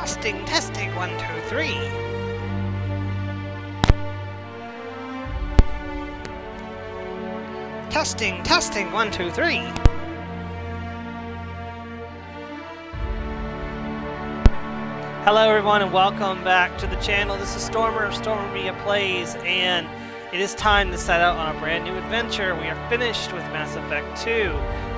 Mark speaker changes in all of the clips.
Speaker 1: Testing, testing, 1, 2, 3. Testing, testing, 1, 2, 3. Hello everyone and welcome back to the channel. This is Stormer of Stormer Media Plays, and it is time to set out on a brand new adventure. We are finished with Mass Effect 2,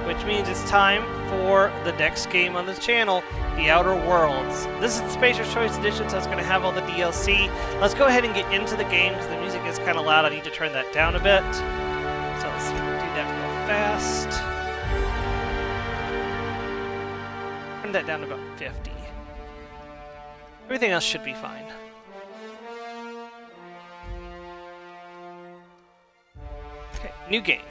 Speaker 1: which means it's time for the next game on the channel, The Outer Worlds. This is the Spacer's Choice Edition, so it's going to have all the DLC. Let's go ahead and get into the games. The music is kind of loud. I need to turn that down a bit. So let's do that real fast. Turn that down to about 50. Everything else should be fine. Okay, new game.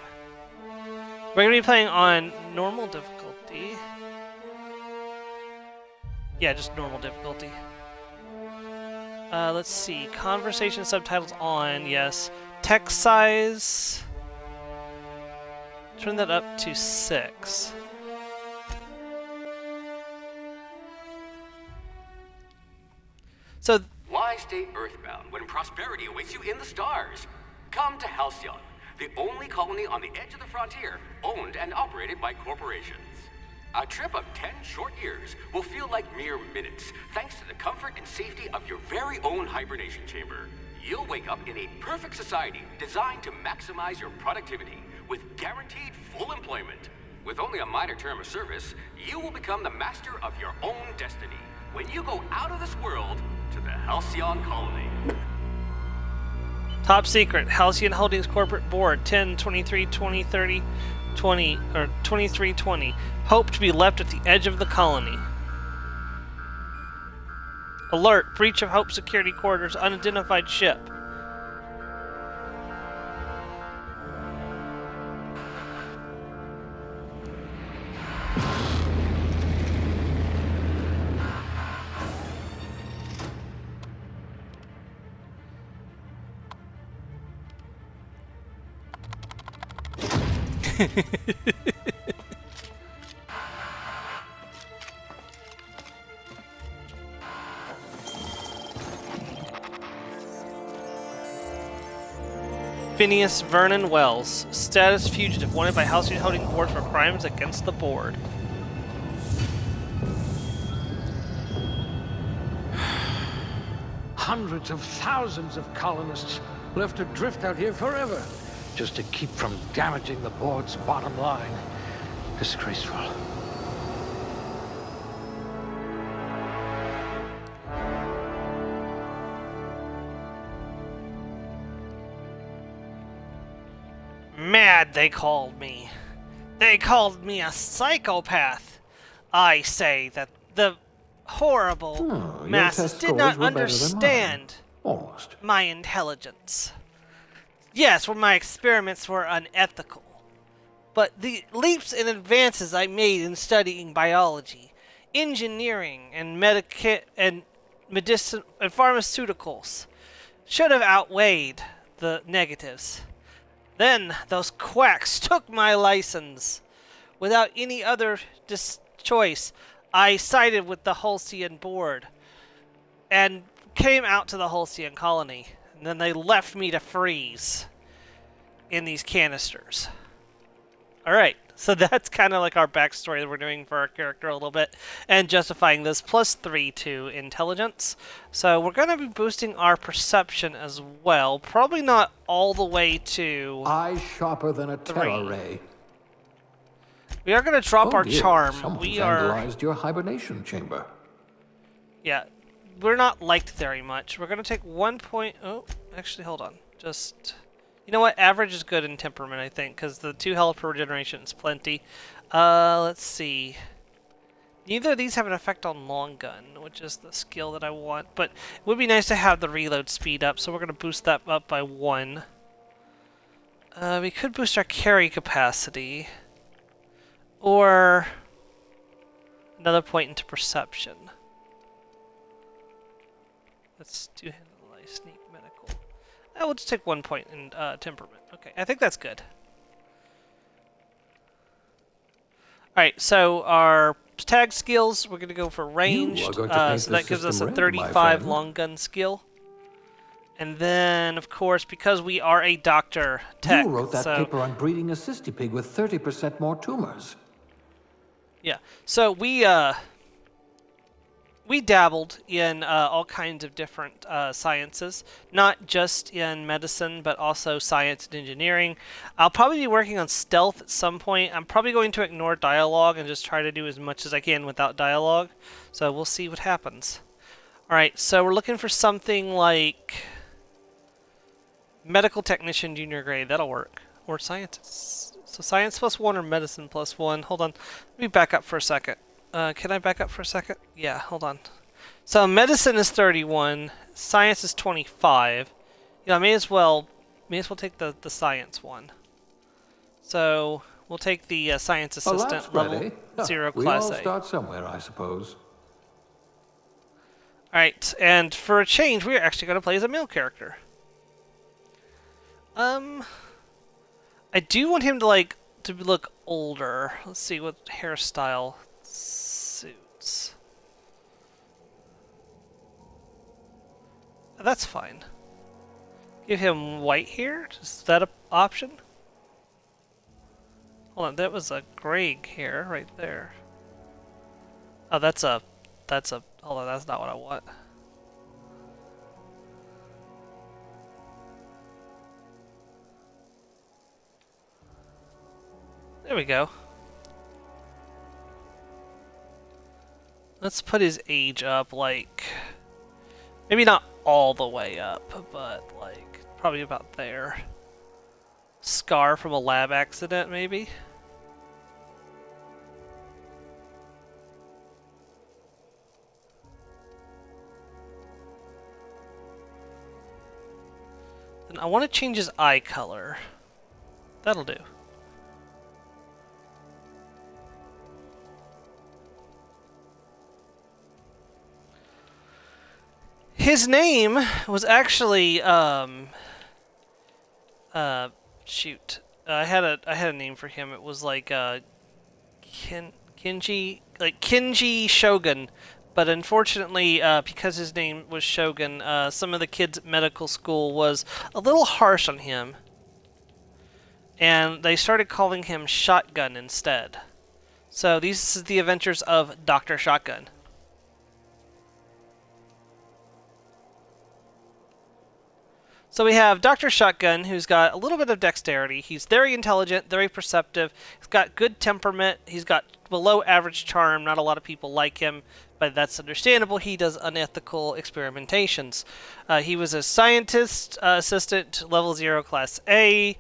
Speaker 1: We're going to be playing on normal difficulty. Yeah, just normal difficulty. Let's see. Conversation subtitles on, yes. Text size. Turn that up to 6. So,
Speaker 2: why stay earthbound when prosperity awaits you in the stars? Come to Halcyon, the only colony on the edge of the frontier, owned and operated by corporations. A trip of 10 short years will feel like mere minutes, thanks to the comfort and safety of your very own hibernation chamber. You'll wake up in a perfect society designed to maximize your productivity, with guaranteed full employment. With only a minor term of service, you will become the master of your own destiny when you go out of this world to the Halcyon Colony.
Speaker 1: Top secret, Halcyon Holdings Corporate Board, 10-23-2030, 20 or 2320. Hope to be left at the edge of the colony. Alert, breach of Hope security quarters, unidentified ship. Phineas Vernon Wells, status fugitive, wanted by Halcyon Holding Board for crimes against the board.
Speaker 3: Hundreds of thousands of colonists left adrift out here forever, just to keep from damaging the board's bottom line. Disgraceful.
Speaker 1: Mad, they called me. They called me a psychopath. I say that the horrible masses did not understand my intelligence. Yes, well, my experiments were unethical. But the leaps and advances I made in studying biology, engineering, and medicine and pharmaceuticals should have outweighed the negatives. Then those quacks took my license. Without any other choice, I sided with the Halcyon board and came out to the Halcyon colony. And then they left me to freeze in these canisters. Alright, so that's kind of like our backstory that we're doing for our character a little bit, and justifying this +3 to intelligence. So we're going to be boosting our perception as well. Probably not all the way to
Speaker 4: eyes sharper than a terror ray.
Speaker 1: We are going to drop our charm.
Speaker 4: Someone's
Speaker 1: We are
Speaker 4: analyzed your hibernation chamber.
Speaker 1: Yeah, we're not liked very much. We're going to take 1 point... Oh, actually, hold on. Just... You know what? Average is good in temperament, I think, because the 2 health per regeneration is plenty. Let's see. Neither of these have an effect on long gun, which is the skill that I want, but it would be nice to have the reload speed up, so we're going to boost that up by 1. We could boost our carry capacity, or another point into perception. Let's do handle life, sneak, medical. We'll just take 1 point in temperament. Okay, I think that's good. Alright, so our tag skills, we're going to go for ranged.
Speaker 4: going to paint
Speaker 1: So
Speaker 4: the
Speaker 1: that gives us a
Speaker 4: system red, my
Speaker 1: 35
Speaker 4: friend.
Speaker 1: long gun skill. And then, of course, because we are a doctor tech,
Speaker 4: You wrote that
Speaker 1: so
Speaker 4: paper on breeding a cystipig with 30% more tumors.
Speaker 1: yeah, so we dabbled in all kinds of different sciences, not just in medicine, but also science and engineering. I'll probably be working on stealth at some point. I'm probably going to ignore dialogue and just try to do as much as I can without dialogue. So we'll see what happens. All right, so we're looking for something like medical technician junior grade. That'll work. Or science. So science +1 or medicine +1. Hold on. Let me back up for a second. Can I back up for a second? Yeah, hold on. So medicine is 31, science is 25. I may as well take the science one. So we'll take the science assistant level 0
Speaker 4: We
Speaker 1: class
Speaker 4: all
Speaker 1: A.
Speaker 4: start somewhere, I suppose.
Speaker 1: All right, and for a change, we are actually going to play as a male character. I do want him to look older. Let's see what hairstyle suits. That's fine. Give him white hair? Is that an option? Hold on, that was a gray hair right there. Oh, that's a, hold on, that's not what I want. There we go. Let's put his age up, like, maybe not all the way up, but like probably about there. Scar from a lab accident, maybe? Then I want to change his eye color. That'll do. His name was actually shoot. I had a name for him. It was like Kinji Shogun, but unfortunately, because his name was Shogun, some of the kids at medical school was a little harsh on him, and they started calling him Shotgun instead. So these are the adventures of Dr. Shotgun. So we have Dr. Shotgun, who's got a little bit of dexterity. He's very intelligent, very perceptive. He's got good temperament. He's got below average charm. Not a lot of people like him, but that's understandable. He does unethical experimentations. He was a scientist assistant, level 0, class A.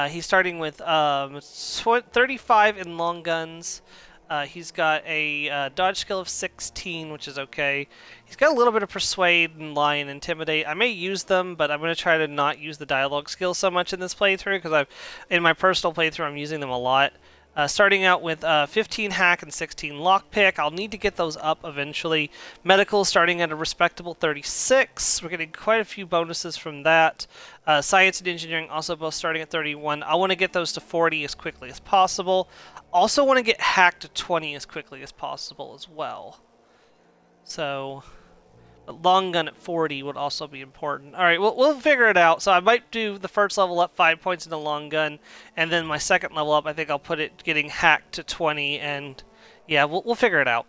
Speaker 1: He's starting with 35 in long guns. He's got a dodge skill of 16, which is okay. He's got a little bit of persuade and lie and intimidate. I may use them, but I'm going to try to not use the dialogue skill so much in this playthrough, because in my personal playthrough I'm using them a lot. Starting out with 15 hack and 16 lockpick. I'll need to get those up eventually. Medical starting at a respectable 36. We're getting quite a few bonuses from that. Science and engineering also both starting at 31. I want to get those to 40 as quickly as possible. Also want to get hack to 20 as quickly as possible as well. So, but long gun at 40 would also be important. All right, we'll figure it out. So I might do the first level up 5 points in the long gun, and then my second level up, I think I'll put it getting hacked to 20, and yeah, we'll figure it out.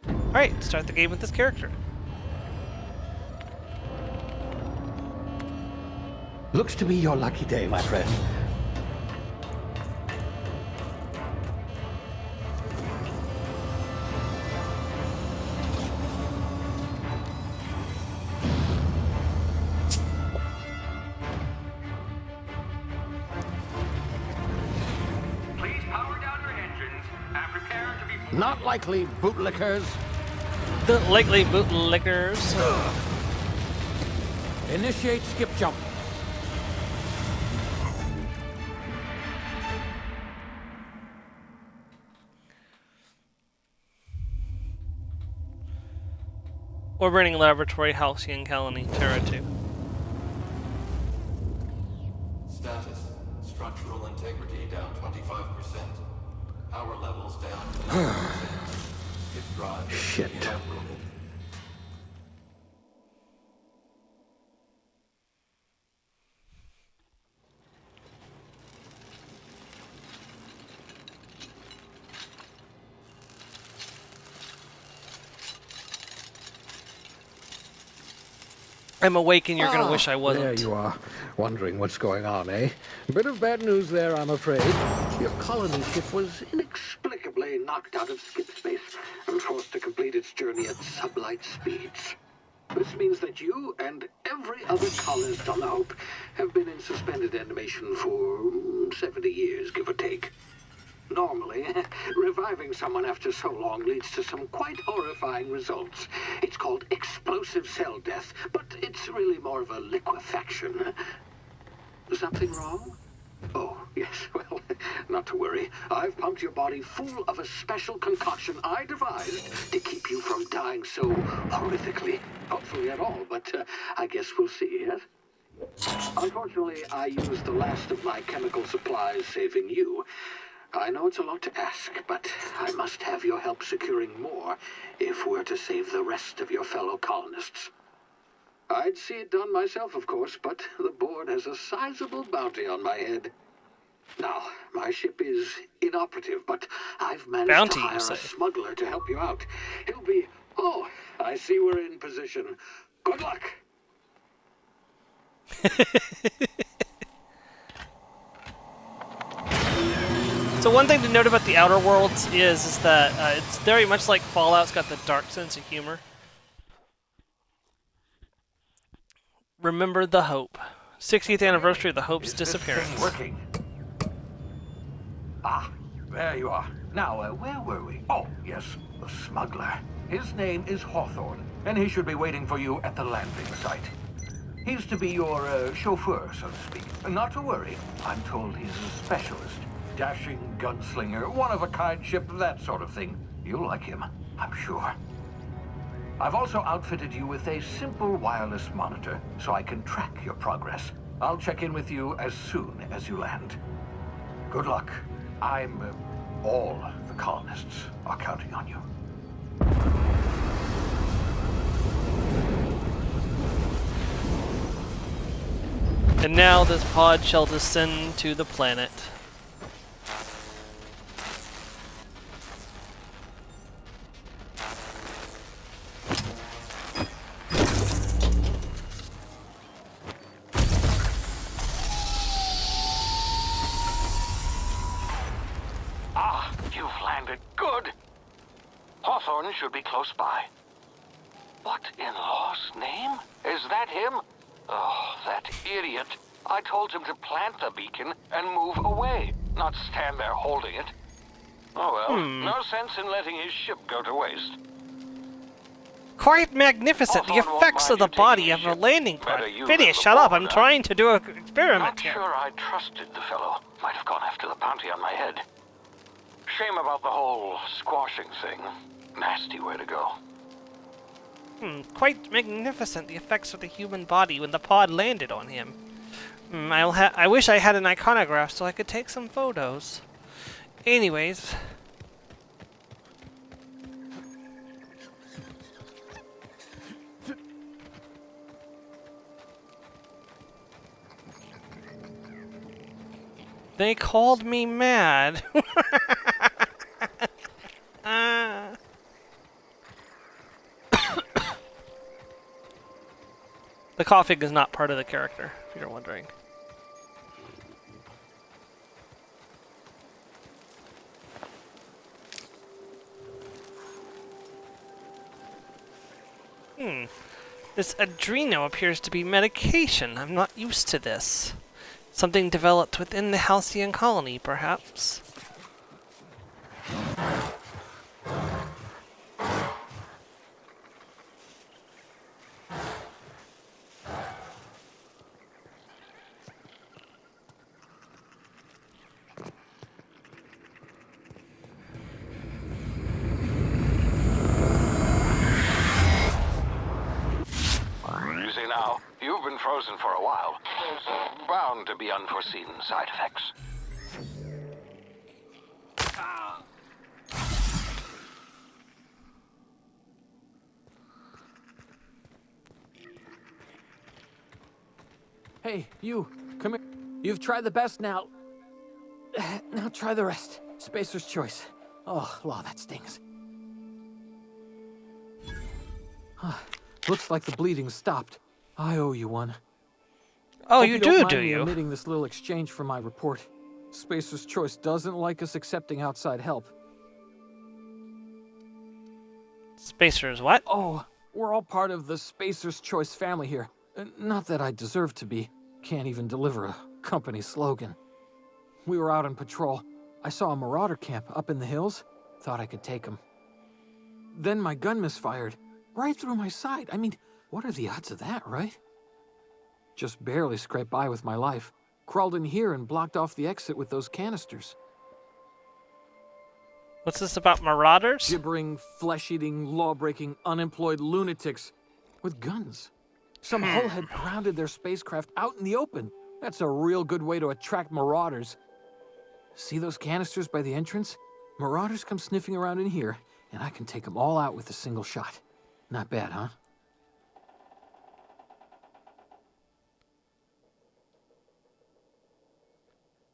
Speaker 1: All right, start the game with this character.
Speaker 3: Looks to be your lucky day, my friend.
Speaker 2: Please power down your engines and prepare to be...
Speaker 3: Not likely, bootlickers.
Speaker 1: The likely bootlickers.
Speaker 3: Initiate skip jump.
Speaker 1: Orbiting Laboratory, Halcyon Colony, Terra 2.
Speaker 5: Status. Structural integrity down 25%. Power levels down to 9%.
Speaker 3: Shit.
Speaker 1: I'm awake and you're gonna wish I wasn't.
Speaker 3: There you are, wondering what's going on, eh? A bit of bad news there, I'm afraid. Your colony ship was inexplicably knocked out of skip space and forced to complete its journey at sublight speeds. This means that you and every other colonist on the Hope have been in suspended animation for 70 years, give or take. Normally, reviving someone after so long leads to some quite horrifying results. It's called explosive cell death, but it's really more of a liquefaction. Something wrong? Oh, yes, well, not to worry. I've pumped your body full of a special concoction I devised to keep you from dying so horrifically. Hopefully at all, but I guess we'll see, yes? Unfortunately, I used the last of my chemical supplies saving you. I know it's a lot to ask, but I must have your help securing more if we're to save the rest of your fellow colonists. I'd see it done myself, of course, but the board has a sizable bounty on my head. Now, my ship is inoperative, but I've managed to hire a smuggler to help you out. He'll be... Oh, I see we're in position. Good luck!
Speaker 1: So one thing to note about the Outer Worlds is that it's very much like Fallout. It's got the dark sense of humor. Remember the Hope. 60th anniversary of the Hope's disappearance.
Speaker 3: Working. Ah, there you are. Now, where were we? Oh, yes, the smuggler. His name is Hawthorne, and he should be waiting for you at the landing site. He's to be your chauffeur, so to speak. Not to worry. I'm told he's a specialist. Dashing gunslinger, one-of-a-kind ship, that sort of thing. You'll like him, I'm sure. I've also outfitted you with a simple wireless monitor, so I can track your progress. I'll check in with you as soon as you land. Good luck. All the colonists are counting on you.
Speaker 1: And now this pod shall descend to the planet.
Speaker 3: Hawthorne should be close by. What in law's name? Is that him? Oh, that idiot. I told him to plant the beacon and move away, not stand there holding it. Oh well, no sense in letting his ship go to waste.
Speaker 1: Quite magnificent. The effects of the body of a landing pod. Phineas, shut up. I'm trying to do an experiment here.
Speaker 3: Not sure I trusted the fellow. Might have gone after the bounty on my head. Shame about the whole squashing thing. Nasty way to go.
Speaker 1: Quite magnificent, the effects of the human body when the pod landed on him. I wish I had an iconograph so I could take some photos. Anyways. They called me mad. The coughing is not part of the character, if you're wondering. This Adreno appears to be medication. I'm not used to this. Something developed within the Halcyon colony, perhaps.
Speaker 3: Easy now. You've been frozen for a while. There's bound to be unforeseen side effects.
Speaker 4: Hey, you, come here. You've tried the best now. Now try the rest. Spacer's choice. Oh, law, that stings. Looks like the bleeding stopped. I owe you one.
Speaker 1: Oh,
Speaker 4: Hope
Speaker 1: you
Speaker 4: don't
Speaker 1: do,
Speaker 4: mind
Speaker 1: do
Speaker 4: me
Speaker 1: you?
Speaker 4: omitting this little exchange for my report. Spacer's choice doesn't like us accepting outside help.
Speaker 1: Spacers, what?
Speaker 4: Oh, we're all part of the Spacer's Choice family here. Not that I deserve to be. Can't even deliver a company slogan. We were out on patrol. I saw a marauder camp up in the hills. Thought I could take him. Then my gun misfired. Right through my side. I mean, what are the odds of that, right? Just barely scraped by with my life. Crawled in here and blocked off the exit with those canisters.
Speaker 1: What's this about marauders?
Speaker 4: Gibbering, flesh-eating, law-breaking, unemployed lunatics with guns. Some hullhead grounded their spacecraft out in the open. That's a real good way to attract marauders. See those canisters by the entrance? Marauders come sniffing around in here, and I can take them all out with a single shot. Not bad, huh?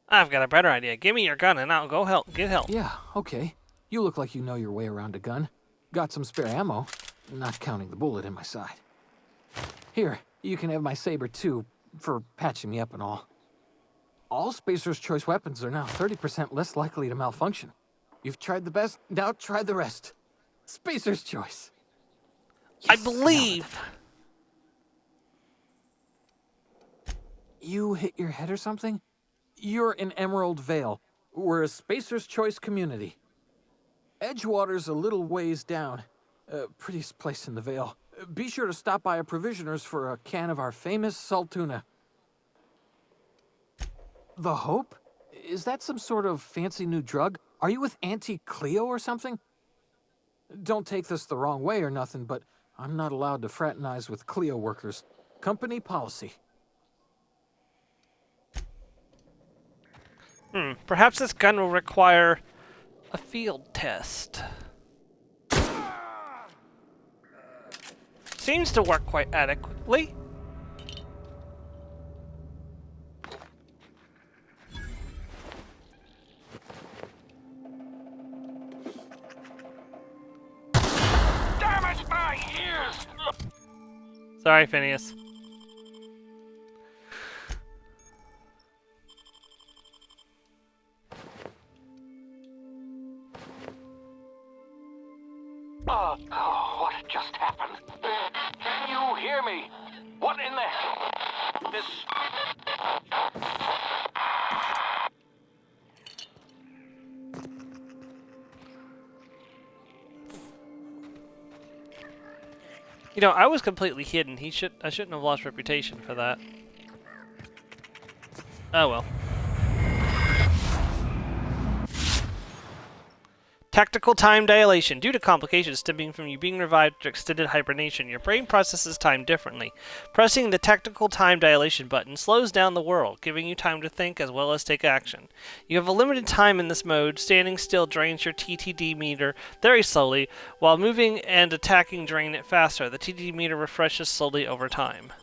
Speaker 1: I've got a better idea. Give me your gun and I'll go get help.
Speaker 4: Yeah, okay. You look like you know your way around a gun. Got some spare ammo, not counting the bullet in my side. Here, you can have my saber too, for patching me up and all. All Spacer's Choice weapons are now 30% less likely to malfunction. You've tried the best, now try the rest. Spacer's Choice.
Speaker 1: I
Speaker 4: Yes,
Speaker 1: believe.
Speaker 4: You hit your head or something? You're in Emerald Vale. We're a Spacer's Choice community. Edgewater's a little ways down. Prettiest place in the Vale. Be sure to stop by a provisioner's for a can of our famous salt tuna. The Hope? Is that some sort of fancy new drug? Are you with Auntie Cleo or something? Don't take this the wrong way or nothing, but I'm not allowed to fraternize with Cleo workers. Company policy.
Speaker 1: Perhaps this gun will require a field test. Seems to work quite adequately.
Speaker 6: Damage my ears!
Speaker 1: Sorry, Phineas.
Speaker 6: Oh, what just happened? Can you hear me? What in the hell? This...
Speaker 1: You know, I was completely hidden. I shouldn't have lost reputation for that. Oh well. Tactical time dilation. Due to complications stemming from you being revived after extended hibernation, your brain processes time differently. Pressing the tactical time dilation button slows down the world, giving you time to think as well as take action. You have a limited time in this mode. Standing still drains your TTD meter very slowly, while moving and attacking drain it faster. The TTD meter refreshes slowly over time.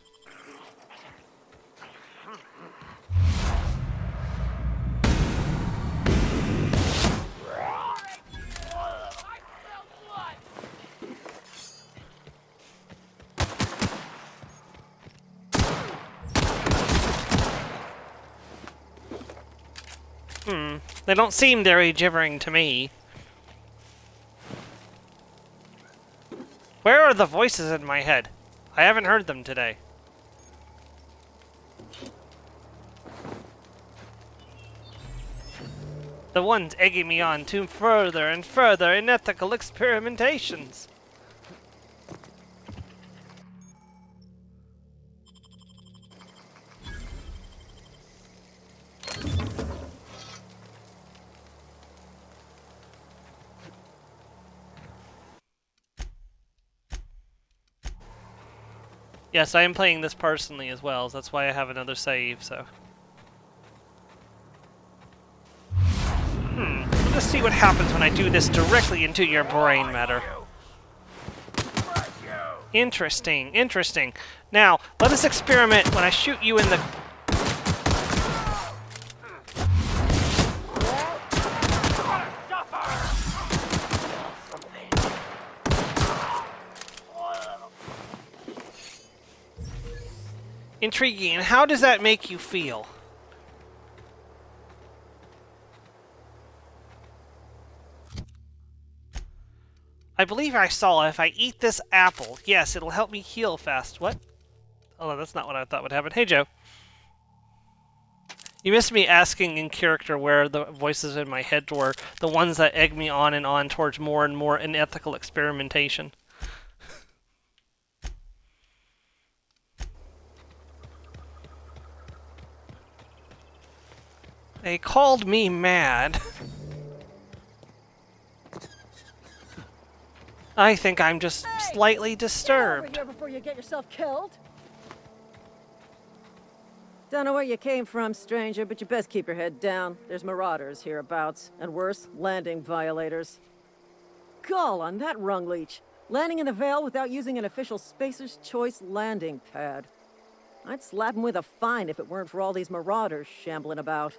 Speaker 1: They don't seem very gibbering to me. Where are the voices in my head? I haven't heard them today. The ones egging me on to further and further unethical experimentations. Yes, I am playing this personally as well, so that's why I have another save, so... Let's see what happens when I do this directly into your brain matter. Interesting, interesting. Now, let us experiment when I shoot you in the Intriguing. And how does that make you feel? I believe I saw if I eat this apple, yes, it'll help me heal fast. What? Oh, that's not what I thought would happen. Hey, Joe. You missed me asking in character where the voices in my head were, the ones that egg me on and on towards more and more unethical experimentation. They called me mad. I think I'm just slightly disturbed.
Speaker 7: Get over here before you get yourself killed. Don't know where you came from, stranger, but you best keep your head down. There's marauders hereabouts, and worse, landing violators. Gall on that rung leech. Landing in the Vale without using an official Spacer's Choice landing pad. I'd slap him with a fine if it weren't for all these marauders shambling about.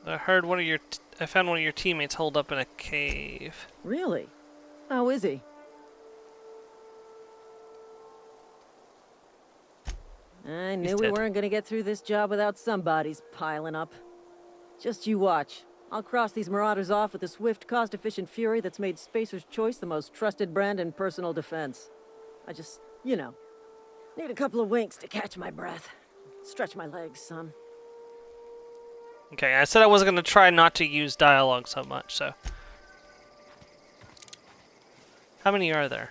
Speaker 1: I heard I found one of your teammates holed up in a cave.
Speaker 7: Really? How is he? I knew we weren't gonna get through this job without somebody's piling up. Just you watch. I'll cross these marauders off with a swift, cost-efficient fury that's made Spacer's Choice the most trusted brand in personal defense. I just, you know, need a couple of winks to catch my breath. Stretch my legs, son.
Speaker 1: Okay, I said I wasn't going to try not to use dialogue so much, so... How many are there?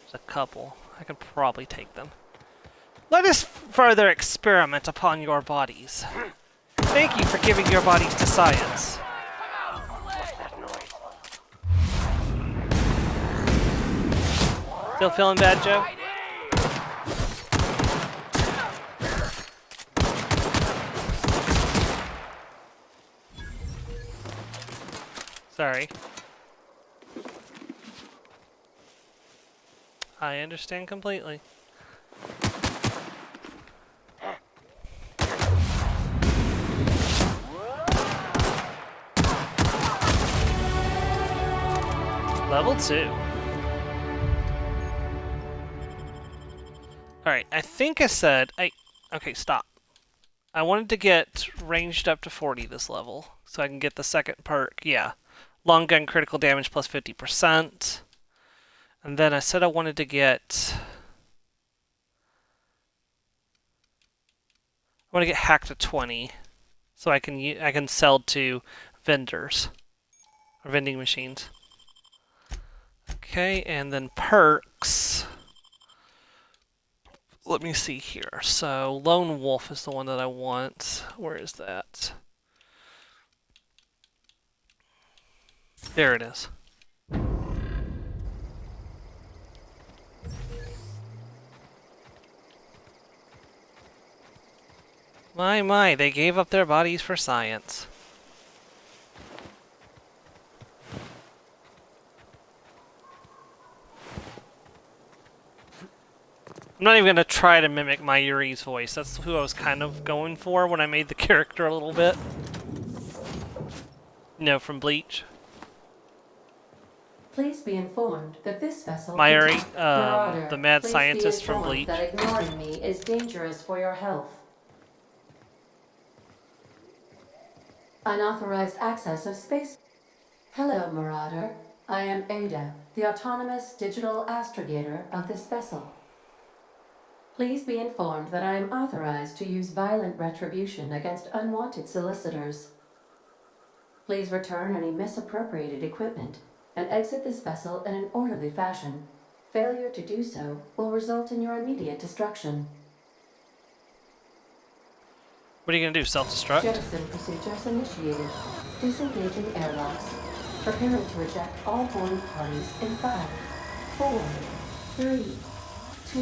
Speaker 1: There's a couple. I could probably take them. Let us further experiment upon your bodies. Thank you for giving your bodies to science. Still feeling bad, Joe? Sorry. I understand completely. Level 2. Alright, I think I said... Okay, stop. I wanted to get ranged up to 40 this level, so I can get the second perk. Yeah. Long gun critical damage plus 50%. And then I said I wanted to get... I want to get hacked to 20, so I can sell to vendors. Or vending machines. Okay, and then perks. Let me see here. So, Lone Wolf is the one that I want. Where is that? There it is. My, they gave up their bodies for science. I'm not even going to try to mimic Mayuri's voice. That's who I was kind of going for when I made the character a little bit. You know, from Bleach.
Speaker 8: Please be informed that this vessel...
Speaker 1: Mayuri,
Speaker 8: Marauder,
Speaker 1: the mad
Speaker 8: please
Speaker 1: scientist
Speaker 8: be
Speaker 1: from
Speaker 8: informed
Speaker 1: Bleach.
Speaker 8: that ignoring me is dangerous for your health. Unauthorized access of space... Hello, Marauder. I am Ada, the autonomous digital astrogator of this vessel. Please be informed that I am authorized to use violent retribution against unwanted solicitors. Please return any misappropriated equipment and exit this vessel in an orderly fashion. Failure to do so will result in your immediate destruction.
Speaker 1: What are you going to do, self-destruct?
Speaker 8: Jettison procedures initiated. Disengaging airlocks. Preparing to eject all boarding parties in 5, 4, 3, 2,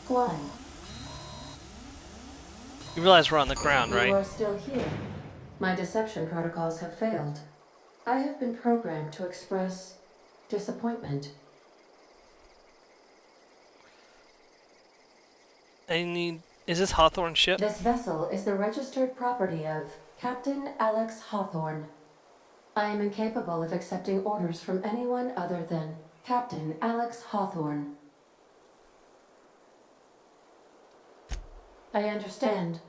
Speaker 8: 1.
Speaker 1: You realize we're on the ground, right?
Speaker 8: You are still here. My deception protocols have failed. I have been programmed to express disappointment.
Speaker 1: Is this Hawthorne's ship?
Speaker 8: This vessel is the registered property of Captain Alex Hawthorne. I am incapable of accepting orders from anyone other than Captain Alex Hawthorne. I understand.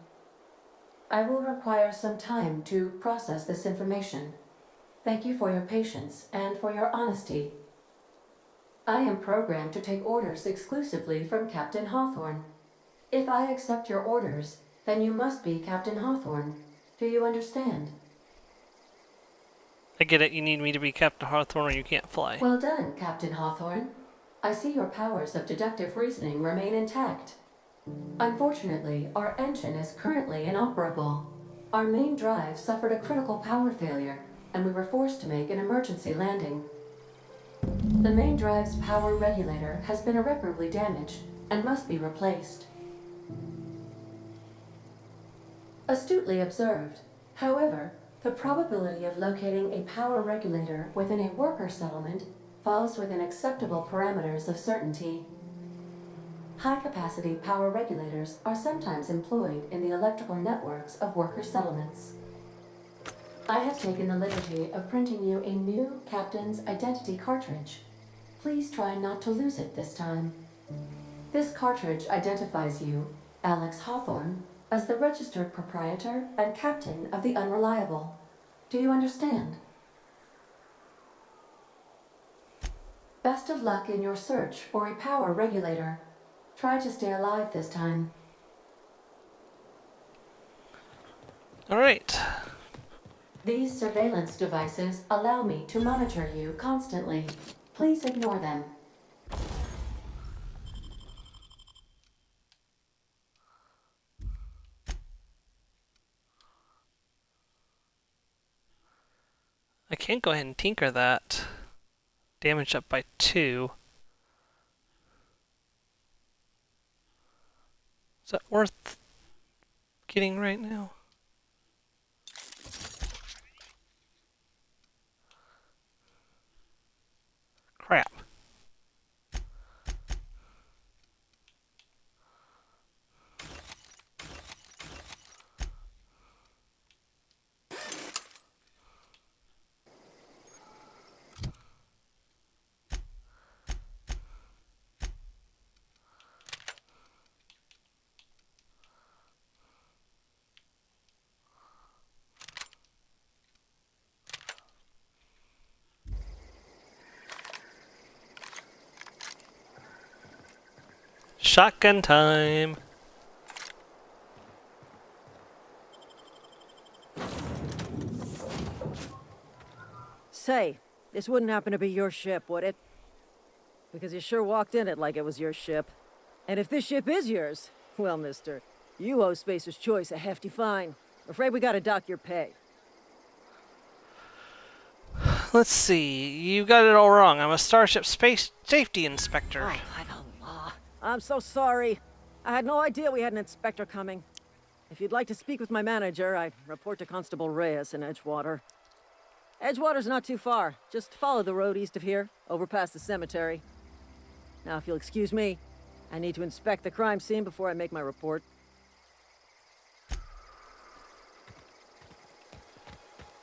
Speaker 8: I will require some time to process this information. Thank you for your patience and for your honesty. I am programmed to take orders exclusively from Captain Hawthorne. If I accept your orders, then you must be Captain Hawthorne. Do you understand?
Speaker 1: I get it, you need me to be Captain Hawthorne or you can't fly.
Speaker 8: Well done, Captain Hawthorne. I see your powers of deductive reasoning remain intact. Unfortunately, our engine is currently inoperable. Our main drive suffered a critical power failure, and we were forced to make an emergency landing. The main drive's power regulator has been irreparably damaged and must be replaced. Astutely observed. However, the probability of locating a power regulator within a worker settlement falls within acceptable parameters of certainty. High-capacity power regulators are sometimes employed in the electrical networks of worker settlements. I have taken the liberty of printing you a new Captain's Identity cartridge. Please try not to lose it this time. This cartridge identifies you, Alex Hawthorne, as the registered proprietor and captain of the Unreliable. Do you understand? Best of luck in your search for a power regulator. Try to stay alive this time.
Speaker 1: Alright.
Speaker 8: These surveillance devices allow me to monitor you constantly. Please ignore them.
Speaker 1: I can go ahead and tinker that. Damage up by 2. Is that worth getting right now? Crap. Shotgun time.
Speaker 7: Say, this wouldn't happen to be your ship, would it? Because you sure walked in it like it was your ship. And if this ship is yours, well, mister, you owe Spacer's Choice a hefty fine. Afraid we gotta dock your pay.
Speaker 1: Let's see. You got it all wrong. I'm a Starship Space Safety Inspector.
Speaker 7: Oh, by the law. I'm so sorry. I had no idea we had an inspector coming. If you'd like to speak with my manager, I'd report to Constable Reyes in Edgewater. Edgewater's not too far. Just follow the road east of here, over past the cemetery. Now, if you'll excuse me, I need to inspect the crime scene before I make my report.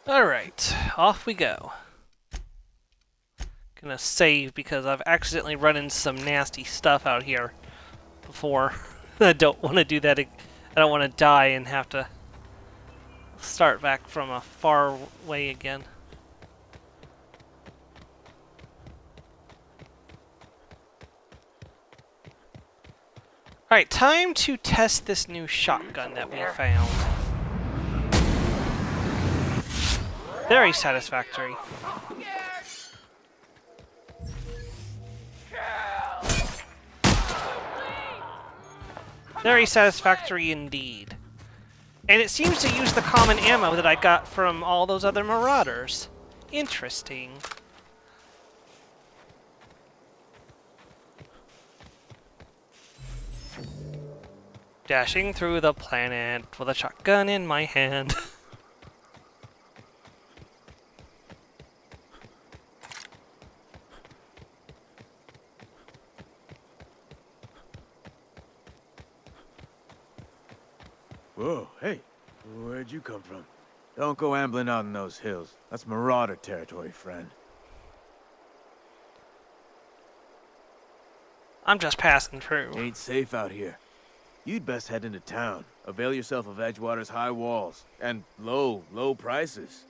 Speaker 1: Alright, off we go. Gonna save because I've accidentally run into some nasty stuff out here before. I don't want to do that. I don't want to die and have to start back from a far way again. Alright, time to test this new shotgun that we found. Very satisfactory. Very satisfactory indeed. And it seems to use the common ammo that I got from all those other Marauders. Interesting. Dashing through the planet with a shotgun in my hand.
Speaker 9: Whoa, hey, where'd you come from? Don't go ambling out in those hills. That's Marauder territory, friend.
Speaker 1: I'm just passing through.
Speaker 9: Ain't safe out here. you'd best head into town. Avail yourself of Edgewater's high walls and low prices.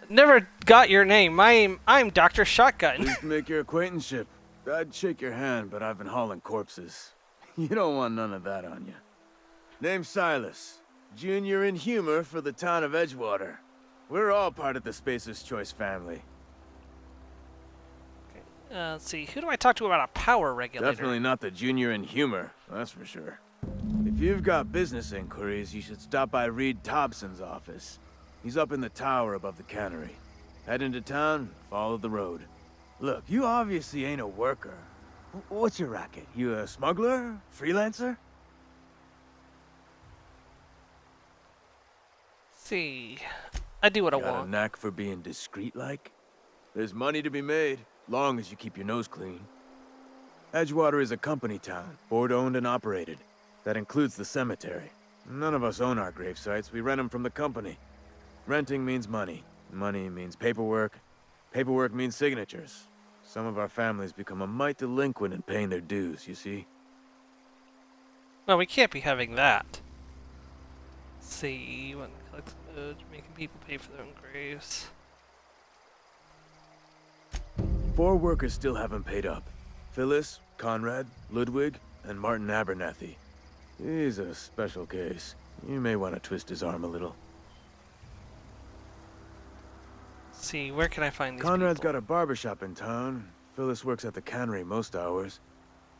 Speaker 1: Never got your name. I'm Dr. Shotgun.
Speaker 9: Pleased to make your acquaintanceship. I'd shake your hand, but I've been hauling corpses. You don't want none of that on you. Name's Silas. Junior in humor for the town of Edgewater. We're all part of the Spacer's Choice family.
Speaker 1: Let's see. Who do I talk to about a power regulator?
Speaker 9: Definitely not the junior in humor, that's for sure. If you've got business inquiries, you should stop by Reed Thompson's office. He's up in the tower above the cannery. Head into town, follow the road. Look, you obviously ain't a worker. What's your racket? You a smuggler? Freelancer?
Speaker 1: See. I do what I
Speaker 9: Got
Speaker 1: want.
Speaker 9: a knack for being discreet-like? There's money to be made, long as you keep your nose clean. Edgewater is a company town, board-owned and operated. That includes the cemetery. None of us own our grave sites, we rent them from the company. Renting means money. Money means paperwork. Paperwork means signatures. Some of our families become a mite delinquent in paying their dues, you see?
Speaker 1: Well, we can't be having that. Let's see. When collects goods, making people pay for their own graves.
Speaker 9: 4 workers still haven't paid up. Phyllis, Conrad, Ludwig, and Martin Abernathy. He's a special case. You may want to twist his arm a little.
Speaker 1: Let's see, where can I find these
Speaker 9: Conrad's
Speaker 1: people?
Speaker 9: got a barbershop in town. Phyllis works at the cannery most hours.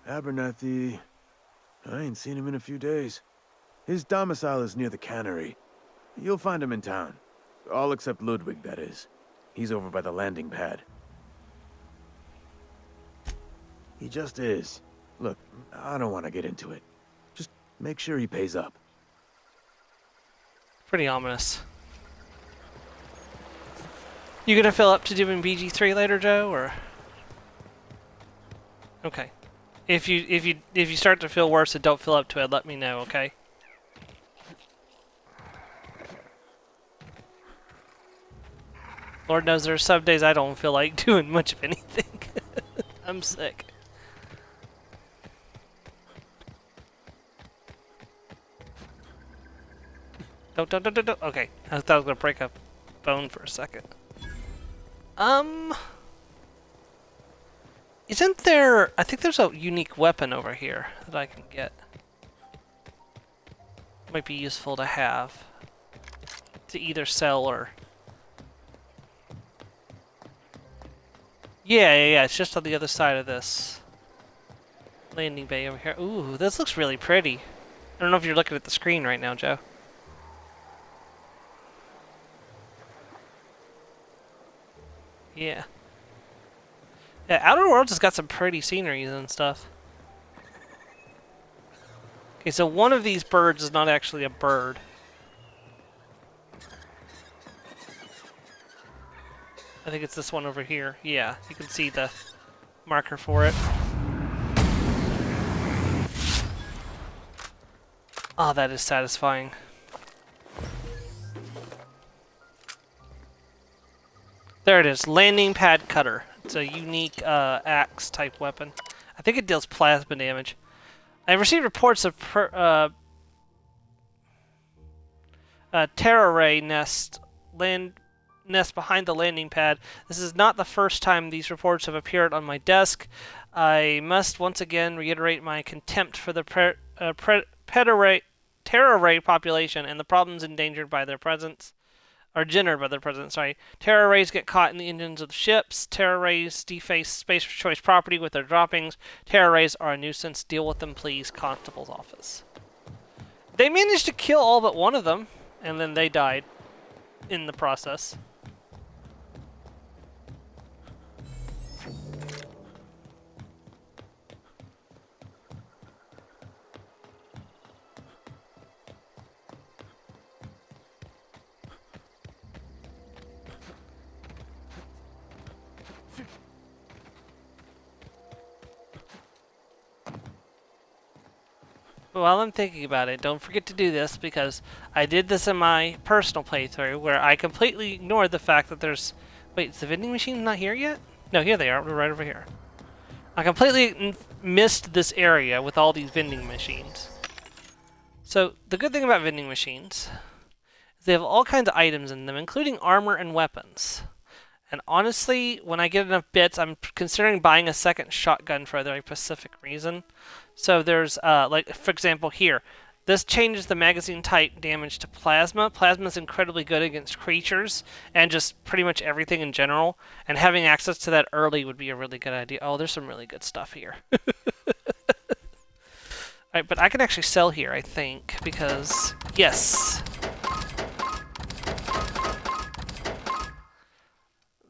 Speaker 9: Abernathy... I ain't seen him in a few days. His domicile is near the cannery. You'll find him in town. All except Ludwig, that is. He's over by the landing pad. He just is. Look, I don't want to get into it. Just make sure he pays up.
Speaker 1: Pretty ominous. You gonna fill up to doing BG3 later, Joe, or? Okay. If you start to feel worse and don't fill up to it, let me know, okay? Lord knows there's some days I don't feel like doing much of anything. I'm sick. Don't. Okay, I thought I was gonna break a bone for a second. Isn't there... I think there's a unique weapon over here that I can get. Might be useful to have. To either sell or... Yeah, it's just on the other side of this landing bay over here. Ooh, this looks really pretty. I don't know if you're looking at the screen right now, Joe. Yeah. Yeah, Outer Worlds has got some pretty sceneries and stuff. Okay, so one of these birds is not actually a bird. I think it's this one over here. Yeah, you can see the marker for it. Oh, that is satisfying. There it is, landing pad cutter. It's a unique axe type weapon. I think it deals plasma damage. I received reports of Terra Ray nest behind the landing pad. This is not the first time these reports have appeared on my desk. I must once again reiterate my contempt for the Terra Ray population and the problems engendered by their presence. Terra rays get caught in the engines of the ships. Terra rays deface Spacer's Choice property with their droppings. Terra rays are a nuisance. Deal with them, please. Constable's office. They managed to kill all but one of them, and then they died in the process. While I'm thinking about it, don't forget to do this, because I did this in my personal playthrough where I completely ignored the fact that there's... Wait, is the vending machine not here yet? No, here they are. We're right over here. I completely missed this area with all these vending machines. So, the good thing about vending machines is they have all kinds of items in them, including armor and weapons. And honestly, when I get enough bits, I'm considering buying a second shotgun for a very specific reason. So there's, like, for example, here. This changes the magazine type damage to plasma. Plasma is incredibly good against creatures and just pretty much everything in general. And having access to that early would be a really good idea. Oh, there's some really good stuff here. Alright, but I can actually sell here, I think, because, yes.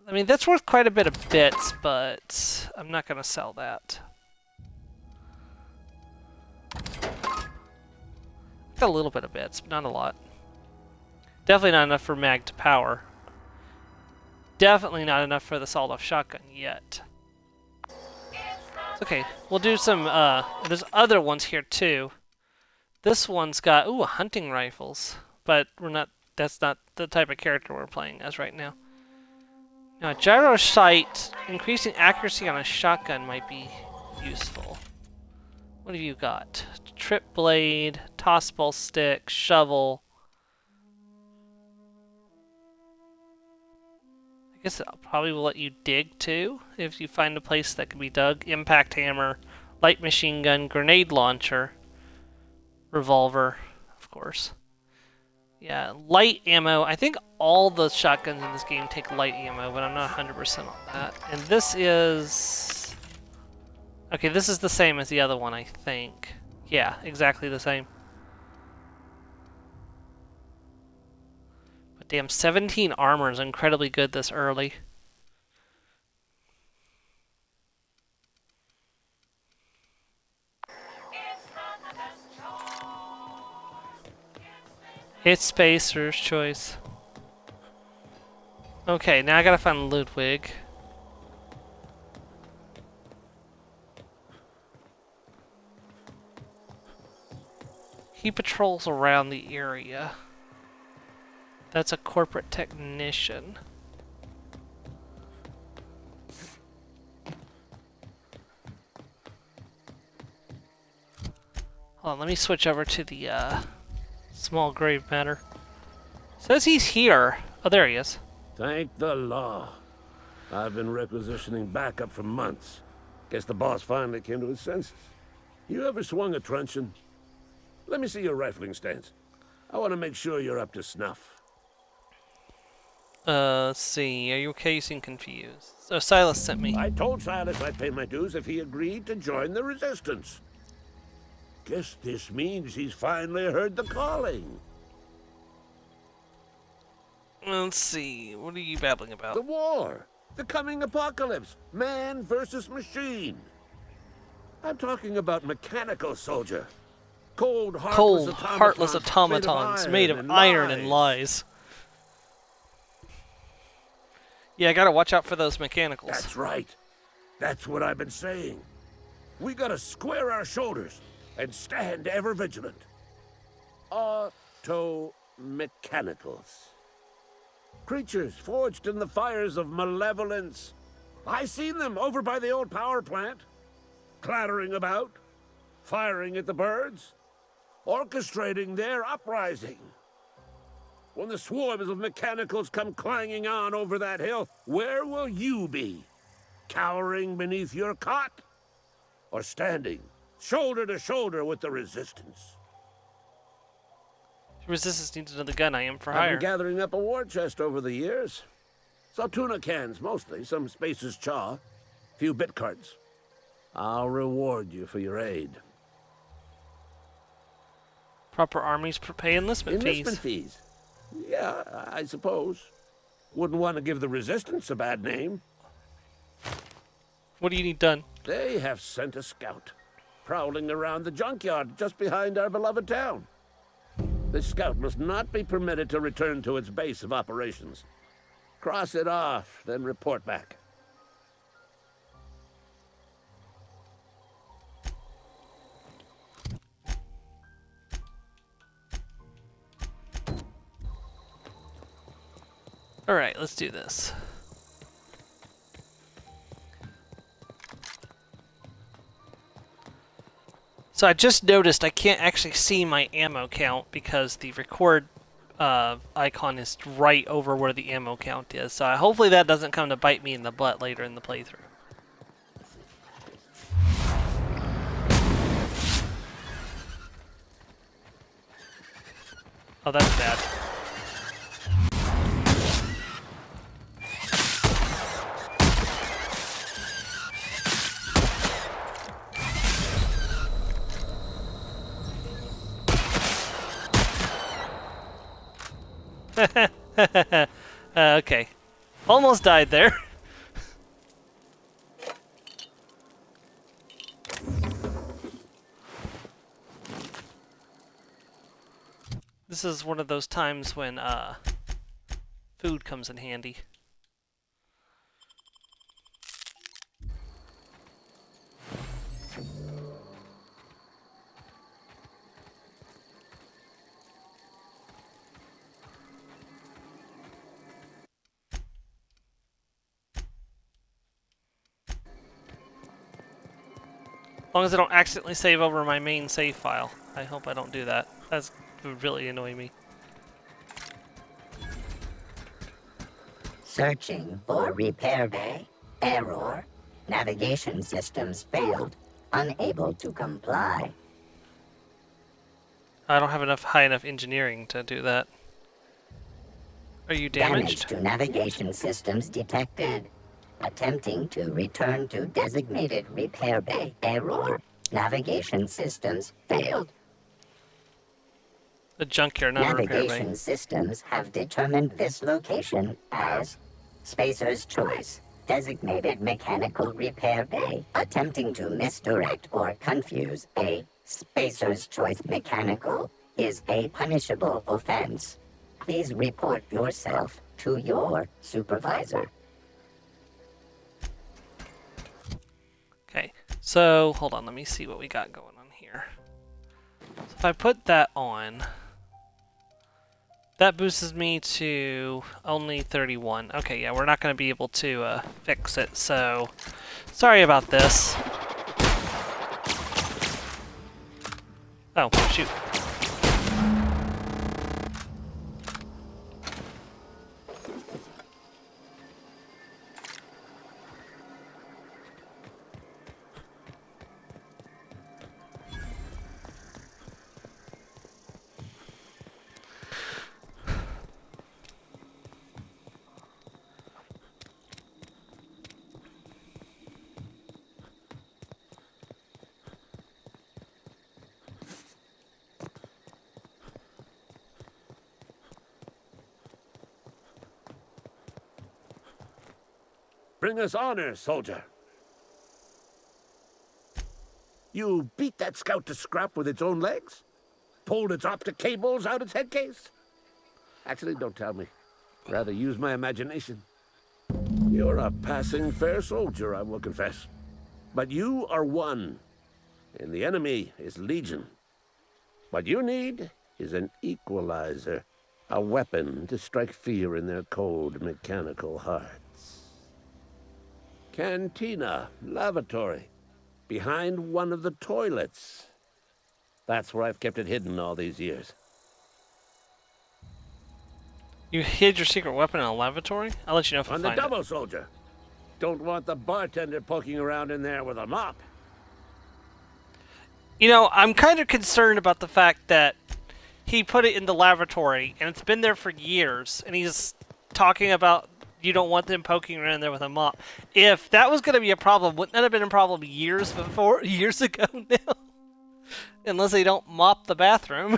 Speaker 1: I mean, that's worth quite a bit of bits, but I'm not going to sell that. Got a little bit of bits, but not a lot. Definitely not enough for mag to power. Definitely not enough for the sawed-off shotgun yet. It's okay, we'll do some, there's other ones here too. This one's got, ooh, hunting rifles. But we're not, that's not the type of character we're playing as right now. Now, a gyro sight, increasing accuracy on a shotgun might be useful. What have you got? Trip blade, toss ball stick, shovel. I guess it probably will let you dig too, if you find a place that can be dug. Impact hammer, light machine gun, grenade launcher, revolver, of course. Yeah, light ammo. I think all the shotguns in this game take light ammo, but I'm not 100% on that. And this is... okay, this is the same as the other one, I think. Yeah, exactly the same. But damn, 17 armor is incredibly good this early. It's Spacer's choice. Okay, now I gotta find Ludwig. He patrols around the area. That's a corporate technician. Hold on, let me switch over to the small grave matter. Says he's here. Oh, there he is.
Speaker 10: Thank the law. I've been requisitioning backup for months. Guess the boss finally came to his senses. You ever swung a truncheon? Let me see your rifling stance. I want to make sure you're up to snuff.
Speaker 1: Let's see. Are you okay? You seem confused. So Silas sent me.
Speaker 10: I told Silas I'd pay my dues if he agreed to join the resistance. Guess this means he's finally heard the calling.
Speaker 1: Let's see. What are you babbling about?
Speaker 10: The war. The coming apocalypse. Man versus machine. I'm talking about mechanical soldier. Cold,
Speaker 1: heartless automatons made of iron and lies. Yeah, I gotta watch out for those mechanicals.
Speaker 10: That's right. That's what I've been saying. We gotta square our shoulders and stand ever vigilant. Auto-mechanicals. Creatures forged in the fires of malevolence. I seen them over by the old power plant. Clattering about, firing at the birds, orchestrating their uprising. When the swarms of mechanicals come clanging on over that hill, where will you be? Cowering beneath your cot? Or standing, shoulder to shoulder with the resistance?
Speaker 1: Resistance needs another gun. I am for
Speaker 10: I've
Speaker 1: hire.
Speaker 10: been gathering up a war chest over the years. Saw tuna cans mostly, some Spacer's chaw, few bit cards. I'll reward you for your aid.
Speaker 1: Proper armies pay enlistment fees.
Speaker 10: Enlistment fees? Yeah, I suppose. Wouldn't want to give the resistance a bad name.
Speaker 1: What do you need done?
Speaker 10: They have sent a scout, prowling around the junkyard just behind our beloved town. This scout must not be permitted to return to its base of operations. Cross it off, then report back.
Speaker 1: Alright, let's do this. So I just noticed I can't actually see my ammo count because the record icon is right over where the ammo count is. So hopefully that doesn't come to bite me in the butt later in the playthrough. Oh, that's bad. Okay. Almost died there. This is one of those times when food comes in handy. As long as I don't accidentally save over my main save file. I hope I don't do that. That would really annoy me.
Speaker 11: Searching for repair bay. Error. Navigation systems failed. Unable to comply.
Speaker 1: I don't have enough high enough engineering to do that. Are you damaged?
Speaker 11: Damage to navigation systems detected. Attempting to return to designated repair bay. Error. Navigation systems failed.
Speaker 1: The junkyard, not a repair bay.
Speaker 11: Navigation systems have determined this location as Spacer's Choice. Designated mechanical repair bay. Attempting to misdirect or confuse a Spacer's Choice mechanical is a punishable offense. Please report yourself to your supervisor.
Speaker 1: Okay, so hold on, let me see what we got going on here. So if I put that on, that boosts me to only 31. Okay, yeah, we're not going to be able to fix it, so sorry about this. Oh, shoot.
Speaker 10: Bring us honor, soldier. You beat that scout to scrap with its own legs? Pulled its optic cables out its head case? Actually, don't tell me. Rather use my imagination. You're a passing fair soldier, I will confess. But you are one, and the enemy is legion. What you need is an equalizer, a weapon to strike fear in their cold mechanical hearts. Cantina, lavatory, behind one of the toilets. That's where I've kept it hidden all these years.
Speaker 1: You hid your secret weapon in a lavatory? I'll let you know if I
Speaker 10: On
Speaker 1: find
Speaker 10: the
Speaker 1: it.
Speaker 10: double, soldier. Don't want the bartender poking around in there with a mop.
Speaker 1: You know, I'm kind of concerned about the fact that he put it in the lavatory, and it's been there for years, and he's talking about you don't want them poking around there with a mop. If that was going to be a problem, wouldn't that have been a problem years ago now? Unless they don't mop the bathroom.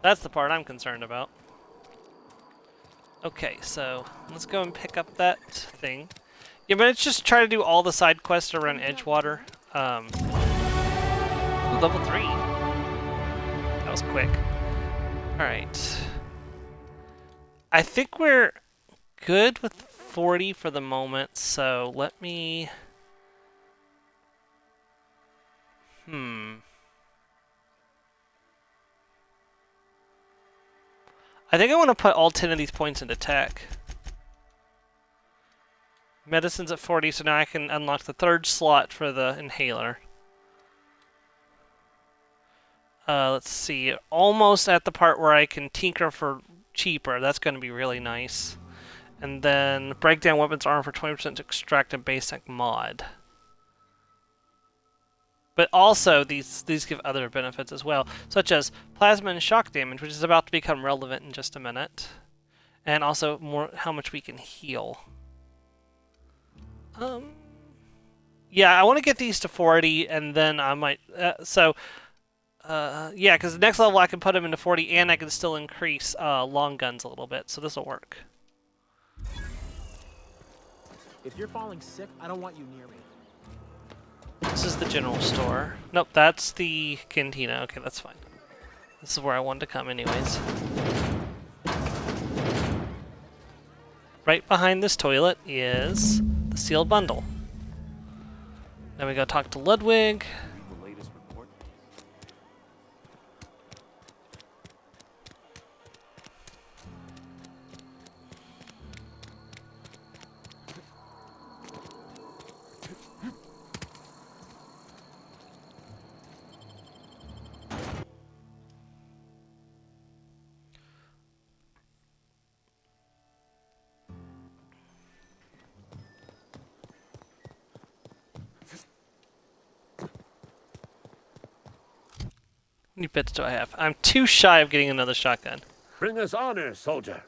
Speaker 1: That's the part I'm concerned about. Okay, so let's go and pick up that thing. Yeah, but it's just try to do all the side quests around Edgewater. Level 3. That was quick. Alright. I think we're good with 40 for the moment, so let me... I think I want to put all 10 of these points into tech. Medicine's at 40, so now I can unlock the 3rd slot for the inhaler. Let's see. Almost at the part where I can tinker for cheaper. That's going to be really nice. And then breakdown weapons armor for 20% to extract a basic mod. But also, these give other benefits as well, such as plasma and shock damage, which is about to become relevant in just a minute. And also more how much we can heal. Yeah, I want to get these to 40, and then I might... yeah, because the next level I can put them into 40, and I can still increase long guns a little bit, so this will work.
Speaker 12: If you're falling sick, I don't want you near me.
Speaker 1: This is the general store. Nope, that's the cantina. Okay, that's fine. This is where I wanted to come anyways. Right behind this toilet is the sealed bundle. Then we go talk to Ludwig. How many bits do I have? I'm too shy of getting another shotgun.
Speaker 10: Bring us honor, soldier.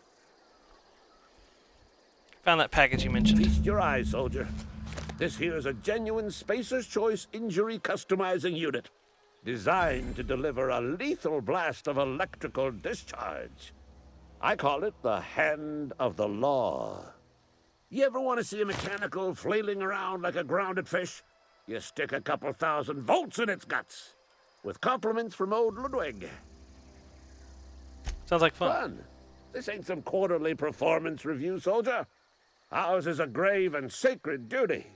Speaker 1: Found that package you mentioned.
Speaker 10: Feast your eyes, soldier. This here is a genuine Spacer's Choice injury customizing unit, designed to deliver a lethal blast of electrical discharge. I call it the Hand of the Law. You ever want to see a mechanical flailing around like a grounded fish? You stick a couple thousand volts in its guts. With compliments from old Ludwig.
Speaker 1: Sounds like fun.
Speaker 10: This ain't some quarterly performance review, soldier. Ours is a grave and sacred duty.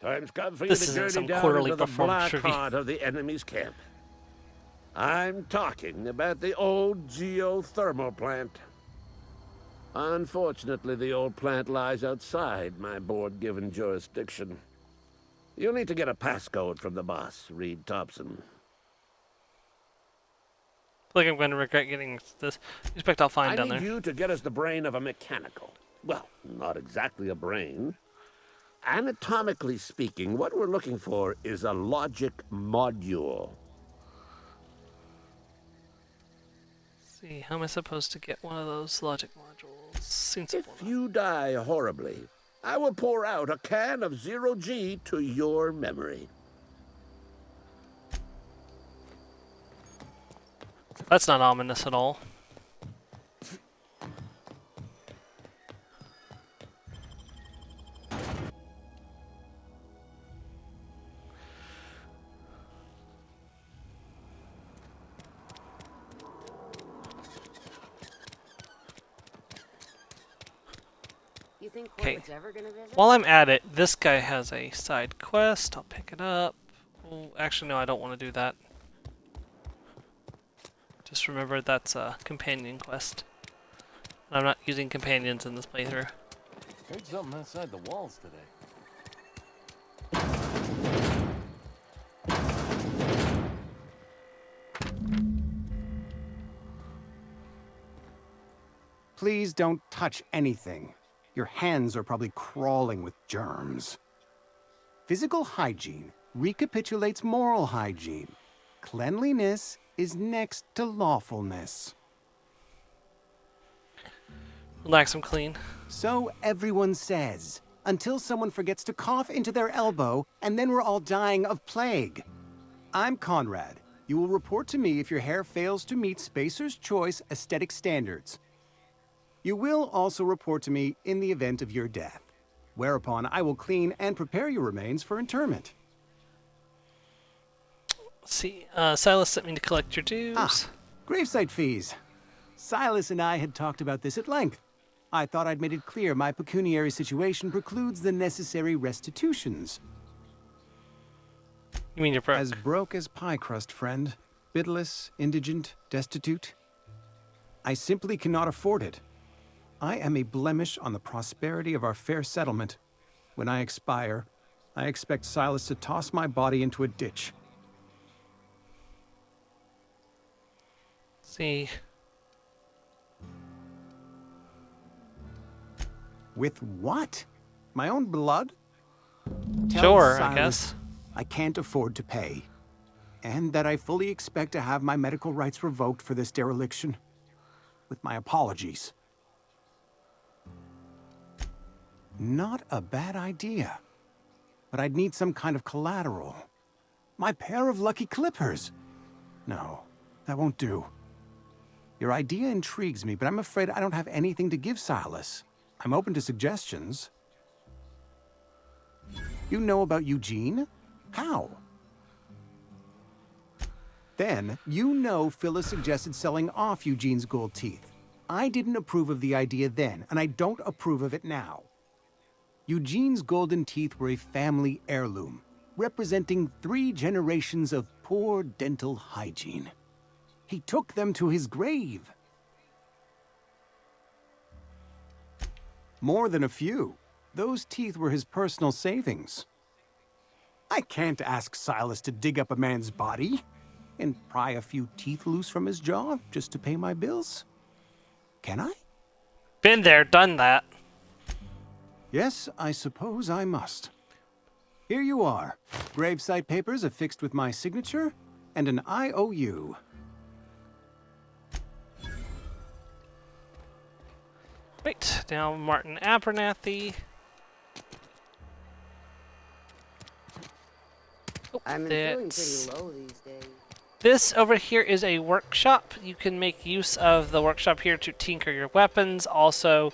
Speaker 10: Time's come for you to journey down into the black heart of the enemy's camp. I'm talking about the old geothermal plant. Unfortunately, the old plant lies outside my board-given jurisdiction. You'll need to get a passcode from the boss, Reed Thompson.
Speaker 1: I feel like I'm going to regret getting this. Expect I'll find down there.
Speaker 10: I need you to get us the brain of a mechanical. Well, not exactly a brain. Anatomically speaking, what we're looking for is a logic module.
Speaker 1: Let's see, how am I supposed to get one of those logic modules? Seems
Speaker 10: if you die horribly, I will pour out a can of 0G to your memory.
Speaker 1: That's not ominous at all. Okay. While I'm at it, this guy has a side quest. I'll pick it up. Oh, actually, no, I don't want to do that. Just remember that's a companion quest. I'm not using companions in this playthrough.
Speaker 5: Heard something outside the walls today.
Speaker 13: Please don't touch anything. Your hands are probably crawling with germs. Physical hygiene recapitulates moral hygiene. Cleanliness is next to lawfulness.
Speaker 1: Relax, I'm clean.
Speaker 13: So everyone says, until someone forgets to cough into their elbow, and then we're all dying of plague. I'm Conrad. You will report to me if your hair fails to meet Spacer's Choice aesthetic standards. You will also report to me in the event of your death, whereupon I will clean and prepare your remains for interment.
Speaker 1: Let's see, Silas sent me to collect your dues.
Speaker 13: Gravesite fees. Silas and I had talked about this at length. I thought I'd made it clear my pecuniary situation precludes the necessary restitutions.
Speaker 1: You mean you're broke?
Speaker 13: As broke as pie crust, friend. Bidless, indigent, destitute. I simply cannot afford it. I am a blemish on the prosperity of our fair settlement. When I expire, I expect Silas to toss my body into a ditch.
Speaker 1: See.
Speaker 13: With what? My own blood? Tell
Speaker 1: Sure, I
Speaker 13: Silas
Speaker 1: guess.
Speaker 13: I can't afford to pay. And that I fully expect to have my medical rights revoked for this dereliction. With my apologies. Not a bad idea. But I'd need some kind of collateral. My pair of lucky clippers. No, that won't do. Your idea intrigues me, but I'm afraid I don't have anything to give Silas. I'm open to suggestions. You know about Eugene? How? Then, you know Phyllis suggested selling off Eugene's gold teeth. I didn't approve of the idea then, and I don't approve of it now. Eugene's golden teeth were a family heirloom, representing 3 generations of poor dental hygiene. He took them to his grave. More than a few. Those teeth were his personal savings. I can't ask Silas to dig up a man's body and pry a few teeth loose from his jaw just to pay my bills. Can I?
Speaker 1: Been there, done that.
Speaker 13: Yes, I suppose I must. Here you are. Gravesite papers affixed with my signature and an IOU.
Speaker 1: Right, now Martin Abernathy. Oh,
Speaker 14: I'm feeling pretty low these days.
Speaker 1: This over here is a workshop. You can make use of the workshop here to tinker your weapons. Also,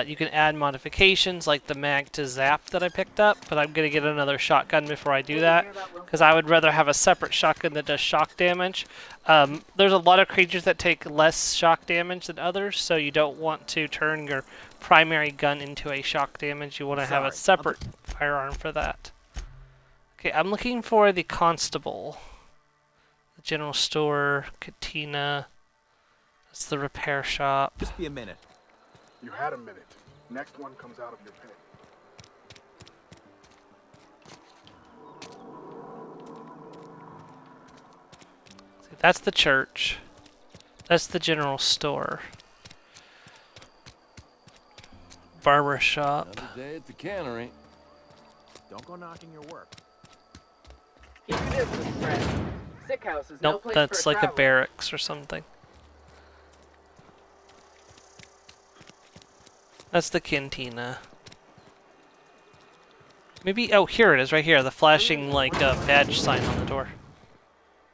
Speaker 1: you can add modifications like the mag to zap that I picked up, but I'm going to get another shotgun before I do that, because I would rather have a separate shotgun that does shock damage. There's a lot of creatures that take less shock damage than others, so you don't want to turn your primary gun into a shock damage. You want to have a separate firearm for that. Okay, I'm looking for the constable. The general store, Katina. That's the repair shop.
Speaker 15: Just be a minute. You had a minute. Next one comes out of your pay.
Speaker 1: See, that's the church. That's the general store. Barber shop.
Speaker 5: Another day at the cannery.
Speaker 12: Don't go knocking your work.
Speaker 16: Keep your distance, friend. Sick house is no
Speaker 1: Nope,
Speaker 16: place
Speaker 1: that's
Speaker 16: for a
Speaker 1: like a
Speaker 16: traveler.
Speaker 1: barracks or something. That's the cantina. Maybe, oh, here it is, right here, the flashing, like, badge sign on the door.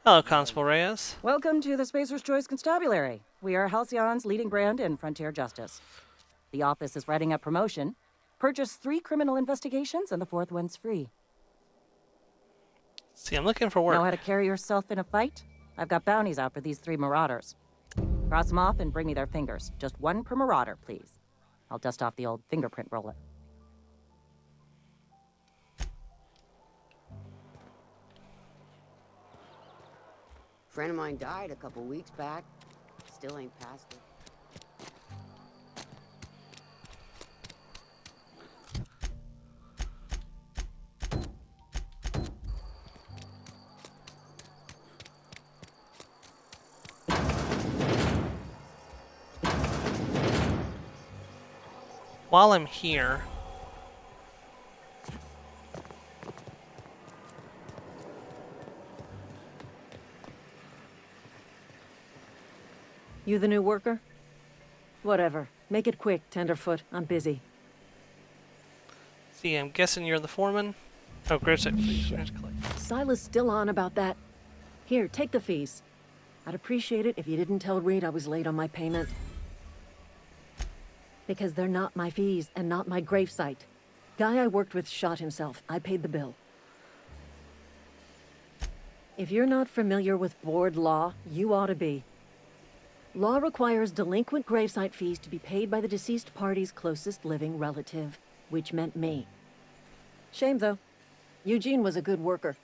Speaker 1: Hello, Constable Reyes.
Speaker 17: Welcome to the Spacer's Choice Constabulary. We are Halcyon's leading brand in frontier justice. The office is writing up promotion. Purchase 3 criminal investigations and the 4th one's free.
Speaker 1: See, I'm looking for work.
Speaker 17: Know how to carry yourself in a fight? I've got bounties out for these 3 marauders. Cross them off and bring me their fingers. Just 1 per marauder, please. I'll dust off the old fingerprint roller.
Speaker 14: Friend of mine died a couple weeks back. Still ain't past it.
Speaker 1: While I'm here,
Speaker 7: You the new worker? Whatever. Make it quick, Tenderfoot. I'm busy.
Speaker 1: see, I'm guessing you're the foreman? Oh, gravesite, please.
Speaker 7: Silas still on about that. Here, take the fees. I'd appreciate it if you didn't tell Reed I was late on my payment. Because they're not my fees and not my gravesite. Guy I worked with shot himself. I paid the bill. If you're not familiar with board law, you ought to be. Law requires delinquent gravesite fees to be paid by the deceased party's closest living relative, which meant me. Shame, though. Eugene was a good worker.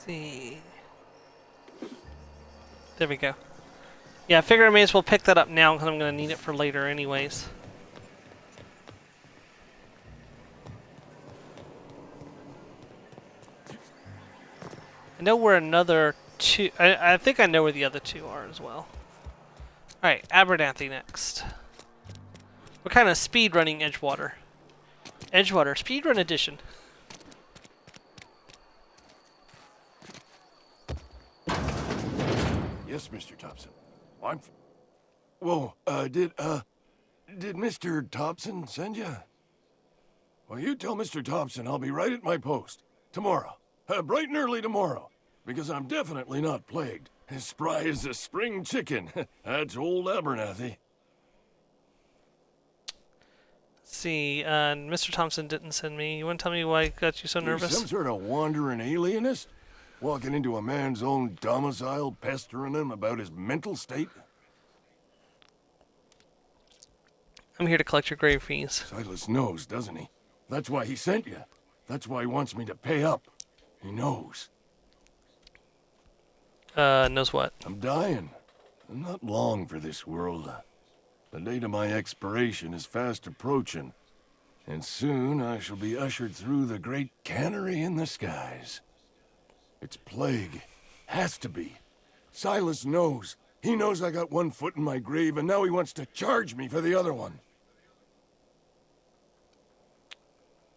Speaker 1: see. There we go. Yeah, I figure I may as well pick that up now because I'm going to need it for later anyways. I know where another two... I think I know where the other two are as well. Alright, Abernathy next. We're kind of speedrunning Edgewater. Edgewater Speedrun Edition.
Speaker 18: Yes, Mr. Thompson. Whoa, did Mr. Thompson send you? Well, you tell Mr. Thompson I'll be right at my post. Tomorrow. Bright and early tomorrow. Because I'm definitely not plagued. As spry as a spring chicken. That's old Abernathy.
Speaker 1: Let's see, Mr. Thompson didn't send me. You want to tell me why it got you so nervous?
Speaker 18: You're some sort of wandering alienist? Walking into a man's own domicile, pestering him about his mental state?
Speaker 1: I'm here to collect your grave fees.
Speaker 18: Silas knows, doesn't he? That's why he sent you. That's why he wants me to pay up. He knows.
Speaker 1: Knows what?
Speaker 18: I'm dying. I'm not long for this world. The date of my expiration is fast approaching. And soon I shall be ushered through the great cannery in the skies. It's plague. Has to be. Silas knows. He knows I got one foot in my grave, and now he wants to charge me for the other one.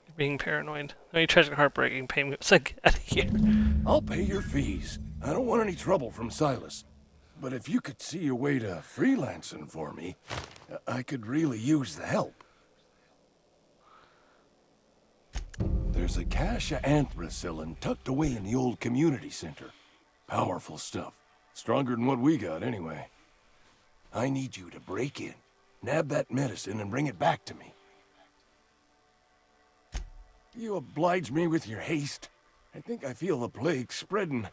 Speaker 1: You're being paranoid. No, you tragic heartbreaking pain. It's like, get out of here.
Speaker 18: I'll pay your fees. I don't want any trouble from Silas. But if you could see a way to freelancing for me, I could really use the help. There's a cache of anthracillin tucked away in the old community center. Powerful stuff. Stronger than what we got, anyway. I need you to break in, nab that medicine, and bring it back to me. You oblige me with your haste. I think I feel the plague spreading.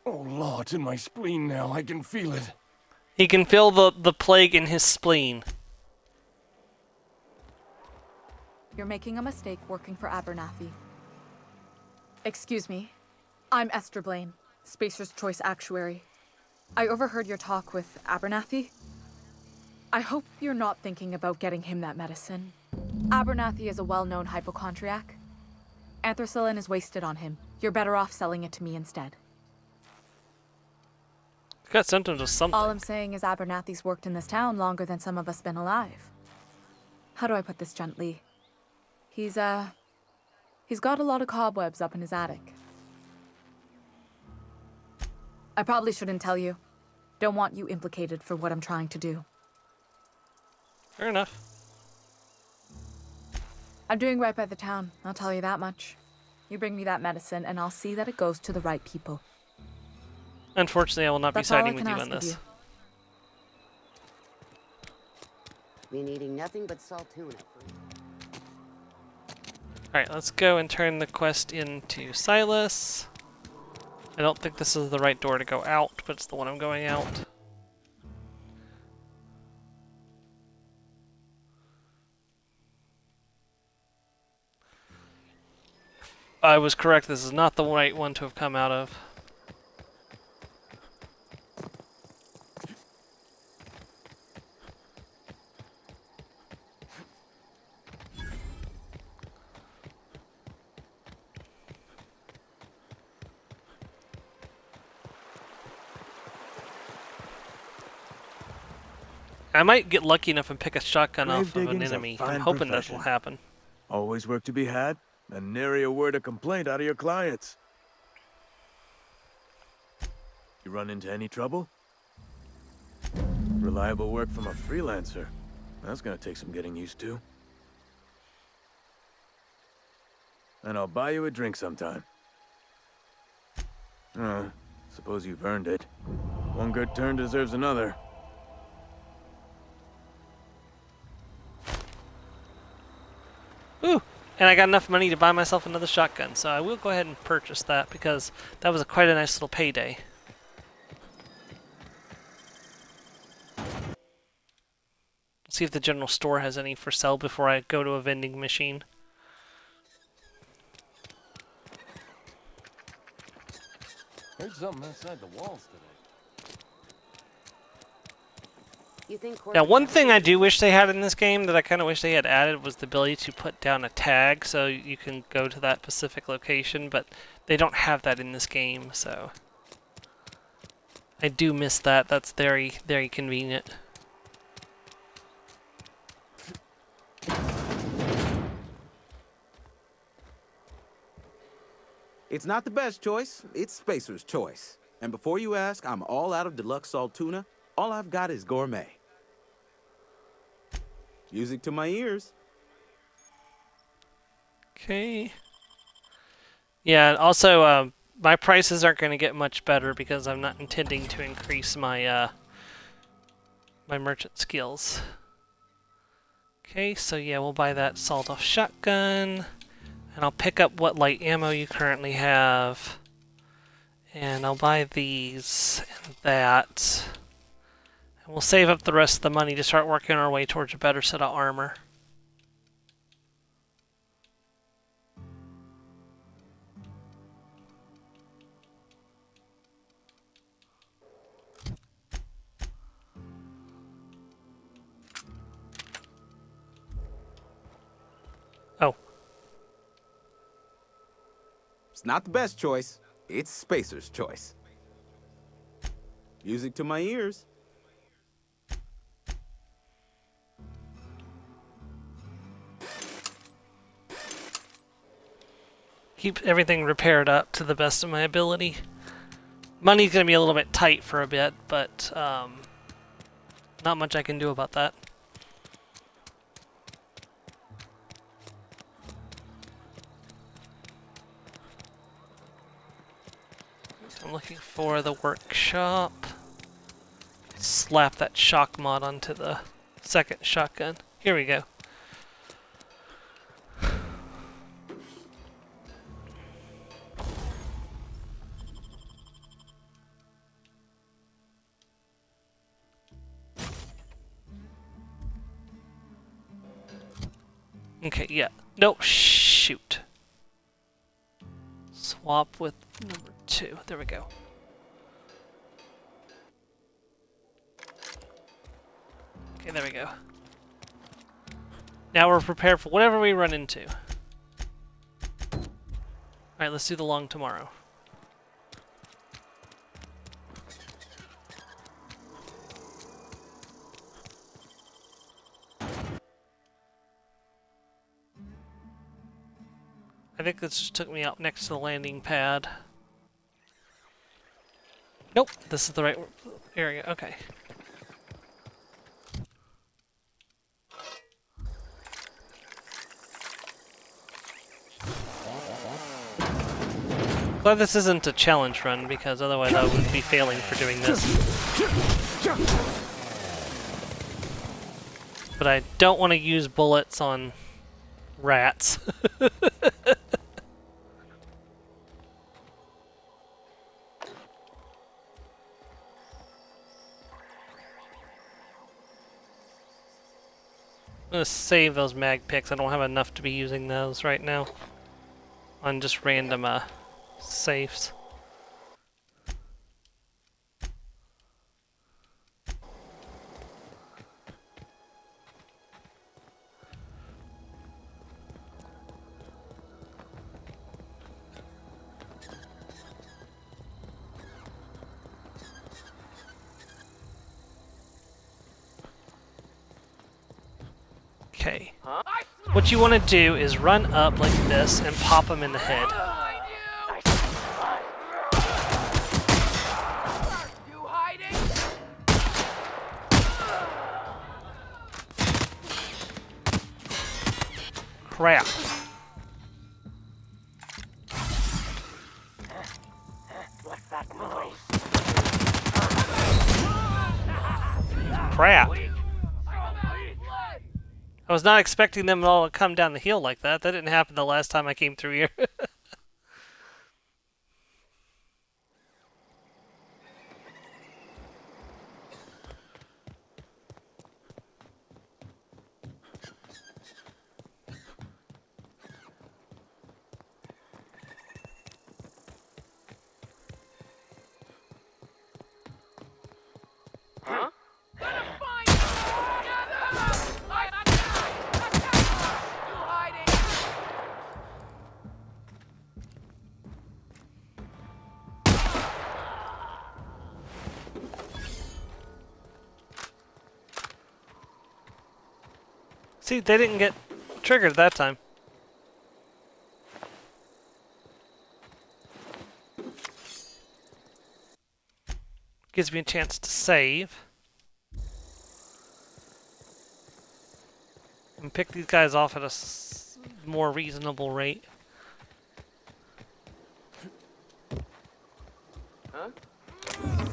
Speaker 18: Oh, Law, it's in my spleen now. I can feel it.
Speaker 1: He can feel the plague in his spleen.
Speaker 19: You're making a mistake working for Abernathy. Excuse me. I'm Esther Blaine, Spacer's Choice Actuary. I overheard your talk with Abernathy. I hope you're not thinking about getting him that medicine. Abernathy is a well-known hypochondriac. Anthracillin is wasted on him. You're better off selling it to me instead.
Speaker 1: He's got symptoms of something.
Speaker 19: All I'm saying is Abernathy's worked in this town longer than some of us been alive. How do I put this gently? He's got a lot of cobwebs up in his attic. I probably shouldn't tell you. Don't want you implicated for what I'm trying to do.
Speaker 1: Fair enough.
Speaker 19: I'm doing right by the town, I'll tell you that much. You bring me that medicine, and I'll see that it goes to the right people.
Speaker 1: Unfortunately, I will not be siding with you on this.
Speaker 14: Been eating nothing but salt tuna.
Speaker 1: Alright, let's go and turn the quest into Silas. I don't think this is the right door to go out, but it's the one I'm going out. I was correct, this is not the right one to have come out of. I might get lucky enough and pick a shotgun off of an enemy. I'm hoping that will happen.
Speaker 9: Always work to be had, and nary a word of complaint out of your clients. You run into any trouble? Reliable work from a freelancer. That's gonna take some getting used to. And I'll buy you a drink sometime. Suppose you've earned it. One good turn deserves another.
Speaker 1: Ooh, and I got enough money to buy myself another shotgun, so I will go ahead and purchase that because that was quite a nice little payday. See if the general store has any for sale before I go to a vending machine.
Speaker 5: Heard something outside the walls today.
Speaker 14: You think
Speaker 1: Now, one thing I do wish they had in this game that I kind of wish they had added was the ability to put down a tag so you can go to that specific location, but they don't have that in this game, so I do miss that. That's very, very convenient.
Speaker 12: It's not the best choice, it's Spacer's choice. And before you ask, I'm all out of deluxe salt tuna. All I've got is gourmet. Music to my ears.
Speaker 1: Okay. Yeah, also, my prices aren't going to get much better because I'm not intending to increase my, my merchant skills. Okay, so yeah, we'll buy that sawed-off shotgun. And I'll pick up what light ammo you currently have. And I'll buy these and that. And we'll save up the rest of the money to start working our way towards a better set of armor. Oh.
Speaker 12: It's not the best choice, it's Spacer's choice. Music to my ears.
Speaker 1: Keep everything repaired up to the best of my ability. Money's going to be a little bit tight for a bit, but not much I can do about that. I'm looking for the workshop. Slap that shock mod onto the second shotgun. Here we go. Okay, yeah. No, shoot. Swap with number 2. There we go. Okay, there we go. Now we're prepared for whatever we run into. Alright, let's do the long tomorrow. I think this just took me out next to the landing pad. Nope, this is the right area. Okay. Glad this isn't a challenge run, because otherwise I would be failing for doing this. But I don't want to use bullets on rats. I'm gonna save those mag picks. I don't have enough to be using those right now on just random safes. Okay. What you want to do is run up like this and pop them in the head. Crap.
Speaker 6: What's that noise?
Speaker 1: Crap. I was not expecting them all to come down the hill like that. That didn't happen the last time I came through here. See, they didn't get triggered that time. Gives me a chance to save. And pick these guys off at a more reasonable rate.
Speaker 6: Huh?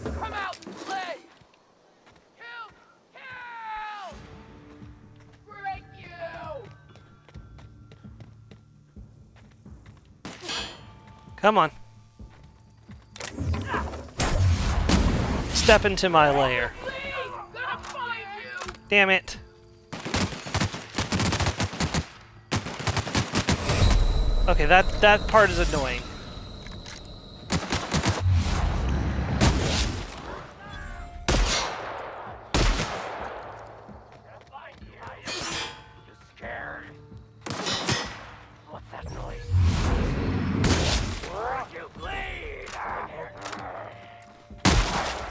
Speaker 6: Come out and play! Help! Help! Break you!
Speaker 1: Come on. Step into my lair. Damn it. Okay, that part is annoying.
Speaker 6: What's that noise? Where'd you bleed?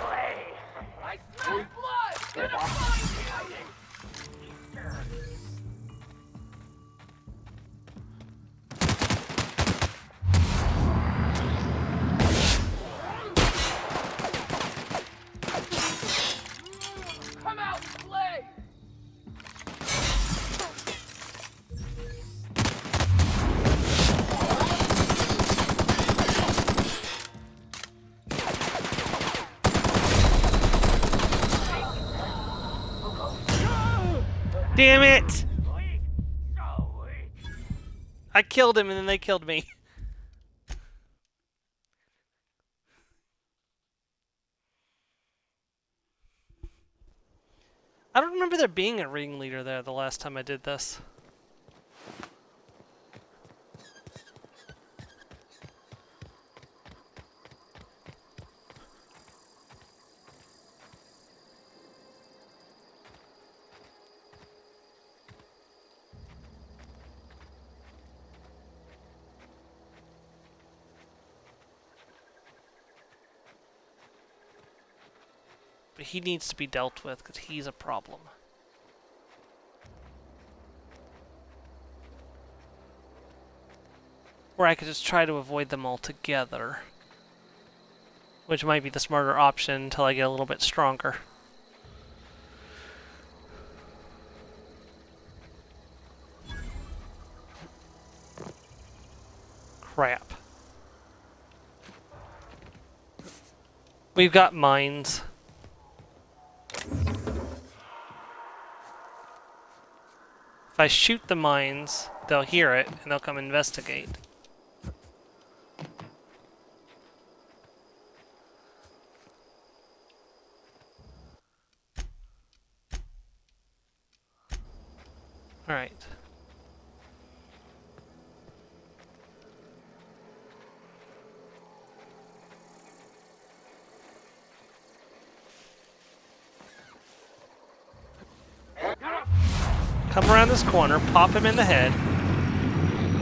Speaker 6: Play! I smell blood! Gonna find you! Come out and play!
Speaker 1: Damn it! I killed him and then they killed me. I don't remember there being a ringleader there the last time I did this. But he needs to be dealt with because he's a problem. Or I could just try to avoid them altogether, which might be the smarter option until I get a little bit stronger. Crap. We've got mines. If I shoot the mines, they'll hear it and they'll come investigate. All right. Come around this corner, pop him in the head.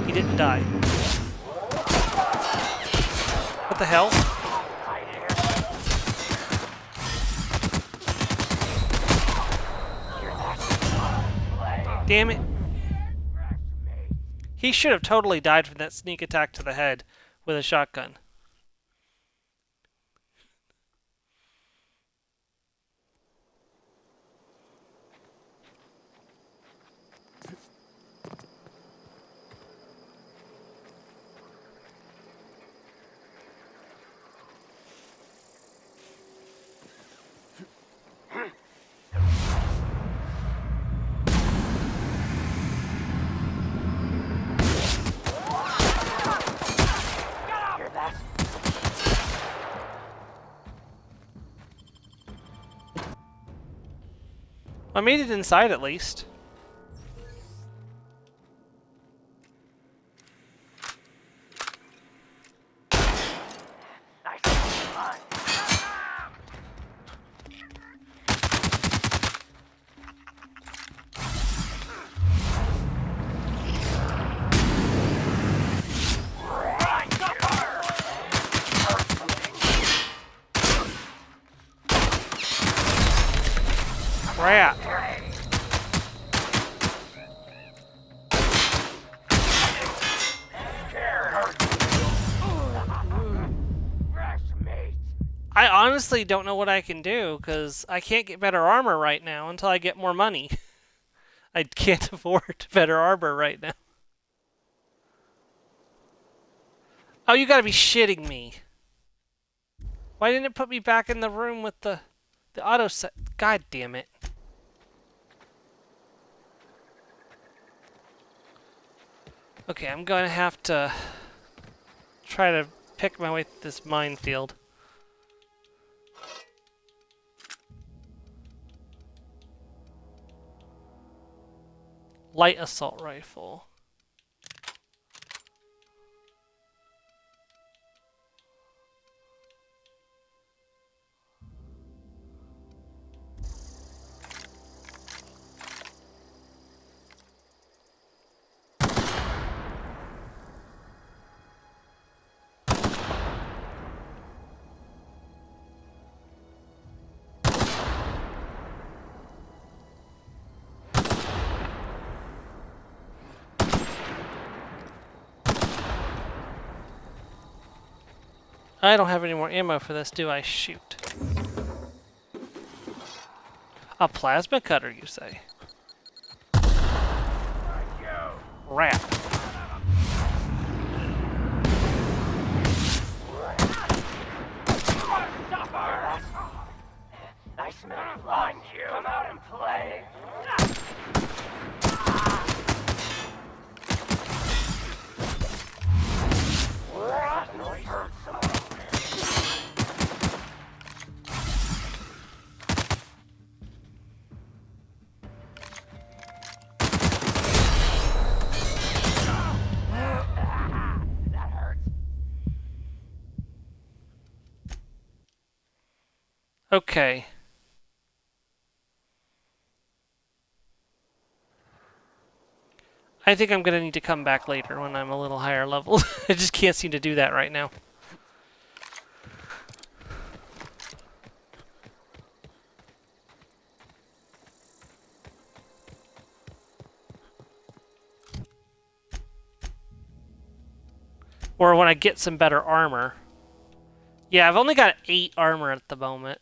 Speaker 1: He didn't die. What the hell? Damn it. He should have totally died from that sneak attack to the head with a shotgun. I made it inside at least. Crap. I honestly don't know what I can do, because I can't get better armor right now until I get more money. I can't afford better armor right now. Oh, you gotta be shitting me. Why didn't it put me back in the room with the auto set? God damn it. Okay, I'm gonna have to try to pick my way through this minefield. Light assault rifle. I don't have any more ammo for this, do I? Shoot. A plasma cutter, you say? Crap.
Speaker 6: I smell blood. Come out and play.
Speaker 1: Okay. I think I'm gonna need to come back later when I'm a little higher level. I just can't seem to do that right now. Or when I get some better armor. Yeah, I've only got 8 armor at the moment.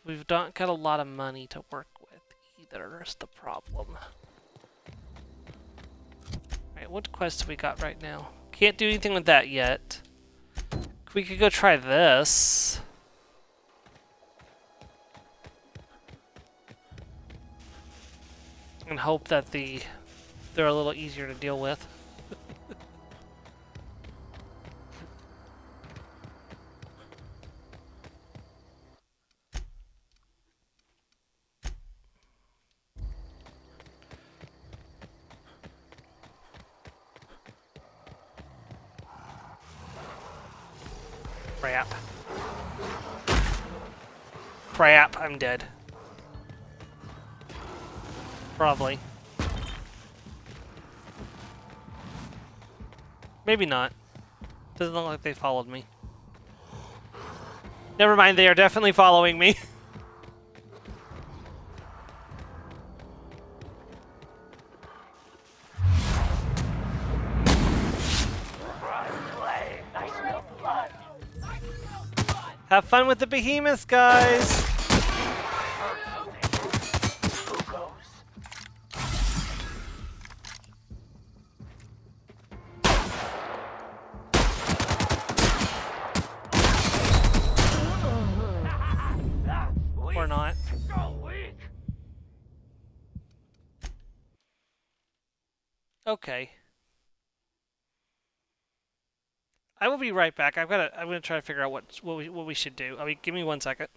Speaker 1: We've not got a lot of money to work with either, is the problem. Alright, what quest do we got right now? Can't do anything with that yet. We could go try this. And hope that they're a little easier to deal with. Crap. Crap, I'm dead. Probably. Maybe not. Doesn't look like they followed me. Never mind, they are definitely following me. Have fun with the behemoths, guys! Or not. Okay. I will be right back. I'm gonna try to figure out what we should do. I mean, give me 1 second.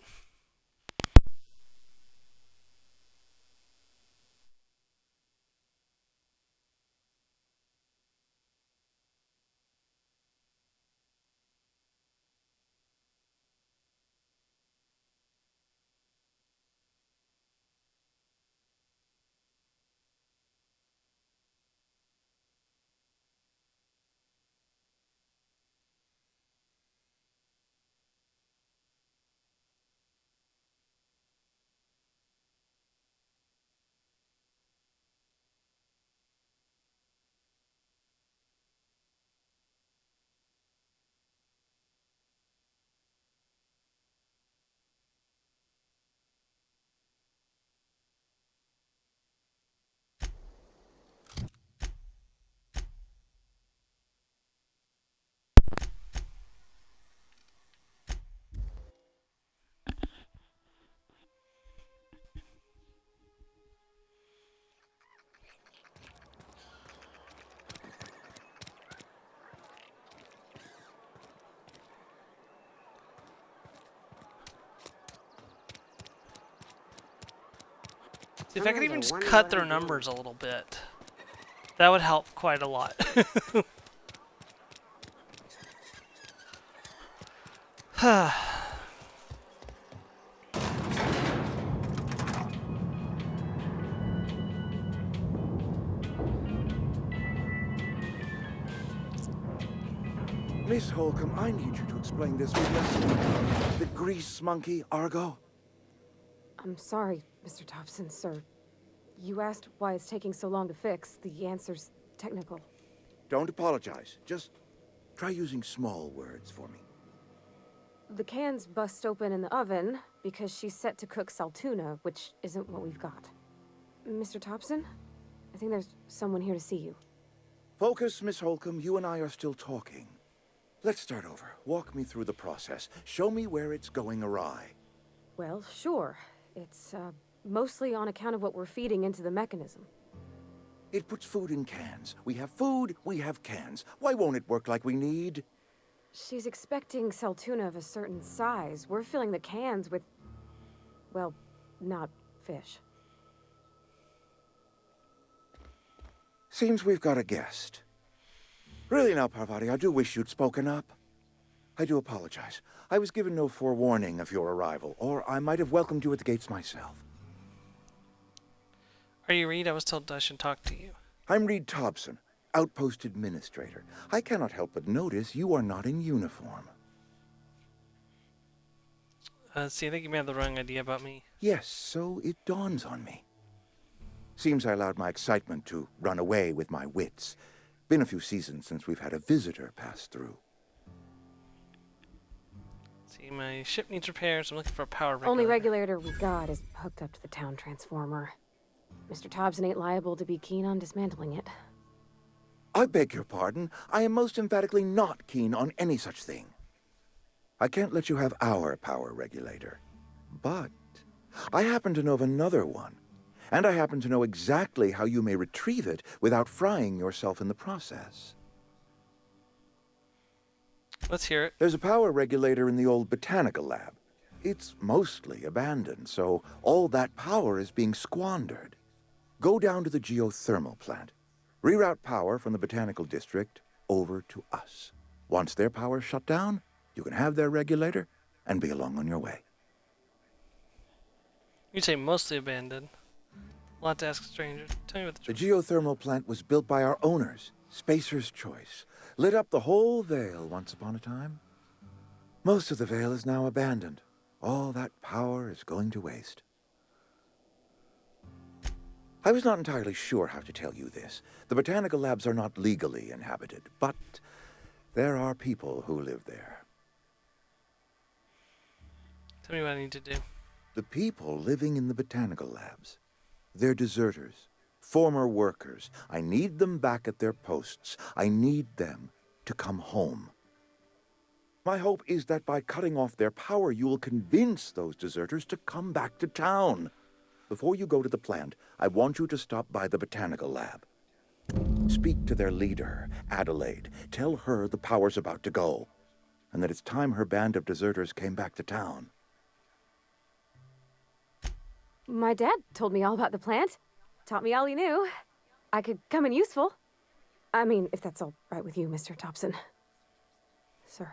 Speaker 1: See if I could even just cut their numbers a little bit. That would help quite a lot.
Speaker 20: Miss Holcomb, I need you to explain this with us. The grease monkey, Argo?
Speaker 21: I'm sorry, Mr. Thompson, sir. You asked why it's taking so long to fix. The answer's technical.
Speaker 20: Don't apologize. Just try using small words for me.
Speaker 21: The cans bust open in the oven because she's set to cook saltuna, which isn't what we've got. Mr. Thompson, I think there's someone here to see you.
Speaker 20: Focus, Miss Holcomb. You and I are still talking. Let's start over. Walk me through the process. Show me where it's going awry.
Speaker 21: Well, sure. It's, mostly on account of what we're feeding into the mechanism.
Speaker 20: It puts food in cans. We have food, we have cans. Why won't it work like we need?
Speaker 21: She's expecting saltuna of a certain size. We're filling the cans with, well, not fish.
Speaker 20: Seems we've got a guest. Really now, Parvati, I do wish you'd spoken up. I do apologize. I was given no forewarning of your arrival, or I might have welcomed you at the gates myself.
Speaker 1: Are you Reed? I was told I should talk to you.
Speaker 20: I'm Reed Thompson, Outpost Administrator. I cannot help but notice you are not in uniform.
Speaker 1: See, I think you may have the wrong idea about me.
Speaker 20: Yes, so it dawns on me. Seems I allowed my excitement to run away with my wits. Been a few seasons since we've had a visitor pass through.
Speaker 1: See, my ship needs repairs. I'm looking for a power regulator.
Speaker 21: Only regulator we got is hooked up to the town transformer. Mr. Thompson ain't liable to be keen on dismantling it.
Speaker 20: I beg your pardon. I am most emphatically not keen on any such thing. I can't let you have our power regulator. But I happen to know of another one. And I happen to know exactly how you may retrieve it without frying yourself in the process.
Speaker 1: Let's hear it.
Speaker 20: There's a power regulator in the old botanical lab. It's mostly abandoned, so all that power is being squandered. Go down to the geothermal plant. Reroute power from the botanical district over to us. Once their power's shut down, you can have their regulator and be along on your way.
Speaker 1: You say mostly abandoned. A lot to ask a stranger. Tell me what the
Speaker 20: geothermal plant was built by our owners, Spacer's Choice. Lit up the whole Vale once upon a time. Most of the Vale is now abandoned. All that power is going to waste. I was not entirely sure how to tell you this. The botanical labs are not legally inhabited, but there are people who live there.
Speaker 1: Tell me what I need to do.
Speaker 20: The people living in the botanical labs. They're deserters, former workers. I need them back at their posts. I need them to come home. My hope is that by cutting off their power, you will convince those deserters to come back to town. Before you go to the plant, I want you to stop by the botanical lab. Speak to their leader, Adelaide. Tell her the power's about to go, and that it's time her band of deserters came back to town.
Speaker 21: My dad told me all about the plant. Taught me all he knew. I could come in useful. I mean, if that's all right with you, Mr. Thompson. Sir.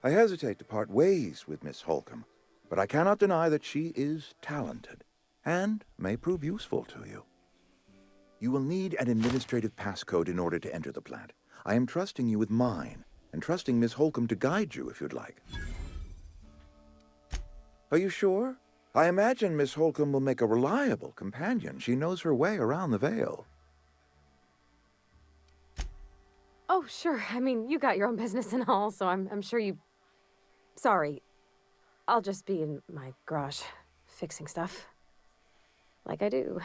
Speaker 20: I hesitate to part ways with Miss Holcomb, but I cannot deny that she is talented and may prove useful to you. You will need an administrative passcode in order to enter the plant. I am trusting you with mine, and trusting Miss Holcomb to guide you if you'd like. Are you sure? I imagine Miss Holcomb will make a reliable companion. She knows her way around the Vale.
Speaker 21: Oh, sure. I mean, you got your own business and all, so I'm sure you... Sorry. I'll just be in my garage, fixing stuff. Like I do.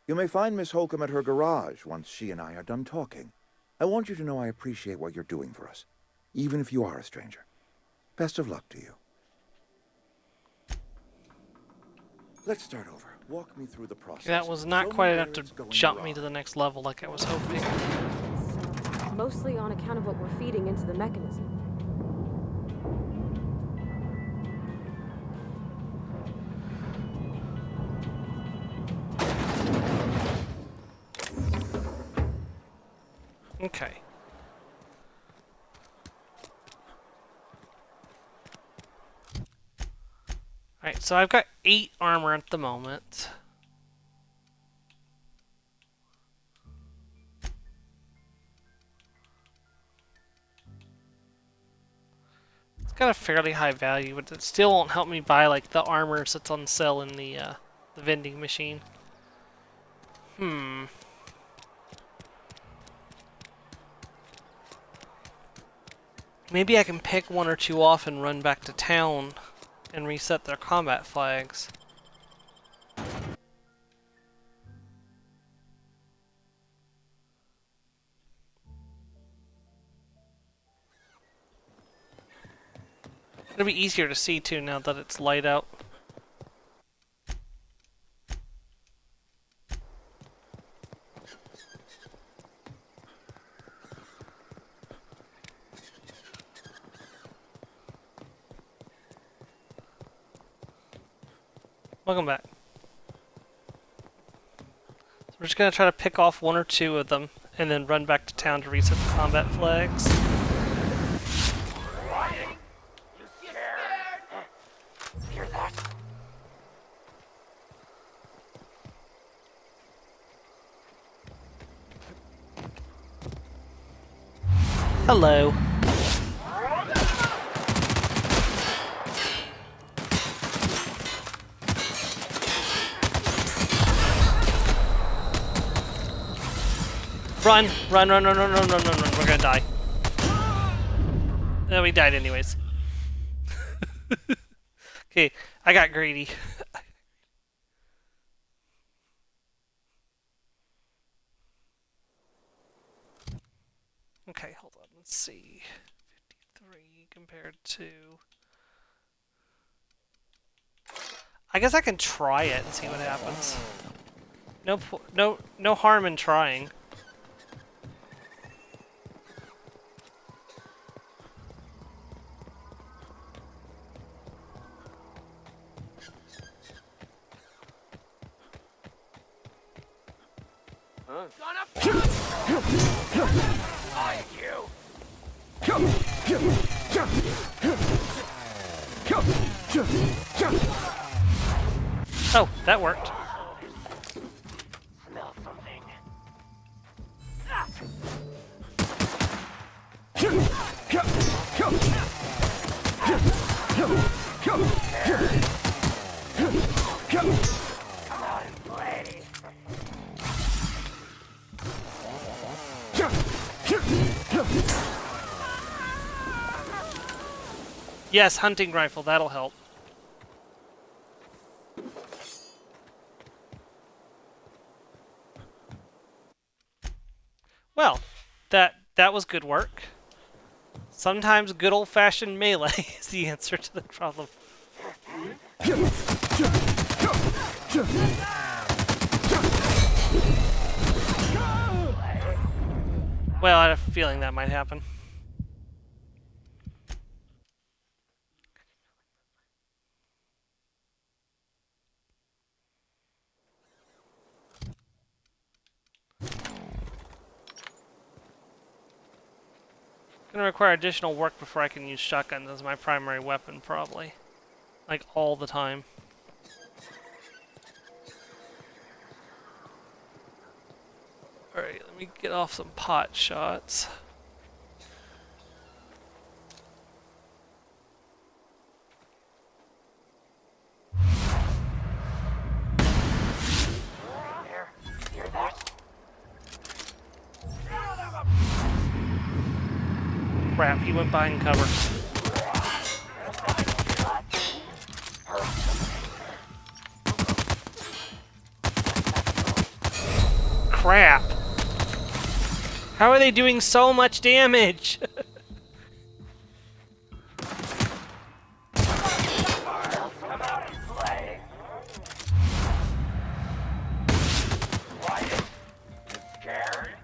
Speaker 20: You may find Miss Holcomb at her garage once she and I are done talking. I want you to know I appreciate what you're doing for us, even if you are a stranger. Best of luck to you. Let's start over. Walk me through the process.
Speaker 1: That was not quite enough to jump me to the next level like I was hoping.
Speaker 21: Mostly on account of what we're feeding into the mechanism.
Speaker 1: Okay. Alright, so I've got 8 armor at the moment. It's got a fairly high value, but it still won't help me buy like the armors that's on sale in the vending machine. Maybe I can pick 1 or 2 off and run back to town and reset their combat flags. It'll be easier to see too now that it's light out. Welcome back. So we're just gonna try to pick off 1 or 2 of them and then run back to town to reset the combat flags.
Speaker 6: Hear that?
Speaker 1: Hello. Run! Run, run, run, run, run, run, run, run. We're gonna die. No, we died anyways. Okay, I got greedy. Okay, hold on. Let's see. 53 compared to... I guess I can try it and see what happens. No harm in trying. Oh, that worked.
Speaker 6: Smell something. Come out and play.
Speaker 1: Yes, hunting rifle, that'll help. Well, that was good work. Sometimes good old-fashioned melee is the answer to the problem. Well, I had a feeling that might happen. Gonna require additional work before I can use shotguns as my primary weapon, probably. Like, all the time. Alright, let me get off some pot shots.
Speaker 6: Hear that?
Speaker 1: Crap, he went behind cover. Crap! How are they doing so much damage?
Speaker 6: Come out and play. Quiet. You scared?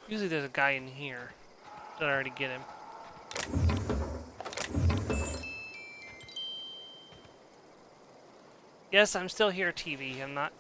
Speaker 1: Usually there's a guy in here. Did I already get him? Yes, I'm still here, TV. I'm not...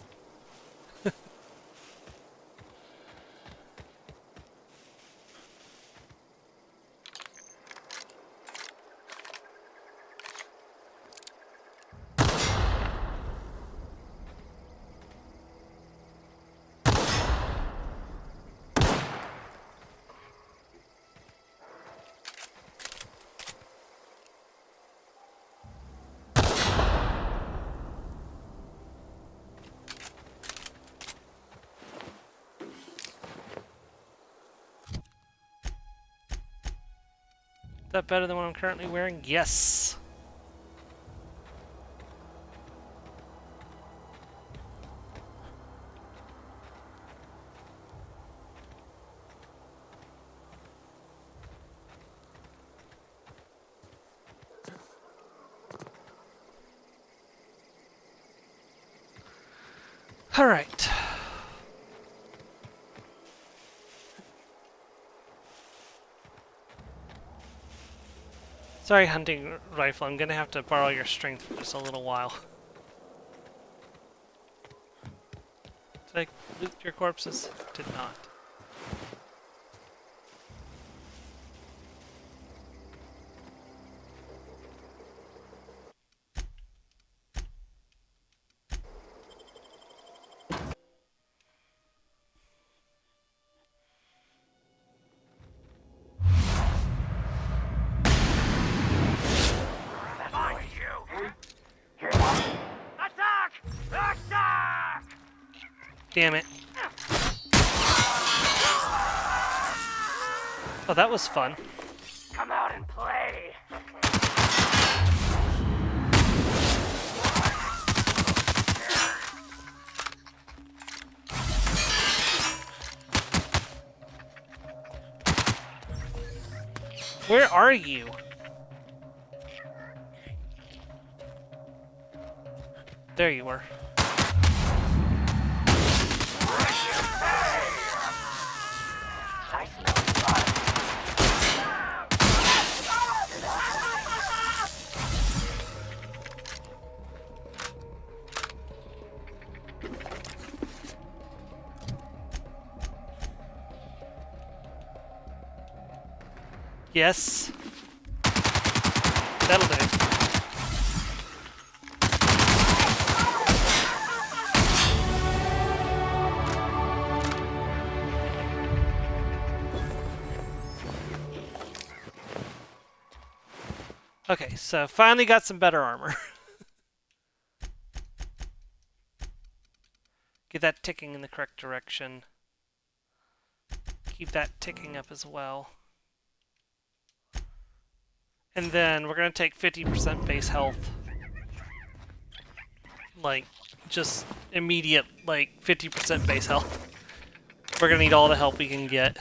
Speaker 1: Is that better than what I'm currently wearing? Yes! Alright. Sorry, hunting rifle. I'm gonna have to borrow your strength for just a little while. Did I loot your corpses? Did not. Damn it. Oh, that was fun.
Speaker 6: Come out and play.
Speaker 1: Where are you? There you were. Yes. That'll do. Okay, so finally got some better armor. Get that ticking in the correct direction. Keep that ticking up as well. And then we're going to take 50% base health. Like, just immediate, like, 50% base health. We're going to need all the help we can get.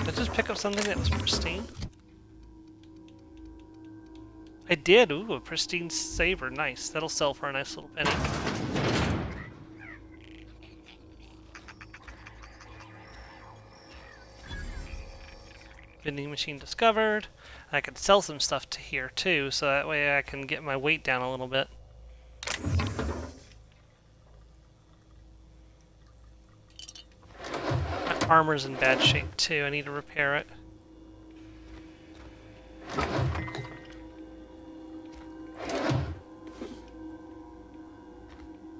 Speaker 1: Did I just pick up something that was pristine? I did! Ooh, a pristine saber. Nice. That'll sell for a nice little penny. Vending machine discovered. I could sell some stuff to here too, so that way I can get my weight down a little bit. armor's in bad shape too. I need to repair it.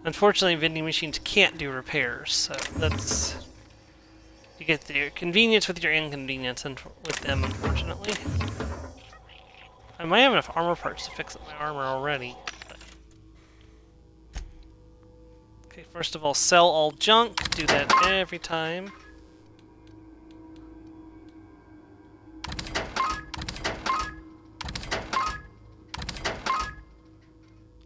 Speaker 1: Unfortunately, vending machines can't do repairs, so that's... You get your convenience with your inconvenience with them, unfortunately. I might have enough armor parts to fix up my armor already. But... Okay, first of all, sell all junk. Do that every time.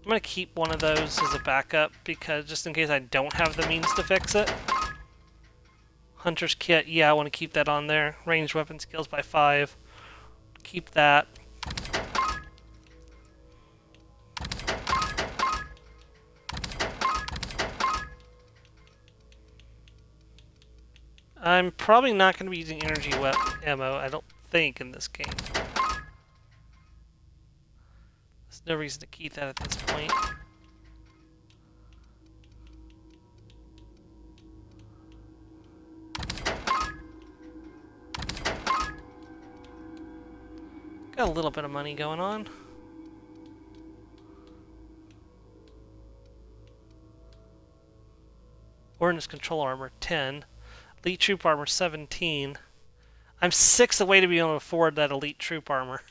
Speaker 1: I'm gonna keep one of those as a backup, because just in case I don't have the means to fix it. Hunter's kit, yeah, I want to keep that on there. Ranged weapon skills by 5. Keep that. I'm probably not going to be using energy weapon ammo, I don't think, in this game. There's no reason to keep that at this point. Got a little bit of money going on. Ordnance control armor 10. Elite troop armor 17. I'm 6 away to be able to afford that elite troop armor.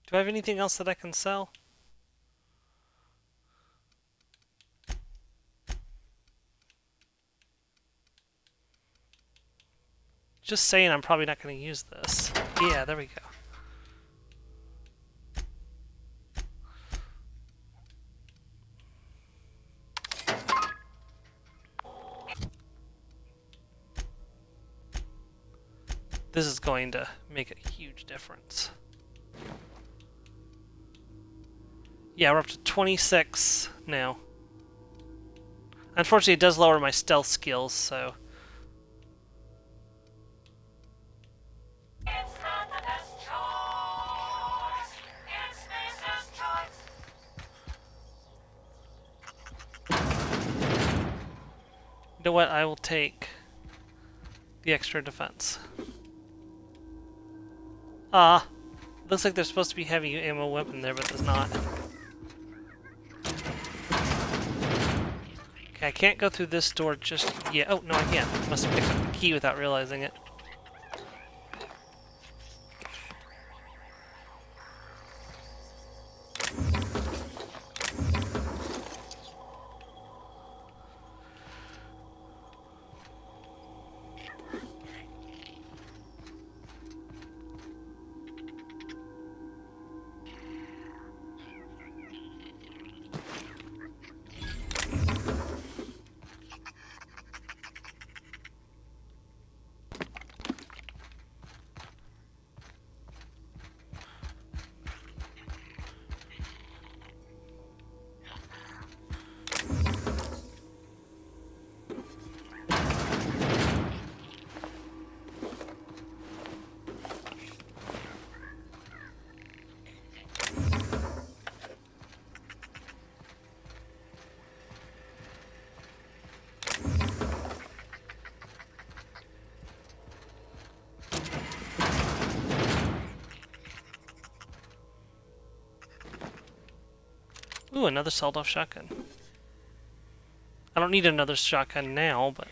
Speaker 1: Do I have anything else that I can sell? Just saying, I'm probably not going to use this. Yeah, there we go. This is going to make a huge difference. Yeah, we're up to 26 now. Unfortunately, it does lower my stealth skills, so... You know what? I will take the extra defense. Ah, looks like there's supposed to be heavy ammo weapon there, but there's not. Okay, I can't go through this door just yet. Oh, no, I can. I must have picked up the key without realizing it. Ooh, another sawed-off shotgun. I don't need another shotgun now, but...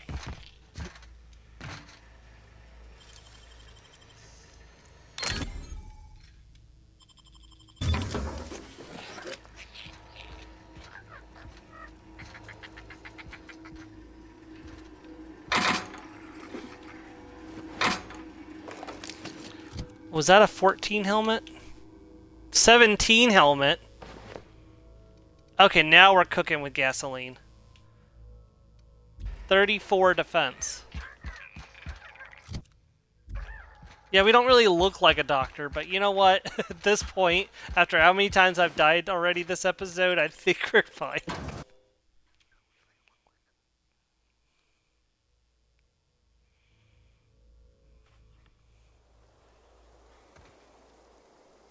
Speaker 1: Was that a 14 helmet? 17 helmet? Okay, now we're cooking with gasoline. 34 defense. Yeah, we don't really look like a doctor, but you know what? At this point, after how many times I've died already this episode, I think we're fine.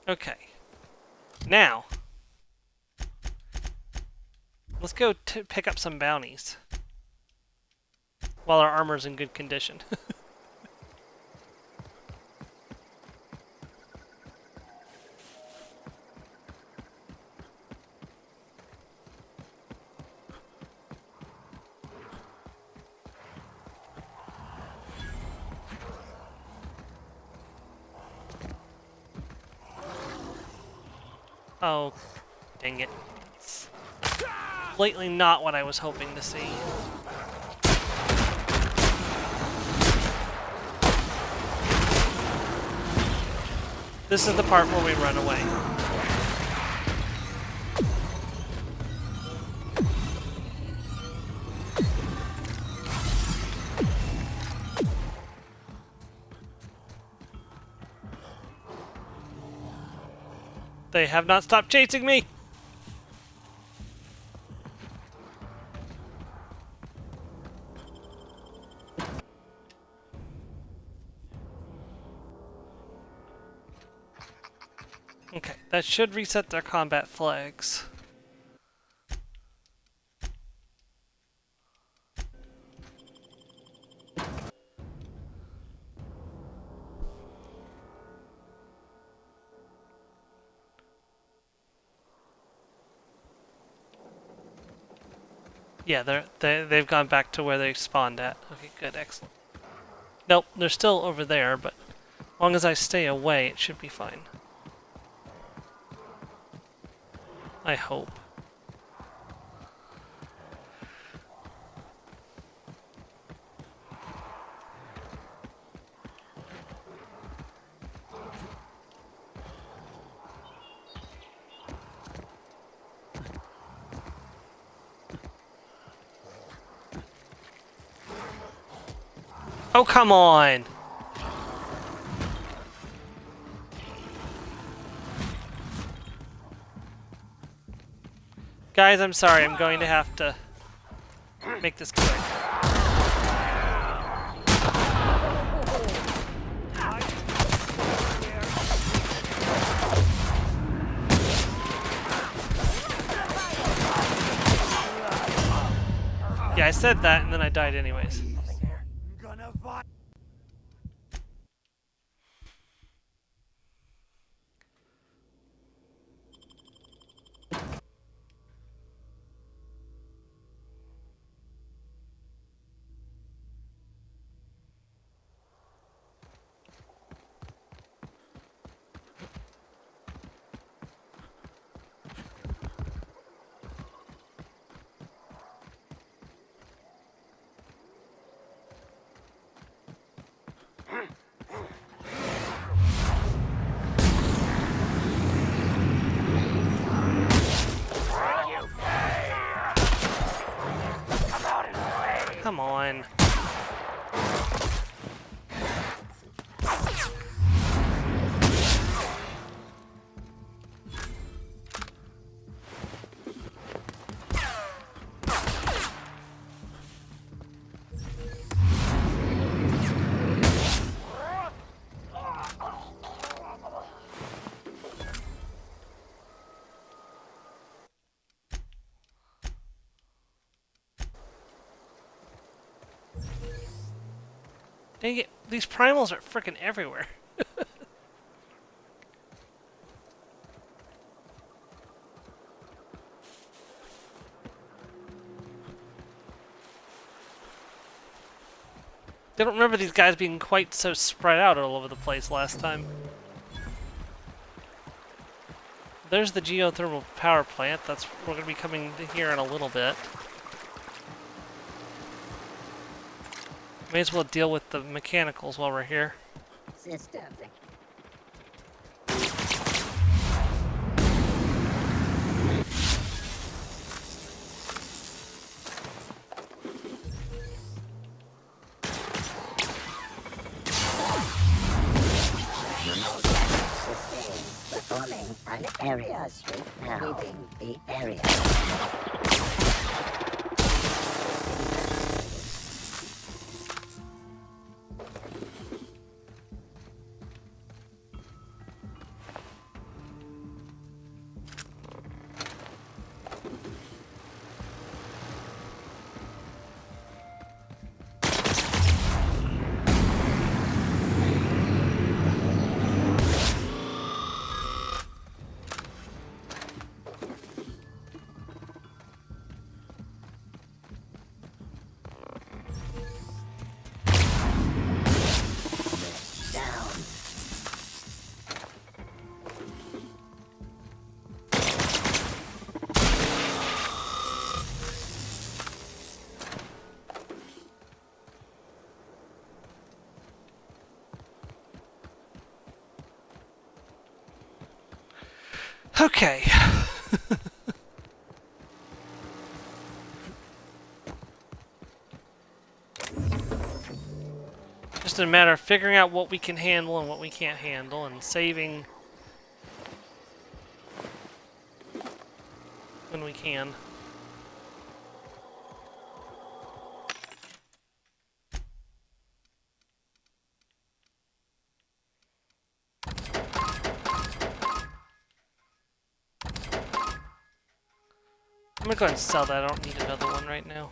Speaker 1: Okay. Now, let's go pick up some bounties. while our armor's in good condition. Oh, dang it. It's blatantly not what I was hoping to see. This is the part where we run away. They have not stopped chasing me! Okay, that should reset their combat flags. Yeah, they've gone back to where they spawned at. Okay, good, excellent. Nope, they're still over there, but as long as I stay away, it should be fine. I hope. Oh, come on! Guys, I'm sorry, I'm going to have to make this quick. Yeah, I said that and then I died anyways. Come on. Dang it, these primals are freaking everywhere. I don't remember these guys being quite so spread out all over the place last time. There's the geothermal power plant. We're going to be coming here in a little bit. May as well deal with the mechanicals while we're here.
Speaker 11: System. Performing an area sweep now. Sweeping the area.
Speaker 1: Okay. Just a matter of figuring out what we can handle and what we can't handle and saving when we can. I'm gonna go ahead and sell that. I don't need another one right now.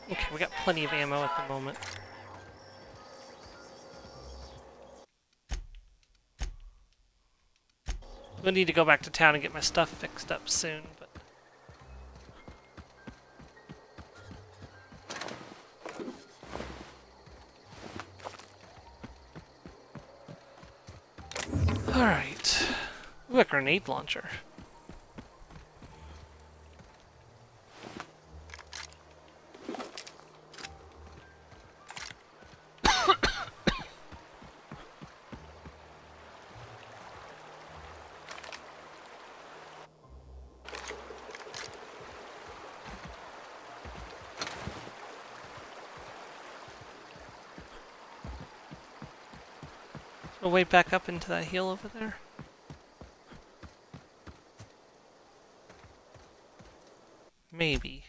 Speaker 1: Okay, we got plenty of ammo at the moment. We'll need to go back to town and get my stuff fixed up soon, but... Alright. Ooh, a grenade launcher. A way back up into that hill over there? Maybe.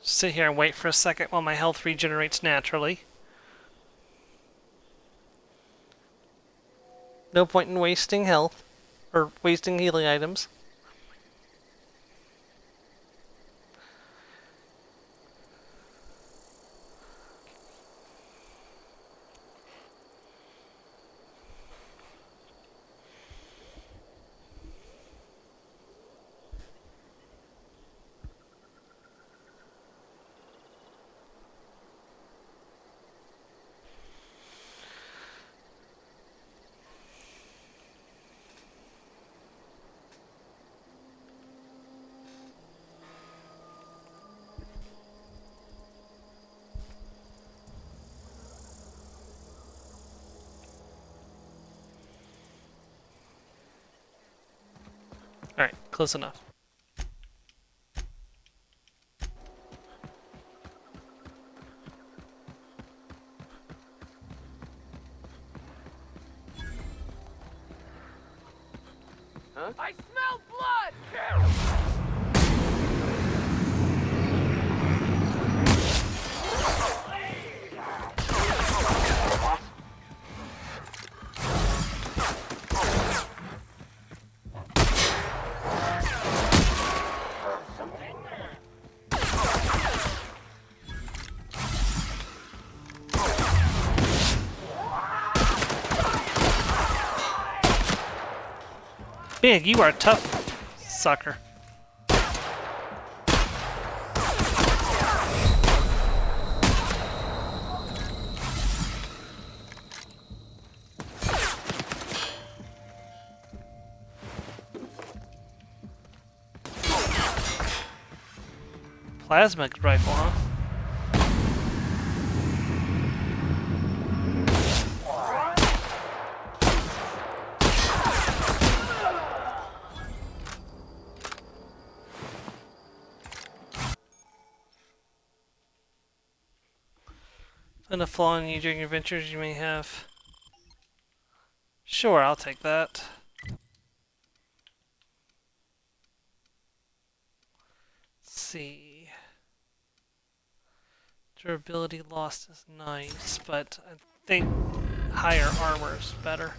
Speaker 1: Sit here and wait for a second while my health regenerates naturally. No point in wasting health, or wasting healing items. Alright, close enough.
Speaker 16: Huh? I smell blood!
Speaker 1: Big, you are a tough sucker. Plasma rifle, huh? Been a flaw in you during your ventures you may have. Sure, I'll take that. Let's see. Durability lost is nice, but I think higher armor is better.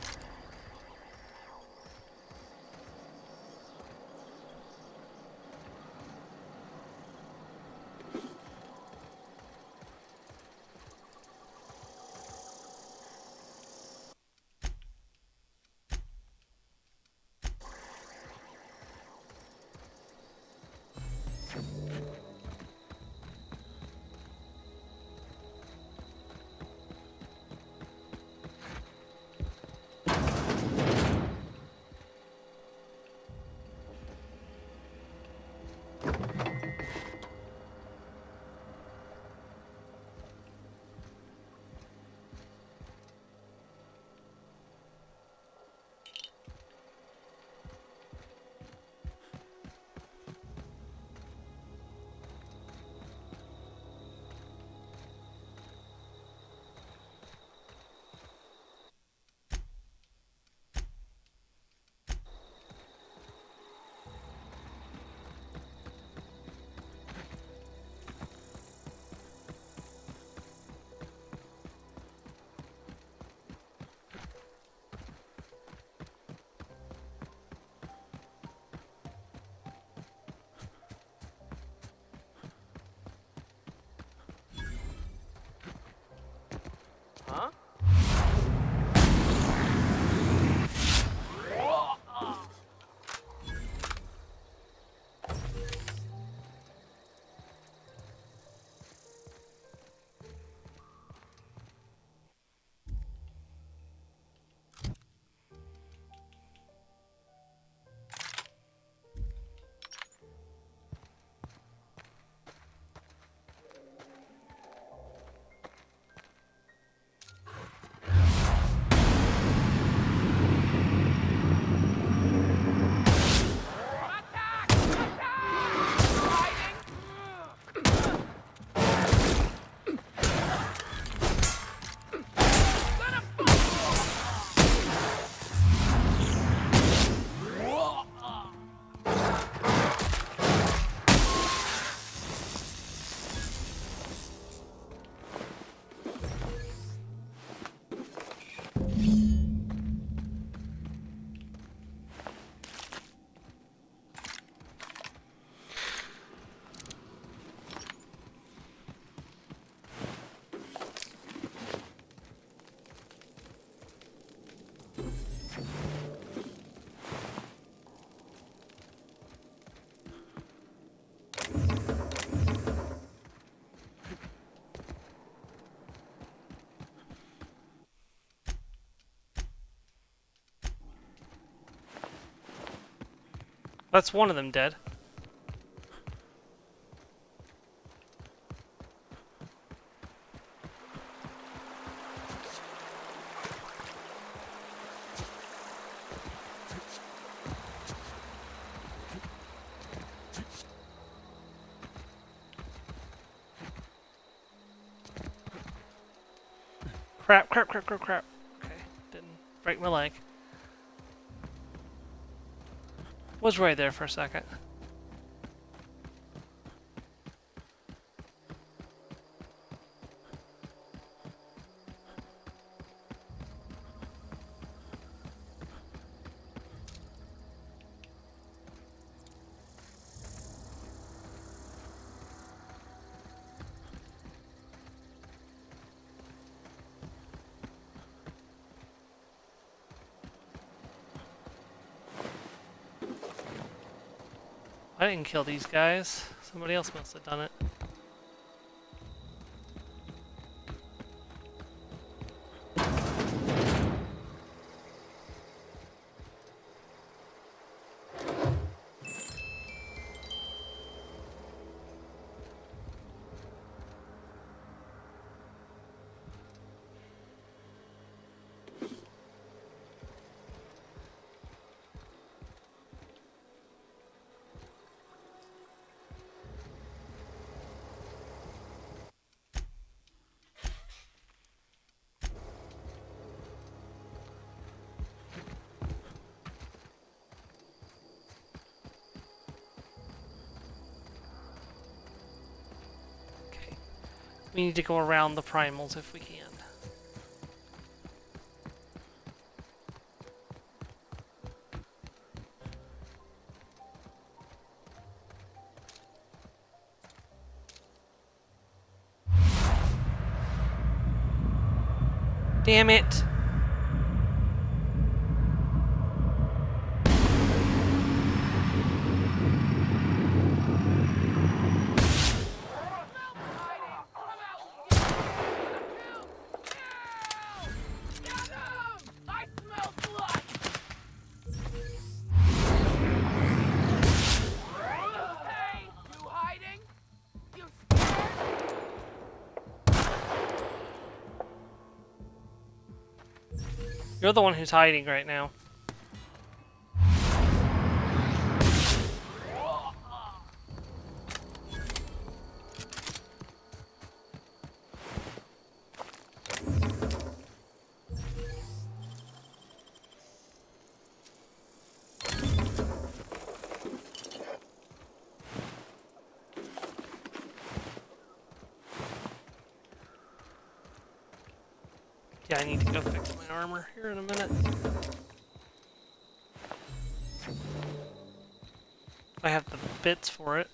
Speaker 16: Huh?
Speaker 1: That's one of them dead. Crap, crap, crap, crap, crap. Okay, didn't break my leg. Was right there for a second. I didn't kill these guys. Somebody else must have done it. We need to go around the primals if we can. Damn it! You're the one who's hiding right now. Yeah, I need to go fix my armor here in a minute. If I have the bits for it.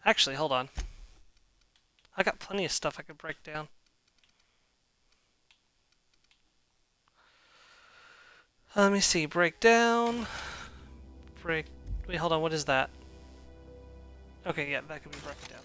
Speaker 1: Actually, hold on. I got plenty of stuff I could break down. Let me see. Break down. Break. Wait, hold on. What is that? Okay, yeah, that can be broken down.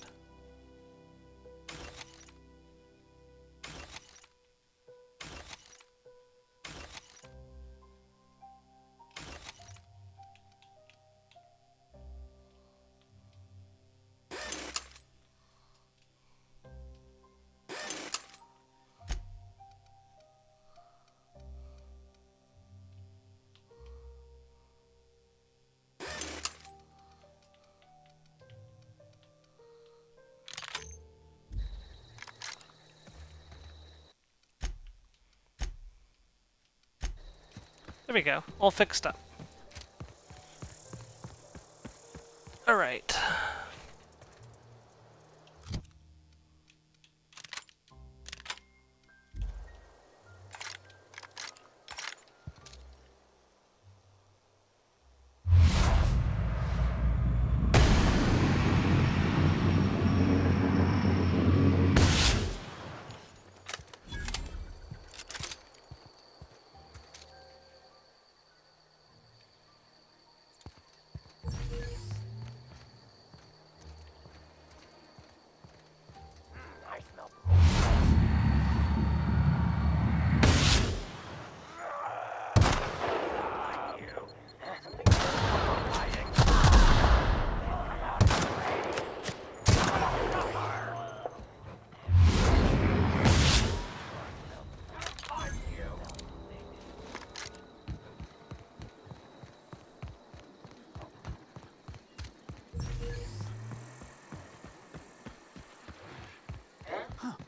Speaker 1: There we go. All fixed up. All right.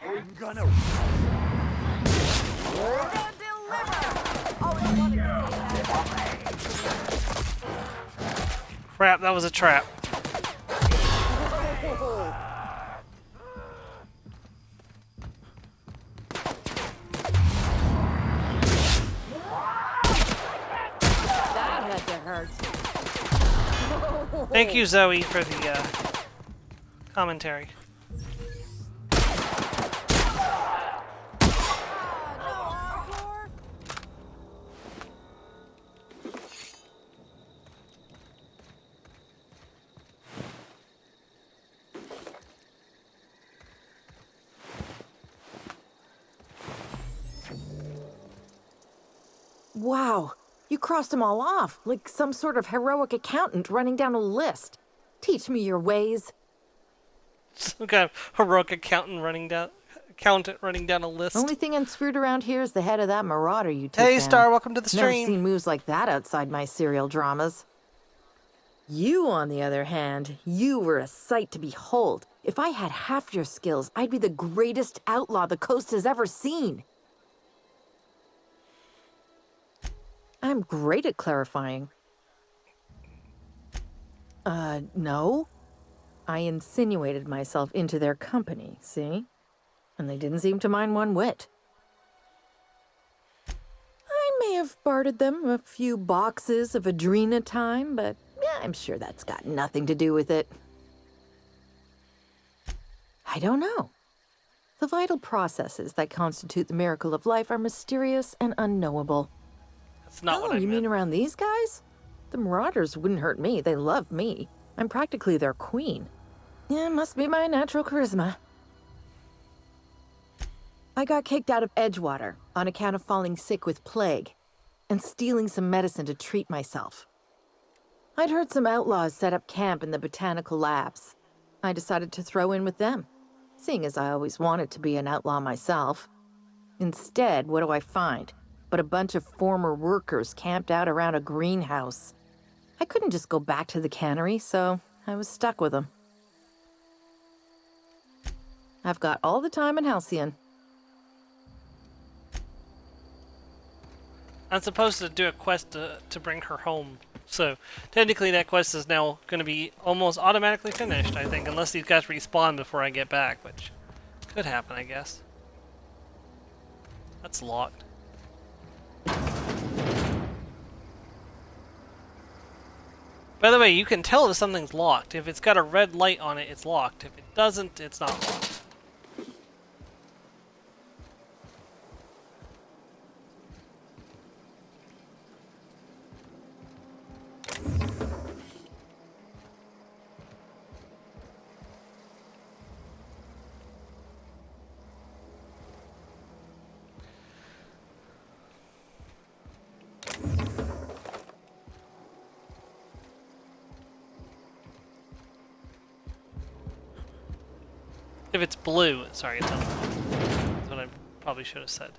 Speaker 10: I'm gonna...
Speaker 1: Crap, that was a trap.
Speaker 7: That had to hurt.
Speaker 1: Thank you, Zoe, for the commentary.
Speaker 2: Wow, you crossed them all off, like some sort of heroic accountant running down a list. Teach me your ways.
Speaker 1: Some kind of heroic accountant running down a list.
Speaker 2: Only thing unscrewed around here is the head of that marauder you took
Speaker 1: Hey,
Speaker 2: down.
Speaker 1: Star, welcome to the stream.
Speaker 2: Never seen moves like that outside my serial dramas. You, on the other hand, you were a sight to behold. If I had half your skills, I'd be the greatest outlaw the coast has ever seen. I'm great at clarifying. No? I insinuated myself into their company, see? And they didn't seem to mind one whit. I may have bartered them a few boxes of Adrena time, but yeah, I'm sure that's got nothing to do with it. I don't know. The vital processes that constitute the miracle of life are mysterious and unknowable.
Speaker 1: That's not what I
Speaker 2: you
Speaker 1: meant.
Speaker 2: mean around these guys? The Marauders wouldn't hurt me. They love me. I'm practically their queen. Yeah, must be my natural charisma. I got kicked out of Edgewater on account of falling sick with plague and stealing some medicine to treat myself. I'd heard some outlaws set up camp in the botanical labs. I decided to throw in with them, seeing as I always wanted to be an outlaw myself. Instead, what do I find but a bunch of former workers camped out around a greenhouse? I couldn't just go back to the cannery, so I was stuck with them. I've got all the time in Halcyon.
Speaker 1: I'm supposed to do a quest to bring her home, so technically that quest is now going to be almost automatically finished, I think, unless these guys respawn before I get back, which could happen, I guess. That's locked. By the way, you can tell if something's locked. If it's got a red light on it, it's locked. If it doesn't, it's not locked. If it's blue, sorry, it's not blue. That's what I probably should have said.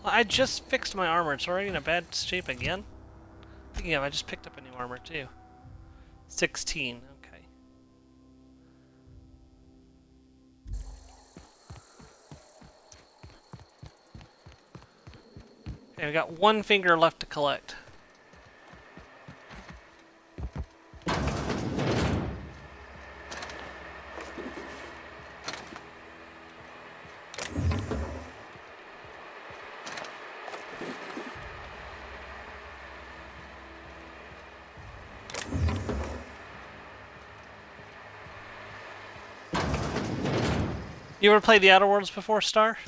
Speaker 1: Well, I just fixed my armor. It's already in a bad shape again. Speaking of, I just picked up a new armor too. 16. Okay. Okay, we got one finger left to collect. You ever played the Outer Worlds before, Star?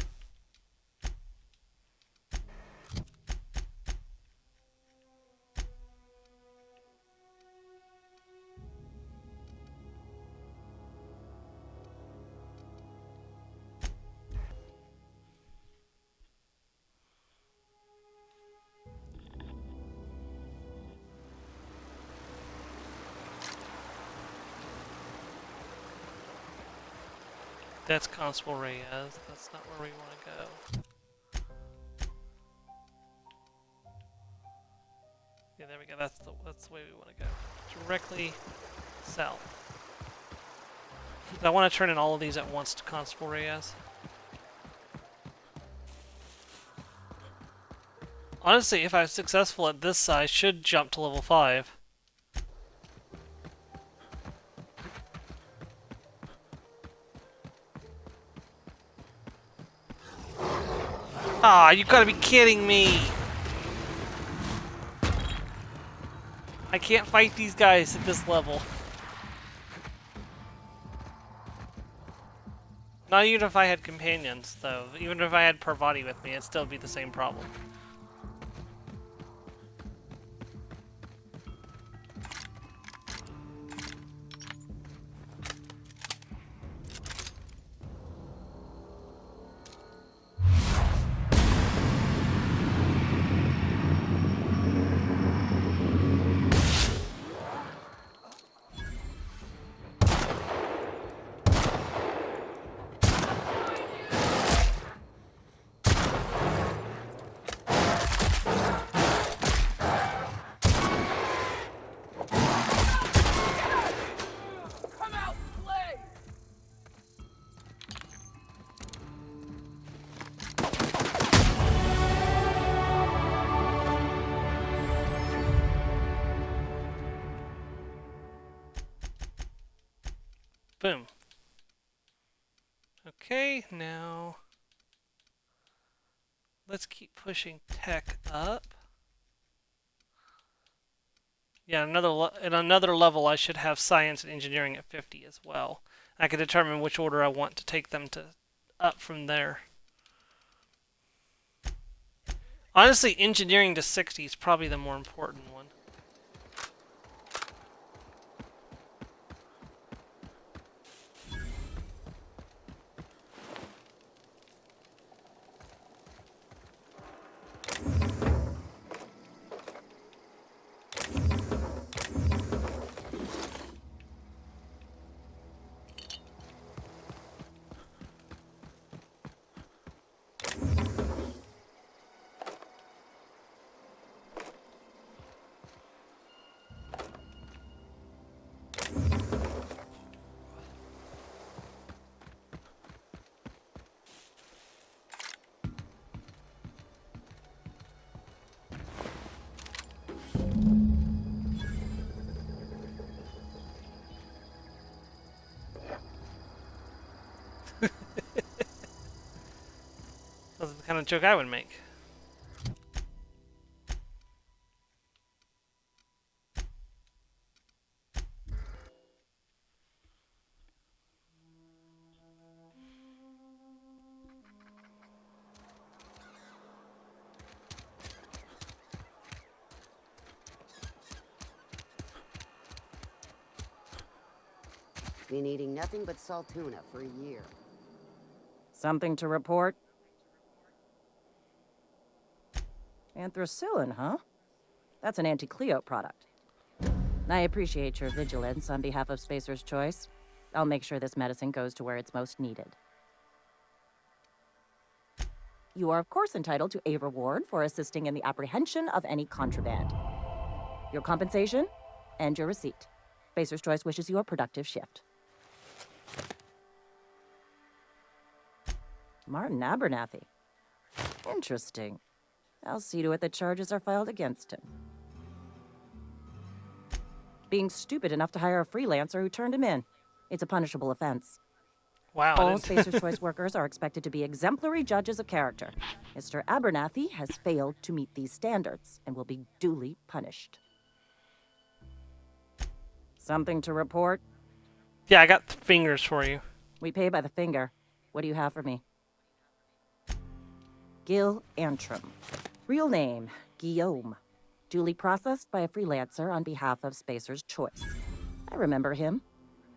Speaker 1: That's Constable Reyes. That's not where we want to go. Yeah, there we go. That's the way we want to go. Directly south. I want to turn in all of these at once to Constable Reyes. Honestly, if I was successful at this, I should jump to level 5. Ah, you gotta be kidding me! I can't fight these guys at this level. Not even if I had companions, though. Even if I had Parvati with me, it'd still be the same problem. Boom. Okay, now let's keep pushing tech up. Yeah, at another level, I should have science and engineering at 50 as well. I can determine which order I want to take them to up from there. Honestly, engineering to 60 is probably the more important one. That's the kind of joke I would make.
Speaker 14: Been eating nothing but salt tuna for a year.
Speaker 17: Something to report? Anthracillin, huh? That's an anti-Cleo product. I appreciate your vigilance on behalf of Spacer's Choice. I'll make sure this medicine goes to where it's most needed. You are, of course, entitled to a reward for assisting in the apprehension of any contraband. Your compensation and your receipt. Spacer's Choice wishes you a productive shift. Martin Abernathy. Interesting. I'll see to it that charges are filed against him. Being stupid enough to hire a freelancer who turned him in. It's a punishable offense.
Speaker 1: Wow.
Speaker 17: All Spacer's Choice workers are expected to be exemplary judges of character. Mr. Abernathy has failed to meet these standards and will be duly punished. Something to report?
Speaker 1: Yeah, I got fingers for you.
Speaker 17: We pay by the finger. What do you have for me? Gil Antrim. Real name, Guillaume. Duly processed by a freelancer on behalf of Spacer's Choice. I remember him.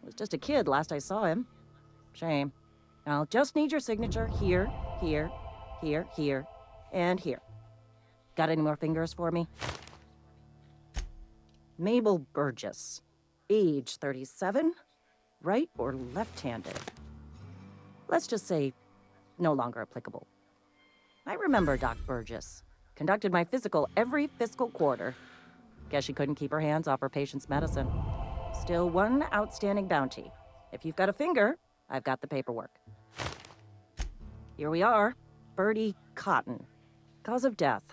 Speaker 17: I was just a kid last I saw him. Shame. I'll just need your signature here, here, here, here, and here. Got any more fingers for me? Mabel Burgess. Age 37. Right or left-handed? Let's just say no longer applicable. I remember Doc Burgess. Conducted my physical every fiscal quarter. Guess she couldn't keep her hands off her patient's medicine. Still one outstanding bounty. If you've got a finger, I've got the paperwork. Here we are. Bertie Cotton. Cause of death.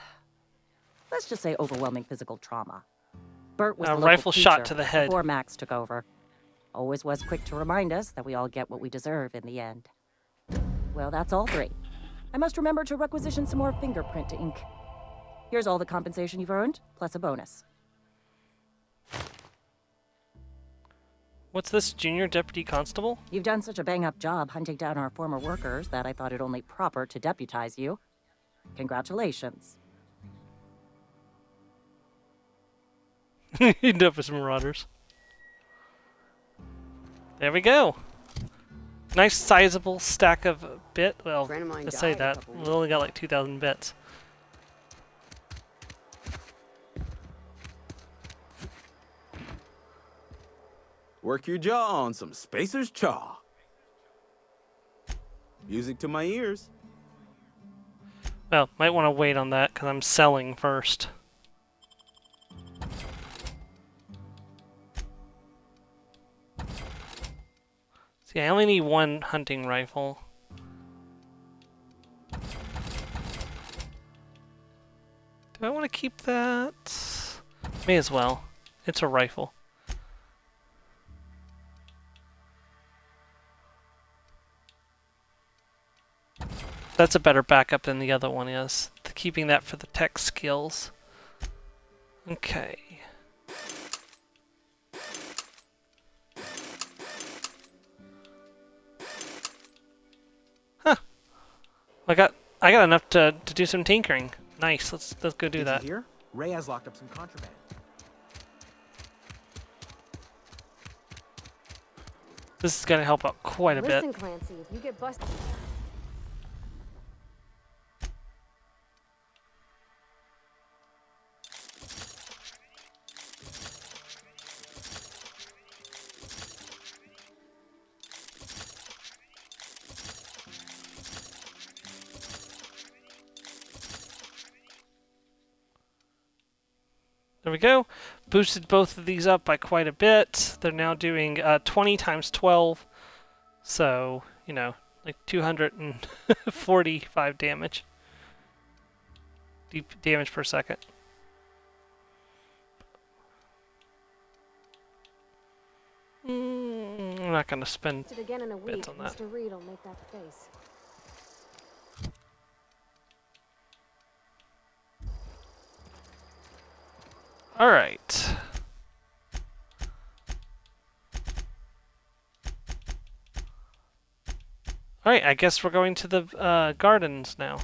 Speaker 17: Let's just say overwhelming physical trauma. Bert was
Speaker 1: A
Speaker 17: the
Speaker 1: rifle
Speaker 17: local
Speaker 1: shot
Speaker 17: teacher
Speaker 1: to the head.
Speaker 17: before Max took over. Always was quick to remind us that we all get what we deserve in the end. Well, that's all three. I must remember to requisition some more fingerprint ink. Here's all the compensation you've earned, plus a bonus.
Speaker 1: What's this, junior deputy constable?
Speaker 17: You've done such a bang-up job hunting down our former workers that I thought it only proper to deputize you. Congratulations.
Speaker 1: End up with some marauders. There we go. Nice sizable stack of bit. Well,
Speaker 14: Friend of mine
Speaker 1: let's say
Speaker 14: died a
Speaker 1: that.
Speaker 14: couple
Speaker 1: We only got like 2,000 bits.
Speaker 12: Work your jaw on some Spacer's Chaw. Music to my ears.
Speaker 1: Well, might want to wait on that because I'm selling first. See, I only need one hunting rifle. Do I want to keep that? May as well. It's a rifle. That's a better backup than the other one is. Keeping that for the tech skills. Okay. Huh. I got enough to do some tinkering. Nice. Let's go do that.
Speaker 12: Here, Ray has locked up some contraband.
Speaker 1: This is gonna help out quite a bit.
Speaker 21: Listen, Clancy, if you get busted.
Speaker 1: There we go. Boosted both of these up by quite a bit. They're now doing 20 times 12. So, you know, like 245 damage. Deep damage per second. I'm not going to spend
Speaker 21: it again in a week.
Speaker 1: bits on that.
Speaker 21: Mr. Reed will make that face.
Speaker 1: Alright. Alright, I guess we're going to the gardens now.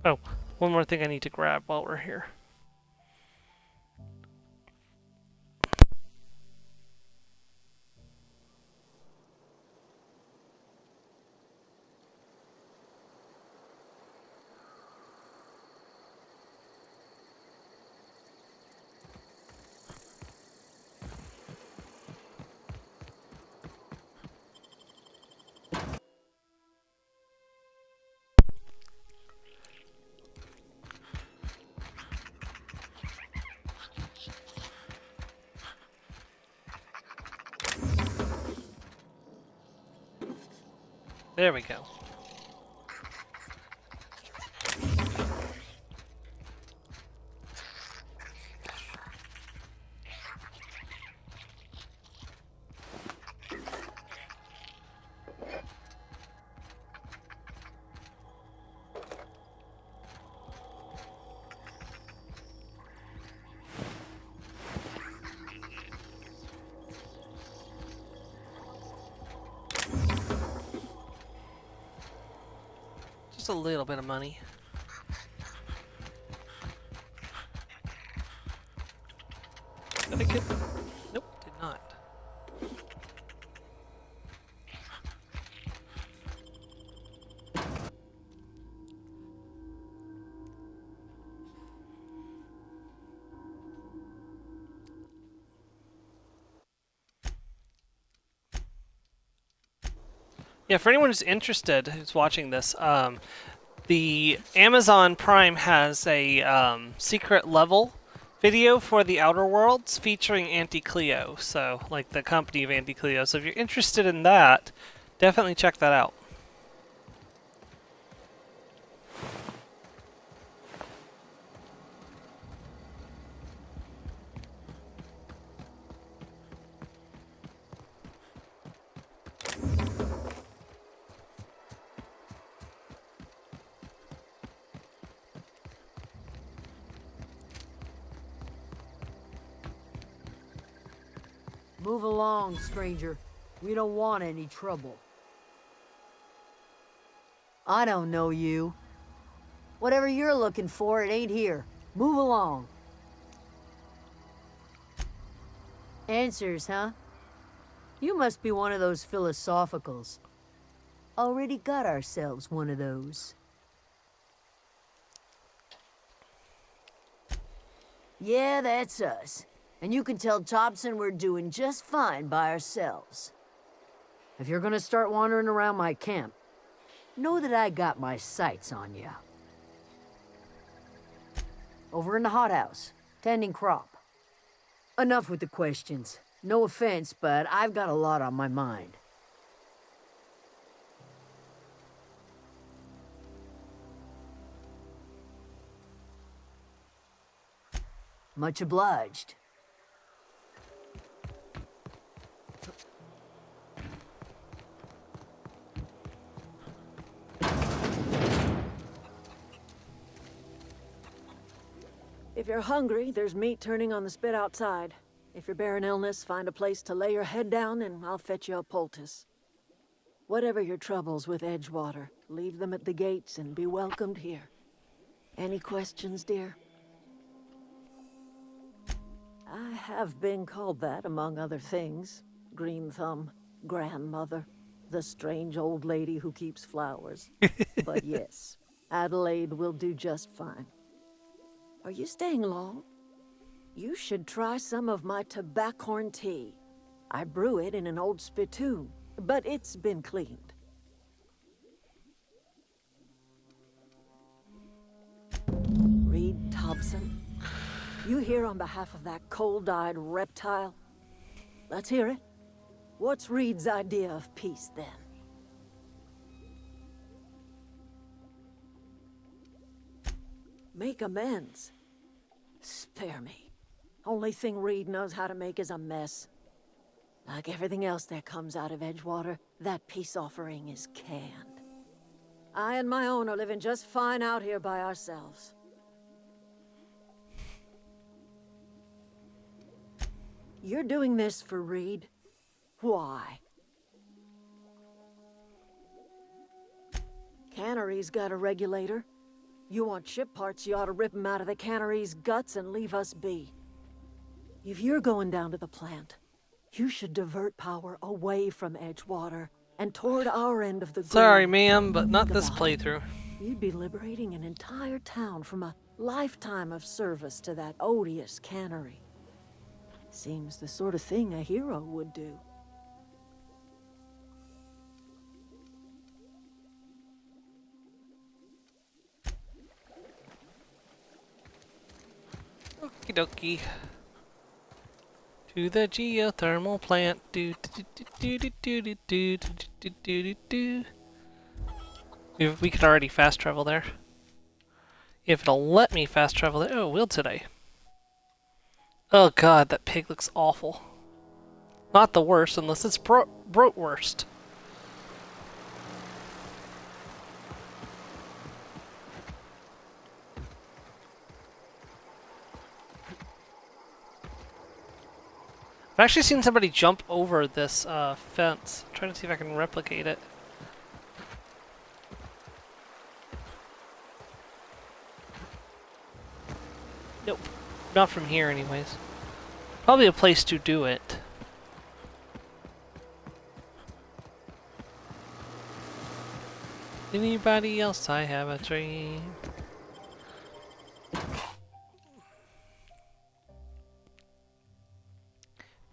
Speaker 1: Oh, one more thing I need to grab while we're here. There we go. A little bit of money. Did I get? Nope, did not. Yeah, for anyone who's interested, who's watching this, the Amazon Prime has a secret level video for the Outer Worlds featuring Auntie Cleo, so like the company of Auntie Cleo. So if you're interested in that, definitely check that out.
Speaker 3: Move along, stranger. We don't want any trouble. I don't know you. Whatever you're looking for, it ain't here. Move along. Answers, huh? You must be one of those philosophicals. Already got ourselves one of those. Yeah, that's us. And you can tell Thompson we're doing just fine by ourselves. If you're gonna start wandering around my camp, know that I got my sights on you. Over in the hothouse, tending crop. Enough with the questions. No offense, but I've got a lot on my mind. Much obliged.
Speaker 17: If you're hungry, there's meat turning on the spit outside. If you're bearing illness, find a place to lay your head down and I'll fetch you a poultice. Whatever your troubles with Edgewater, leave them at the gates and be welcomed here. Any questions, dear? I have been called that, among other things. Green Thumb, grandmother, the strange old lady who keeps flowers. But yes, Adelaide will do just fine. Are you staying long? You should try some of my tobaccorn tea. I brew it in an old spittoon, but it's been cleaned. Reed Thompson, you here on behalf of that cold-eyed reptile? Let's hear it. What's Reed's idea of peace, then? Make amends. Spare me. Only thing Reed knows how to make is a mess. Like everything else that comes out of Edgewater, that peace offering is canned. I and my own are living just fine out here by ourselves. You're doing this for Reed? Why? Cannery's got a regulator. You want ship parts, you ought to rip them out of the cannery's guts and leave us be. If you're going down to the plant, you should divert power away from Edgewater and toward our end of the grid.
Speaker 1: Sorry, ma'am, but not this playthrough.
Speaker 17: You'd be liberating an entire town from a lifetime of service to that odious cannery. Seems the sort of thing a hero would do.
Speaker 1: Okie dokie. To the geothermal plant. Do do do do do do do do do do do. We could already fast travel there. If it'll let me fast travel there. Oh, it will today. Oh god, that pig looks awful. Not the worst, unless it's Brotworst. I've actually seen somebody jump over this fence. I'm trying to see if I can replicate it. Nope. Not from here anyways. Probably a place to do it. Anybody else? I have a dream.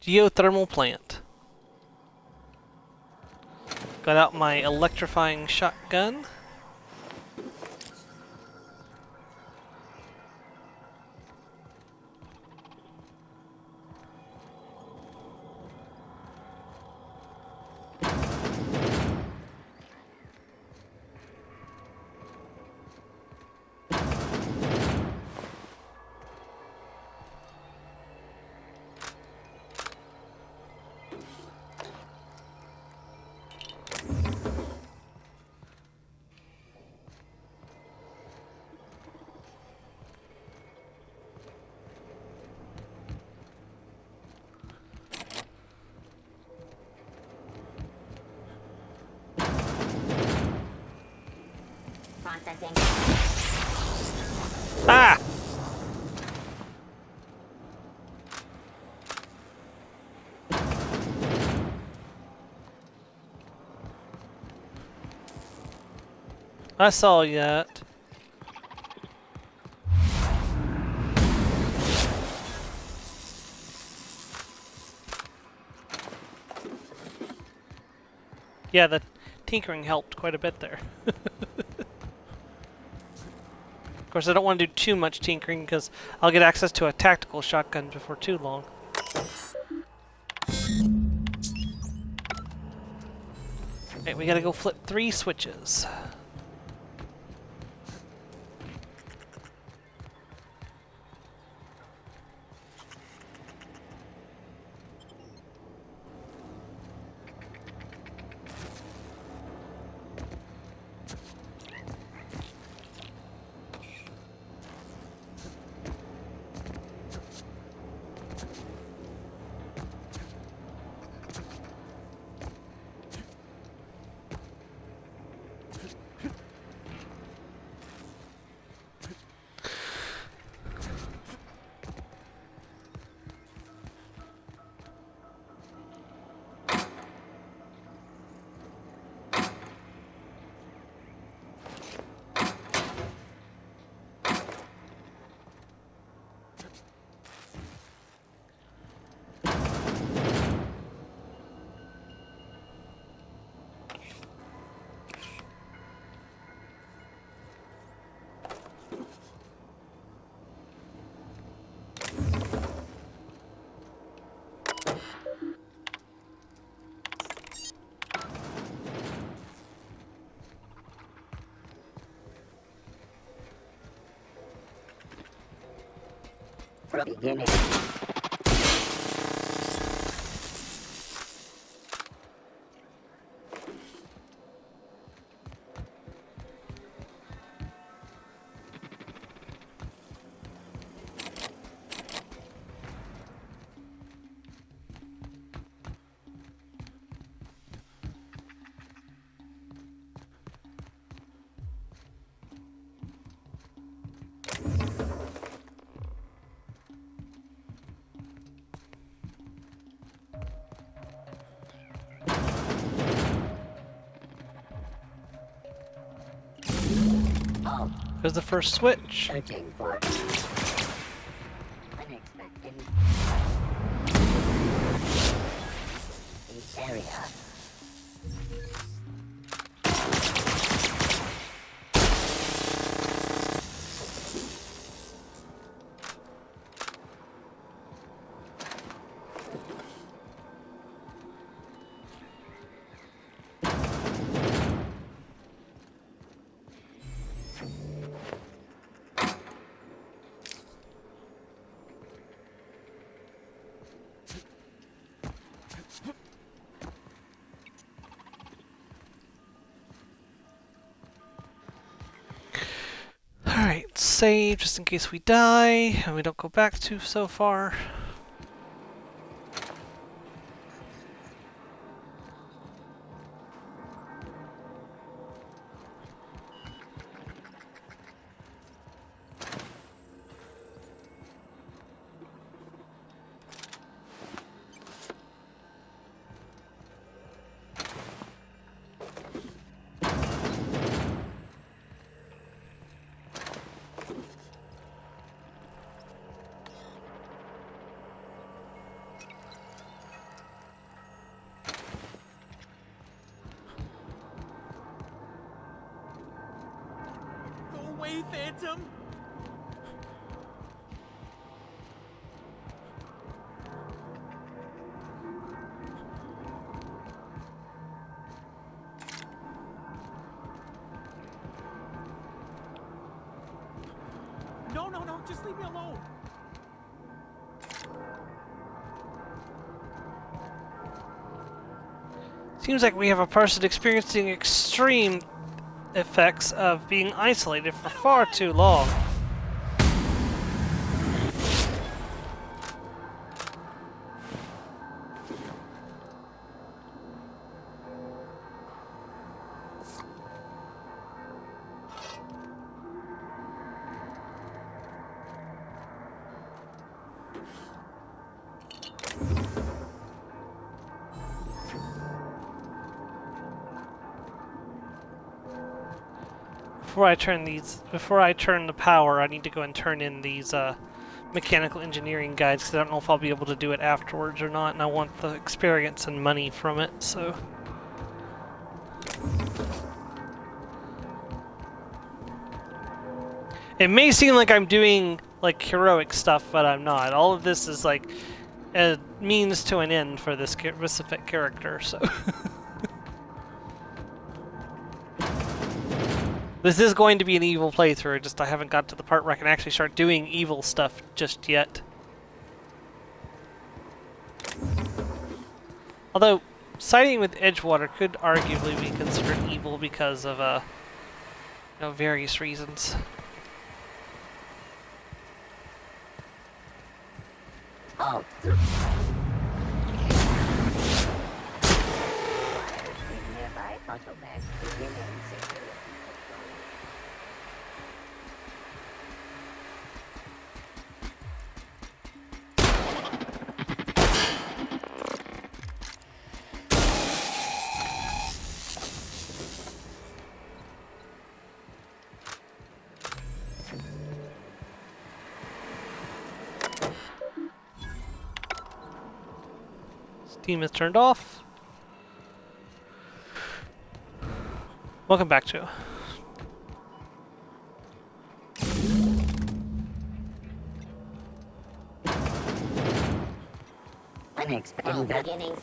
Speaker 1: Geothermal plant. Got out my electrifying shotgun. Ah! I saw that. Yeah, the tinkering helped quite a bit there. Of course, I don't want to do too much tinkering because I'll get access to a tactical shotgun before too long. Okay, we gotta go flip 3 switches.
Speaker 11: Beginning.
Speaker 1: There's the first switch.
Speaker 11: Searching for unexpected area.
Speaker 1: Alright, save just in case we die and we don't go back to so far.
Speaker 9: away, Phantom! No, no, no, just leave me alone!
Speaker 1: Seems like we have a person experiencing extreme effects of being isolated for far too long. Before I turn the power, I need to go and turn in these mechanical engineering guides, because I don't know if I'll be able to do it afterwards or not, and I want the experience and money from it, so... It may seem like I'm doing, like, heroic stuff, but I'm not. All of this is, like, a means to an end for this specific character, so... This is going to be an evil playthrough, just I haven't got to the part where I can actually start doing evil stuff just yet. Although, siding with Edgewater could arguably be considered evil because of, you know, various reasons.
Speaker 11: Oh. Nearby autobus beginning security.
Speaker 1: Steam is turned off. Welcome back, Joe.
Speaker 11: Unexpected. Beginning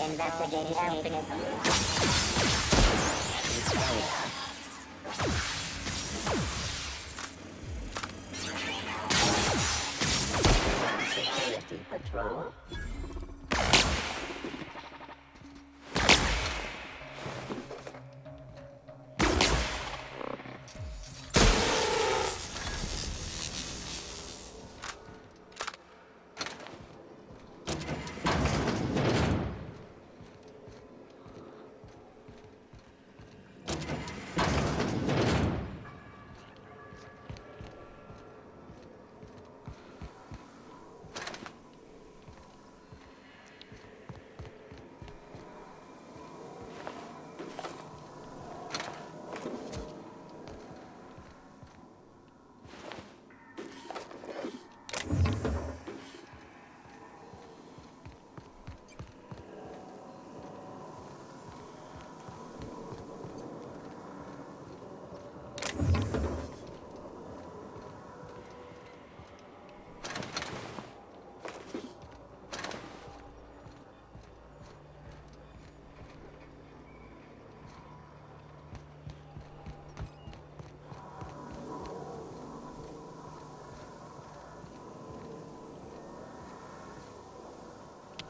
Speaker 11: investigation. control.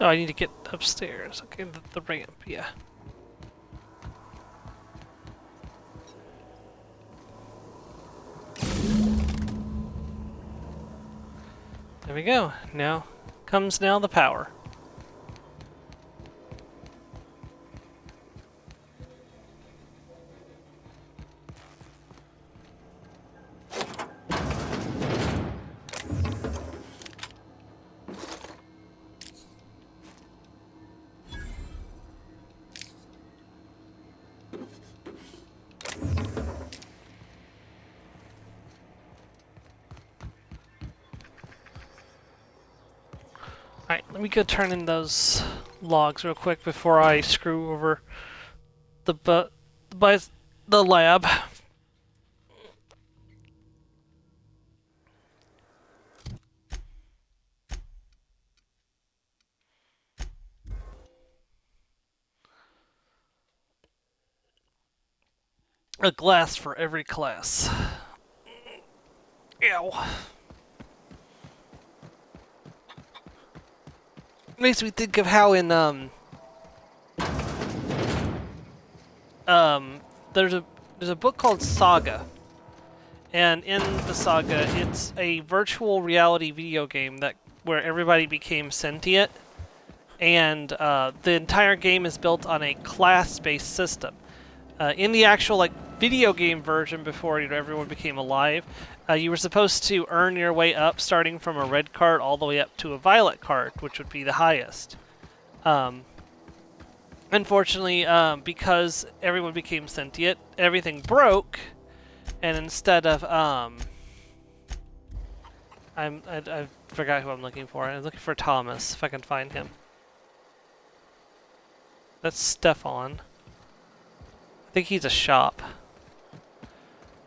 Speaker 1: Oh, I need to get upstairs. Okay, the ramp, yeah. There we go. Now comes the power. Alright, let me go turn in those logs real quick before I screw over the lab. A glass for every class. Ew. Makes me think of how in there's a book called Saga, and in the Saga it's a virtual reality video game where everybody became sentient, and the entire game is built on a class-based system. In the actual video game version, before everyone became alive, you were supposed to earn your way up, starting from a red card all the way up to a violet card, which would be the highest. Unfortunately, because everyone became sentient, everything broke, and instead of I forgot who I'm looking for. I'm looking for Thomas, if I can find him. That's Stefan. I think he's a shop.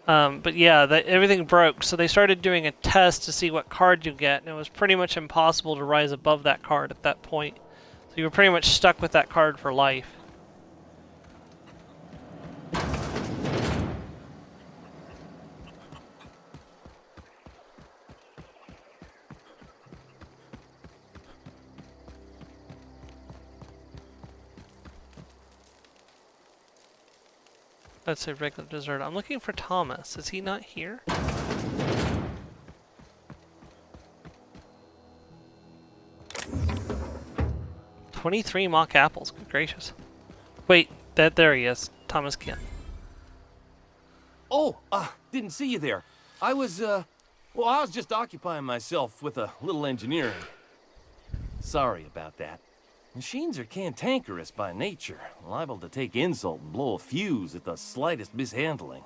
Speaker 1: But yeah, everything broke, so they started doing a test to see what card you get, and it was pretty much impossible to rise above that card at that point. So you were pretty much stuck with that card for life. That's a regular dessert. I'm looking for Thomas. Is he not here? "23 mock apples. Good gracious. Wait, there he is. Thomas Kent.
Speaker 5: Oh, didn't see you there. I was just occupying myself with a little engineering. Sorry about that. Machines are cantankerous by nature, liable to take insult and blow a fuse at the slightest mishandling.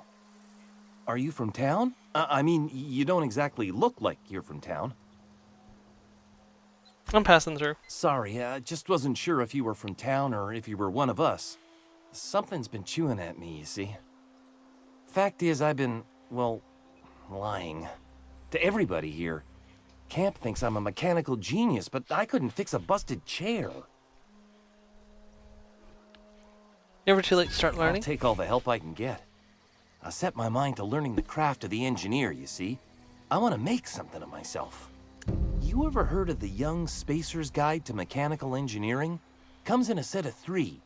Speaker 5: Are you from town? I mean, you don't exactly look like you're from town.
Speaker 1: I'm passing through.
Speaker 5: Sorry, I just wasn't sure if you were from town or if you were one of us. Something's been chewing at me, you see. Fact is, I've been, well, lying. To everybody here. Camp thinks I'm a mechanical genius, but I couldn't fix a busted chair.
Speaker 1: Never too late to start learning.
Speaker 5: I'll take all the help I can get. I set my mind to learning the craft of the engineer, you see. I want to make something of myself. You ever heard of the Young Spacer's Guide to Mechanical Engineering? Comes in a set of 3.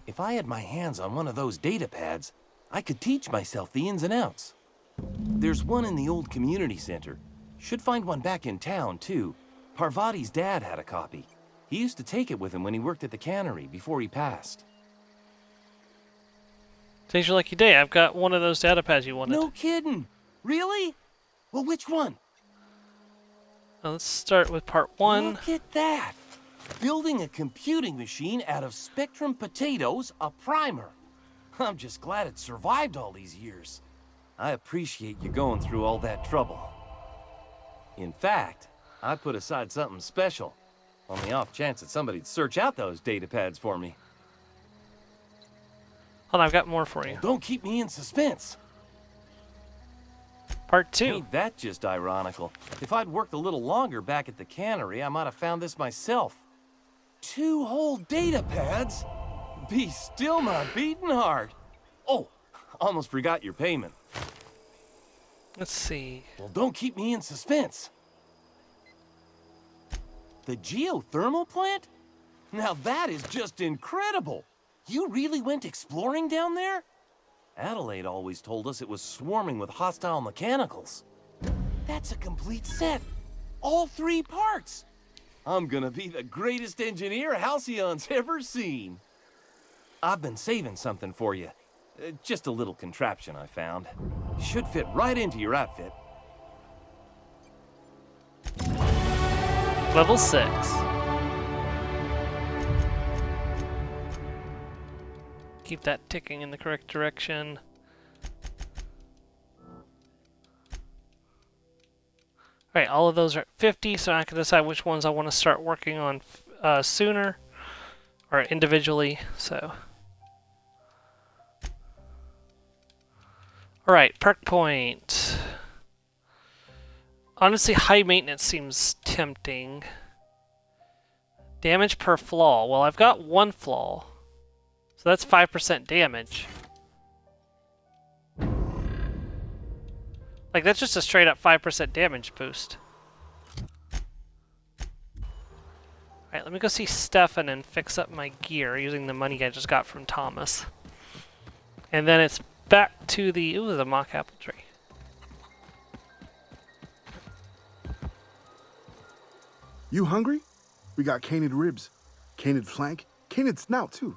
Speaker 5: If I had my hands on one of those data pads, I could teach myself the ins and outs. There's one in the old community center. Should find one back in town, too. Parvati's dad had a copy. He used to take it with him when he worked at the cannery before he passed.
Speaker 1: Today's your lucky day. I've got one of those data pads you wanted.
Speaker 5: No kidding. Really? Well, which one?
Speaker 1: Now let's start with part 1.
Speaker 5: Look at that. Building a computing machine out of Spectrum potatoes, a primer. I'm just glad it survived all these years. I appreciate you going through all that trouble. In fact, I put aside something special on the off chance that somebody'd search out those data pads for me.
Speaker 1: Hold on, I've got more for you.
Speaker 5: Well, don't keep me in suspense.
Speaker 1: Part 2.
Speaker 5: Ain't that just ironical? If I'd worked a little longer back at the cannery, I might have found this myself. 2 whole data pads? Be still my beating heart. Oh, almost forgot your payment.
Speaker 1: Let's see.
Speaker 5: Well, don't keep me in suspense. The geothermal plant? Now that is just incredible. You really went exploring down there? Adelaide always told us it was swarming with hostile mechanicals. That's a complete set. All 3 parts. I'm gonna be the greatest engineer Halcyon's ever seen. I've been saving something for you. Just a little contraption I found. Should fit right into your outfit.
Speaker 1: Level 6. Keep that ticking in the correct direction. Alright, all of those are at 50, so I can decide which ones I want to start working on sooner, or individually, so. Alright, perk point. Honestly, high maintenance seems tempting. Damage per flaw. Well, I've got 1 flaw. So that's 5% damage. Like, that's just a straight up 5% damage boost. Alright, let me go see Stefan and fix up my gear using the money I just got from Thomas. And then it's back to the, ooh, the mock apple tree.
Speaker 15: You hungry? We got canid ribs, canid flank, canid snout too.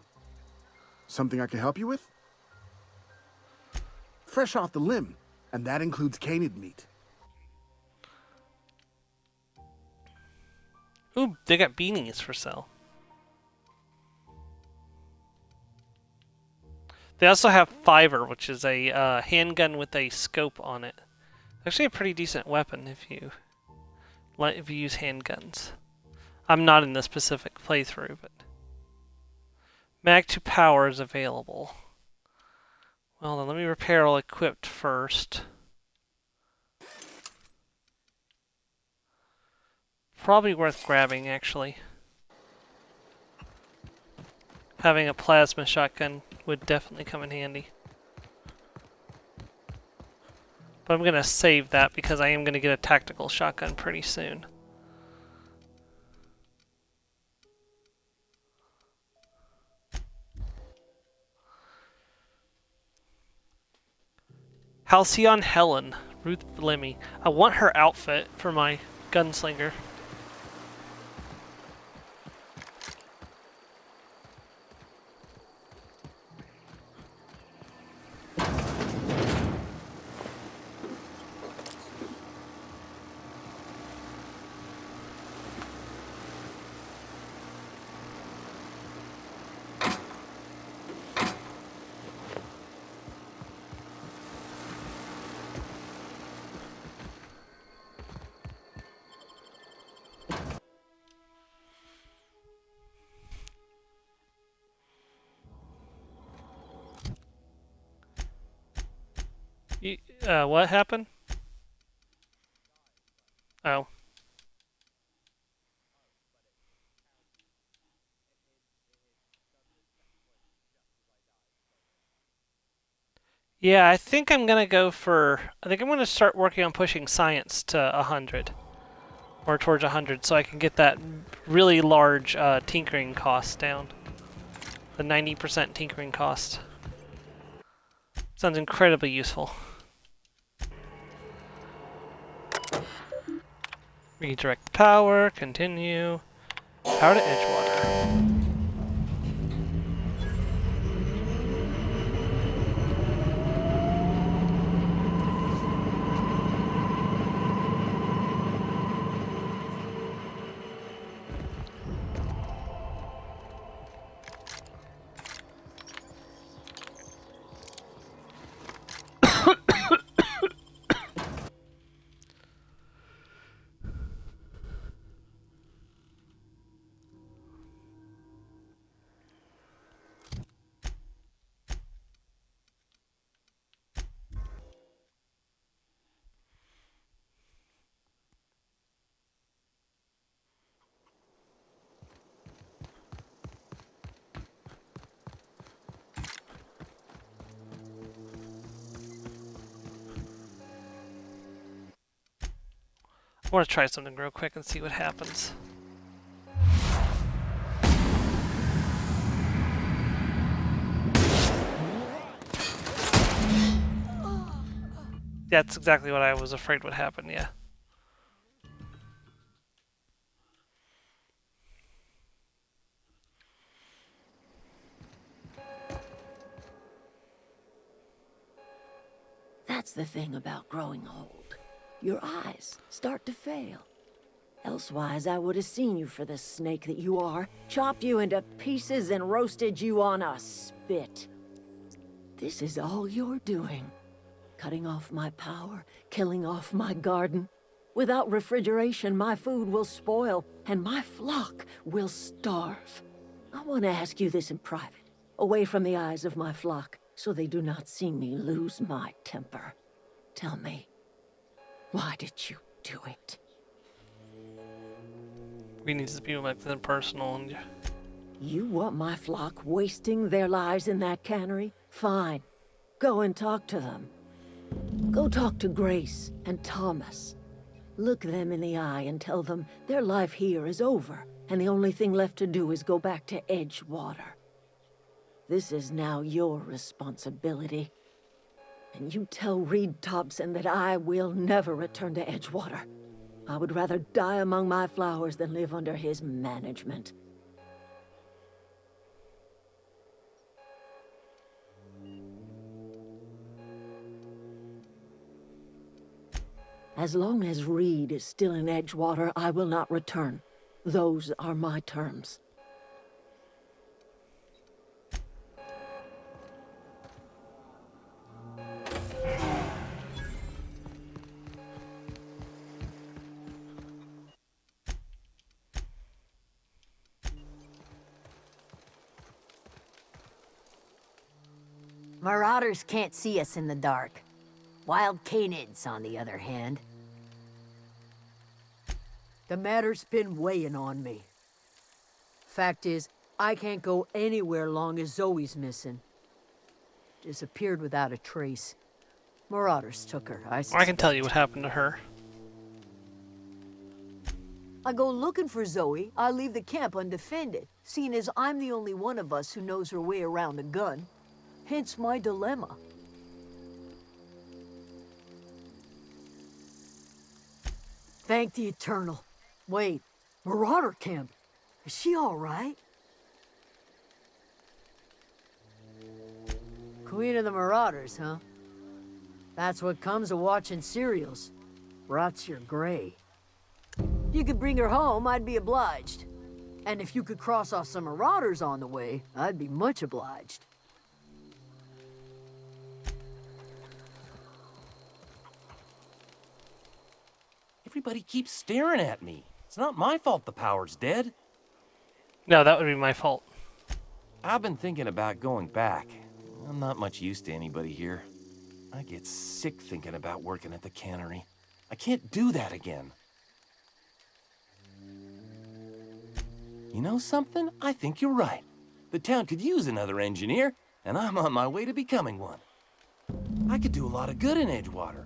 Speaker 15: Something I can help you with? Fresh off the limb, and that includes canid meat.
Speaker 1: Ooh, they got beanies for sale. They also have Fiver, which is a handgun with a scope on it. Actually a pretty decent weapon if you use handguns. I'm not in the specific playthrough, but Mag 2 power is available. Well then, let me repair all equipped first. Probably worth grabbing, actually. Having a plasma shotgun would definitely come in handy. But I'm gonna save that because I am gonna get a tactical shotgun pretty soon. Halcyon Helen, Ruth Blemmy. I want her outfit for my gunslinger. What happened? Oh. Yeah, I think I'm gonna go for... I think I'm gonna start working on pushing science to 100. More towards 100, so I can get that really large tinkering cost down. The 90% tinkering cost. Sounds incredibly useful. Redirect power, continue. Power to Edgewater. I want to try something real quick and see what happens. That's exactly what I was afraid would happen, yeah.
Speaker 3: That's the thing about growing old. Your eyes start to fail. Elsewise, I would have seen you for the snake that you are, chopped you into pieces and roasted you on a spit. This is all you're doing. Cutting off my power, killing off my garden. Without refrigeration, my food will spoil, and my flock will starve. I want to ask you this in private, away from the eyes of my flock, so they do not see me lose my temper. Tell me, why did you do it?
Speaker 1: We need to be like personal and...
Speaker 3: You want my flock wasting their lives in that cannery? Fine. Go and talk to them. Go talk to Grace and Thomas. Look them in the eye and tell them their life here is over, and the only thing left to do is go back to Edgewater. This is now your responsibility. And you tell Reed Thompson that I will never return to Edgewater. I would rather die among my flowers than live under his management. As long as Reed is still in Edgewater, I will not return. Those are my terms. Marauders can't see us in the dark. Wild canids, on the other hand.
Speaker 4: The matter's been weighing on me. Fact is, I can't go anywhere long as Zoe's missing. Disappeared without a trace. Marauders took her, I suspect.
Speaker 1: I can tell you what happened to her.
Speaker 4: I go looking for Zoe, I leave the camp undefended, seeing as I'm the only one of us who knows her way around a gun. Hence my dilemma. Thank the Eternal. Wait, Marauder camp? Is she all right? Queen of the Marauders, huh? That's what comes of watching serials. Rots your gray. If you could bring her home, I'd be obliged. And if you could cross off some Marauders on the way, I'd be much obliged.
Speaker 5: Everybody keeps staring at me. It's not my fault the power's dead.
Speaker 1: No, that would be my fault.
Speaker 5: I've been thinking about going back. I'm not much use to anybody here. I get sick thinking about working at the cannery. I can't do that again. You know something? I think you're right. The town could use another engineer, and I'm on my way to becoming one. I could do a lot of good in Edgewater.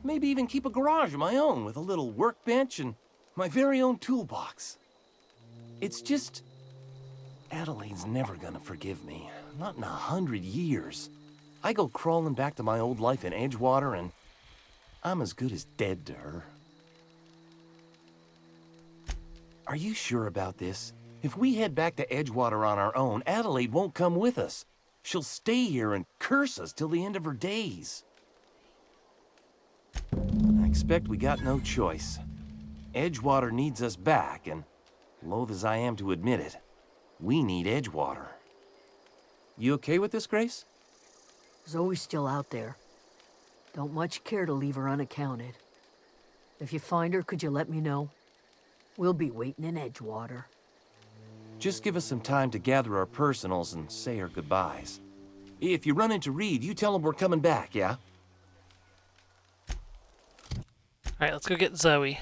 Speaker 5: Maybe even keep a garage of my own with a little workbench and My very own toolbox. It's just... Adelaide's never gonna forgive me. Not in 100 years. I go crawling back to my old life in Edgewater, and I'm as good as dead to her. Are you sure about this? If we head back to Edgewater on our own, Adelaide won't come with us. She'll stay here and curse us till the end of her days. I expect we got no choice. Edgewater needs us back, and loath as I am to admit it, we need Edgewater. You okay with this, Grace?
Speaker 4: Zoe's still out there. Don't much care to leave her unaccounted. If you find her, could you let me know? We'll be waiting in Edgewater.
Speaker 5: Just give us some time to gather our personals and say our goodbyes. If you run into Reed, you tell him we're coming back, yeah?
Speaker 1: Alright, let's go get Zoe.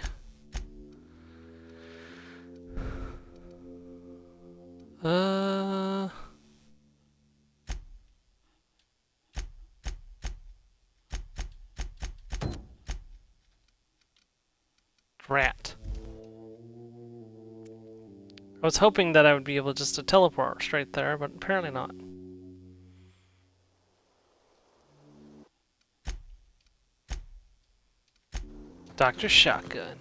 Speaker 1: Rat. I was hoping that I would be able just to teleport straight there, but apparently not. Dr. Shotgun.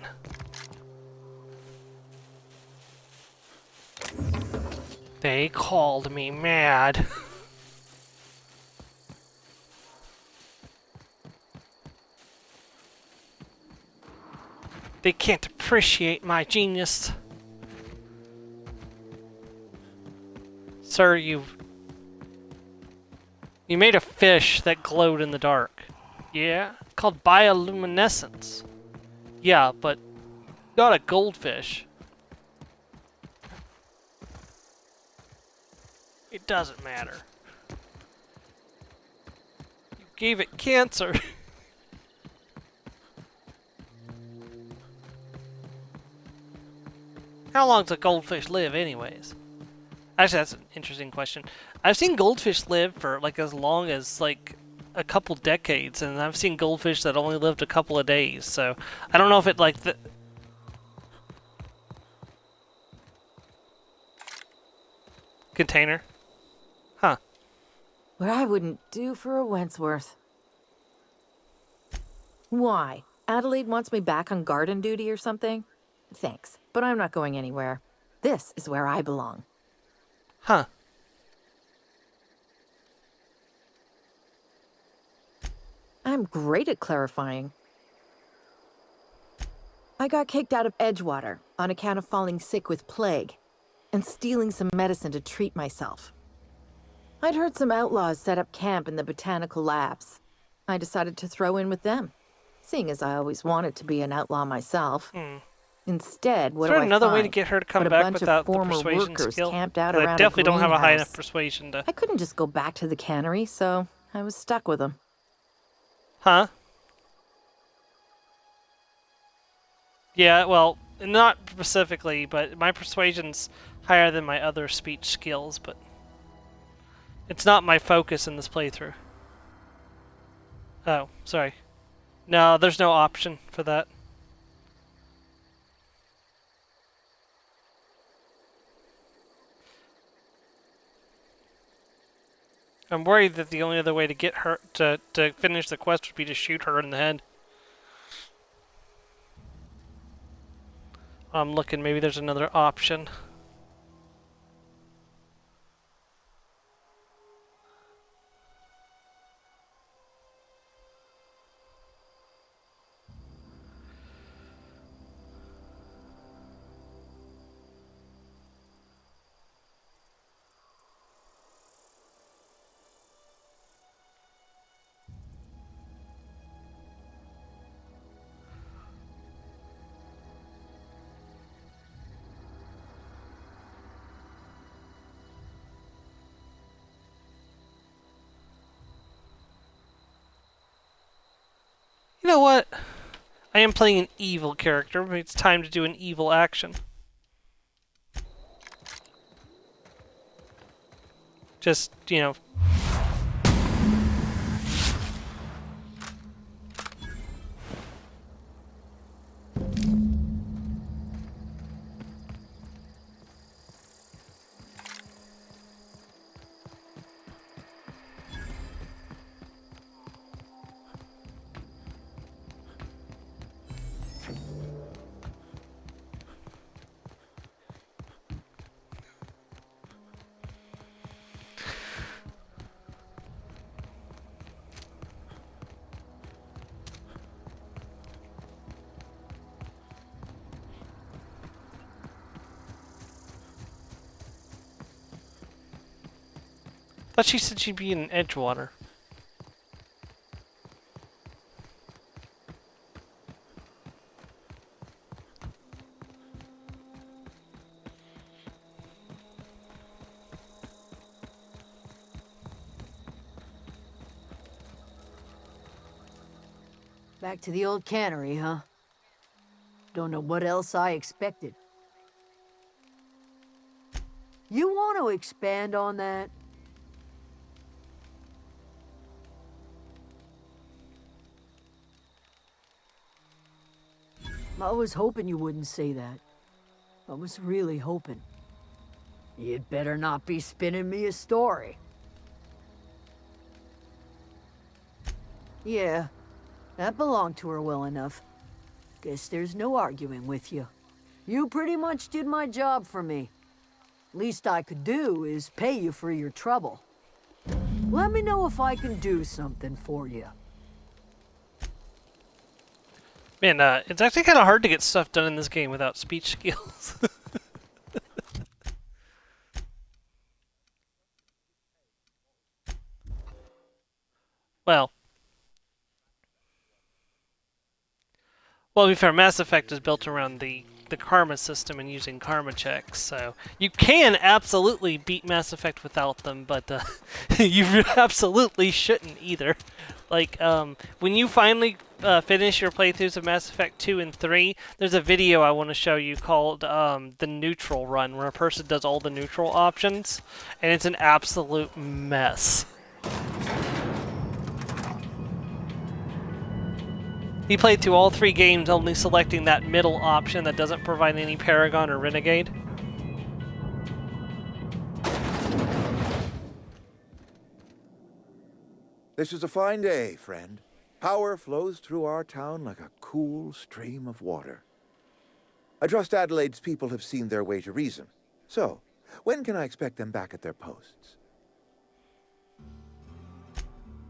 Speaker 1: They called me mad. They can't appreciate my genius. Sir, you made a fish that glowed in the dark. Yeah? Called bioluminescence. Yeah, but not a goldfish. It doesn't matter. You gave it cancer. How long does a goldfish live anyways? Actually, that's an interesting question. I've seen goldfish live for like as long as like a couple decades, and I've seen goldfish that only lived a couple of days, so I don't know if it like the... Container? Huh.
Speaker 2: What I wouldn't do for a Wentworth. Why? Adelaide wants me back on garden duty or something? Thanks, but I'm not going anywhere. This is where I belong.
Speaker 1: Huh.
Speaker 2: I'm great at clarifying. I got kicked out of Edgewater on account of falling sick with plague and stealing some medicine to treat myself. I'd heard some outlaws set up camp in the botanical labs. I decided to throw in with them, seeing as I always wanted to be an outlaw myself. Instead, what do I find?
Speaker 1: Another way to get her to come back without the persuasion skill?
Speaker 2: Camped out
Speaker 1: I
Speaker 2: around
Speaker 1: definitely don't have a high enough
Speaker 2: greenhouse.
Speaker 1: persuasion to...
Speaker 2: I couldn't just go back to the cannery, so I was stuck with them.
Speaker 1: Huh? Yeah, well, not specifically, but my persuasion's higher than my other speech skills, but it's not my focus in this playthrough. Oh, sorry. No, there's no option for that. I'm worried that the only other way to get her to finish the quest would be to shoot her in the head. I'm looking, maybe there's another option. You know what? I am playing an evil character, but it's time to do an evil action. Just, you know... Thought she said she'd be in Edgewater.
Speaker 3: Back to the old cannery, huh? Don't know what else I expected. You want to expand on that? I was hoping you wouldn't say that. I was really hoping. You'd better not be spinning me a story. Yeah, that belonged to her well enough. Guess there's no arguing with you. You pretty much did my job for me. Least I could do is pay you for your trouble. Let me know if I can do something for you.
Speaker 1: Man, it's actually kind of hard to get stuff done in this game without speech skills. Well, to be fair, Mass Effect is built around the karma system and using karma checks, so you can absolutely beat Mass Effect without them, but you absolutely shouldn't either. Like, when you finally finish your playthroughs of Mass Effect 2 and 3, there's a video I want to show you called the Neutral Run, where a person does all the neutral options, and it's an absolute mess. He played through all 3 games only selecting that middle option that doesn't provide any Paragon or Renegade.
Speaker 20: This is a fine day, friend. Power flows through our town like a cool stream of water. I trust Adelaide's people have seen their way to reason. So, when can I expect them back at their posts?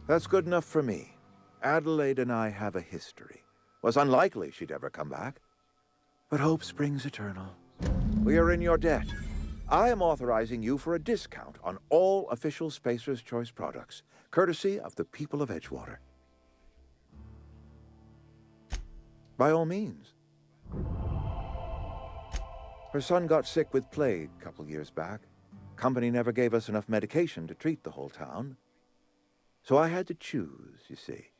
Speaker 20: That's good enough for me. Adelaide and I have a history. Was unlikely she'd ever come back. But hope springs eternal. We are in your debt. I am authorizing you for a discount on all official Spacer's Choice products, courtesy of the people of Edgewater. By all means. Her son got sick with plague a couple years back. Company never gave us enough medication to treat the whole town. So I had to choose, you see.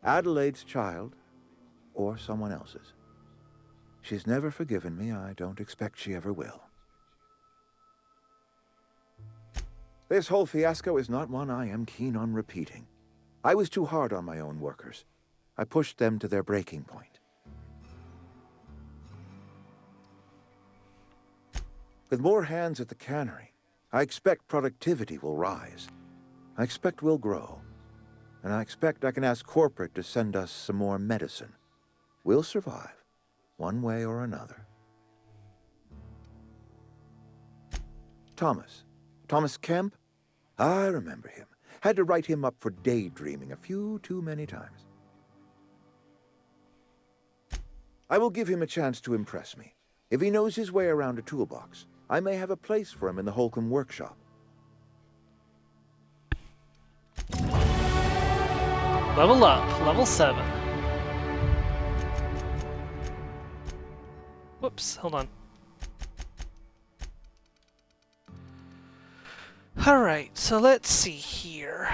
Speaker 20: Adelaide's child, or someone else's. She's never forgiven me. I don't expect she ever will. This whole fiasco is not one I am keen on repeating. I was too hard on my own workers. I pushed them to their breaking point. With more hands at the cannery, I expect productivity will rise. I expect we'll grow. And I expect I can ask corporate to send us some more medicine. We'll survive, one way or another. Thomas Kemp? I remember him. Had to write him up for daydreaming a few too many times. I will give him a chance to impress me. If he knows his way around a toolbox, I may have a place for him in the Holcomb workshop.
Speaker 1: Level up, level 7. Whoops, hold on. Alright, so let's see here.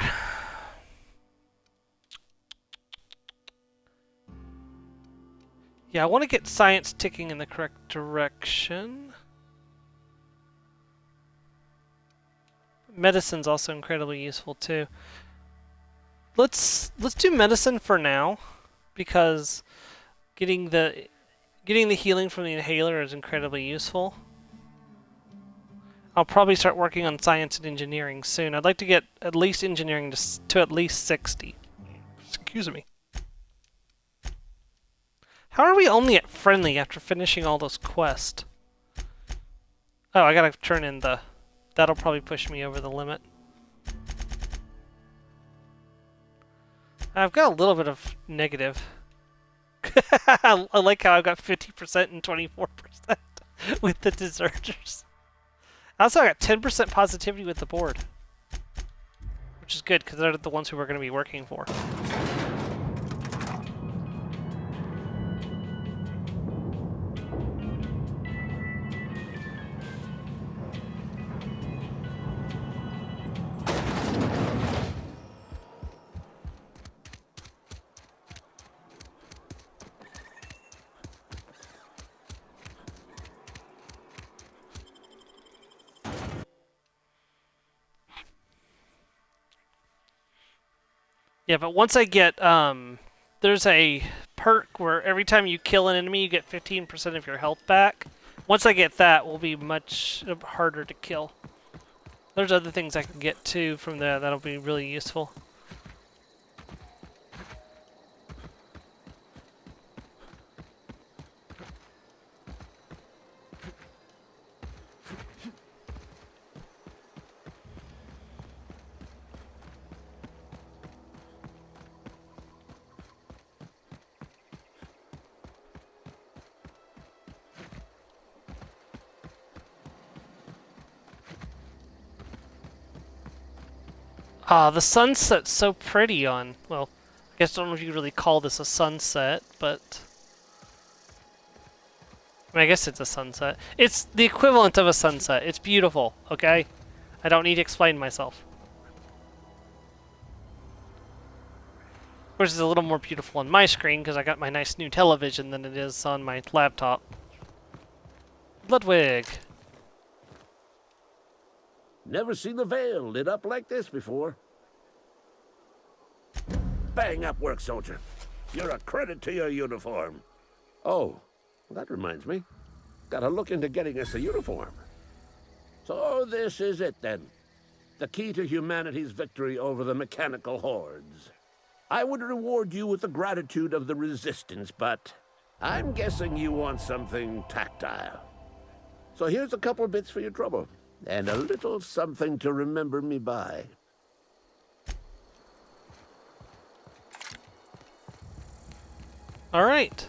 Speaker 1: Yeah, I want to get science ticking in the correct direction. Medicine's also incredibly useful too. Let's do medicine for now, because getting the healing from the inhaler is incredibly useful. I'll probably start working on science and engineering soon. I'd like to get at least engineering to at least 60. Excuse me. How are we only at friendly after finishing all those quests? Oh, I gotta turn in the... That'll probably push me over the limit. I've got a little bit of negative. I like how I've got 50% and 24% with the deserters. I also got 10% positivity with the board. which is good because they're the ones who we're going to be working for. Yeah, but once I get, there's a perk where every time you kill an enemy, you get 15% of your health back. Once I get that, we'll be much harder to kill. There's other things I can get too from there that'll be really useful. Ah, the sunset's so pretty on, well, I guess I don't know if you really call this a sunset, but... I mean, I guess it's a sunset. It's the equivalent of a sunset. It's beautiful, okay? I don't need to explain myself. Of course, it's a little more beautiful on my screen because I got my nice new television than it is on my laptop. Ludwig!
Speaker 10: Never seen the Vale lit up like this before. Bang up work, soldier. You're a credit to your uniform. Oh, that reminds me. Gotta look into getting us a uniform. So this is it then. The key to humanity's victory over the mechanical hordes. I would reward you with the gratitude of the Resistance, but I'm guessing you want something tactile. So here's a couple bits for your trouble. And a little something to remember me by.
Speaker 1: Alright.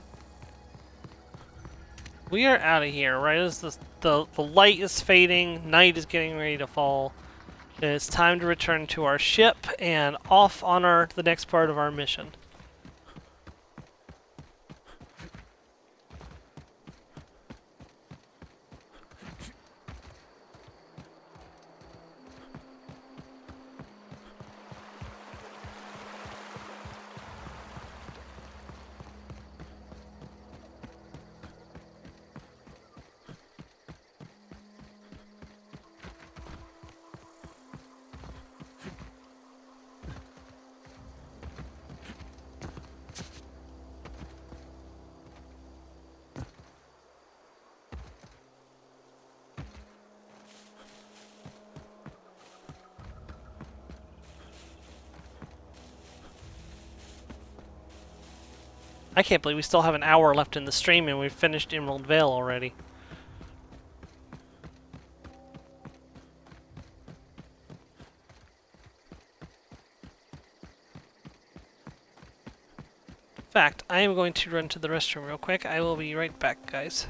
Speaker 1: We are out of here, right as the light is fading, night is getting ready to fall. It's time to return to our ship and off on the next part of our mission. I can't believe we still have an hour left in the stream and we've finished Emerald Vale already. In fact, I am going to run to the restroom real quick. I will be right back, guys.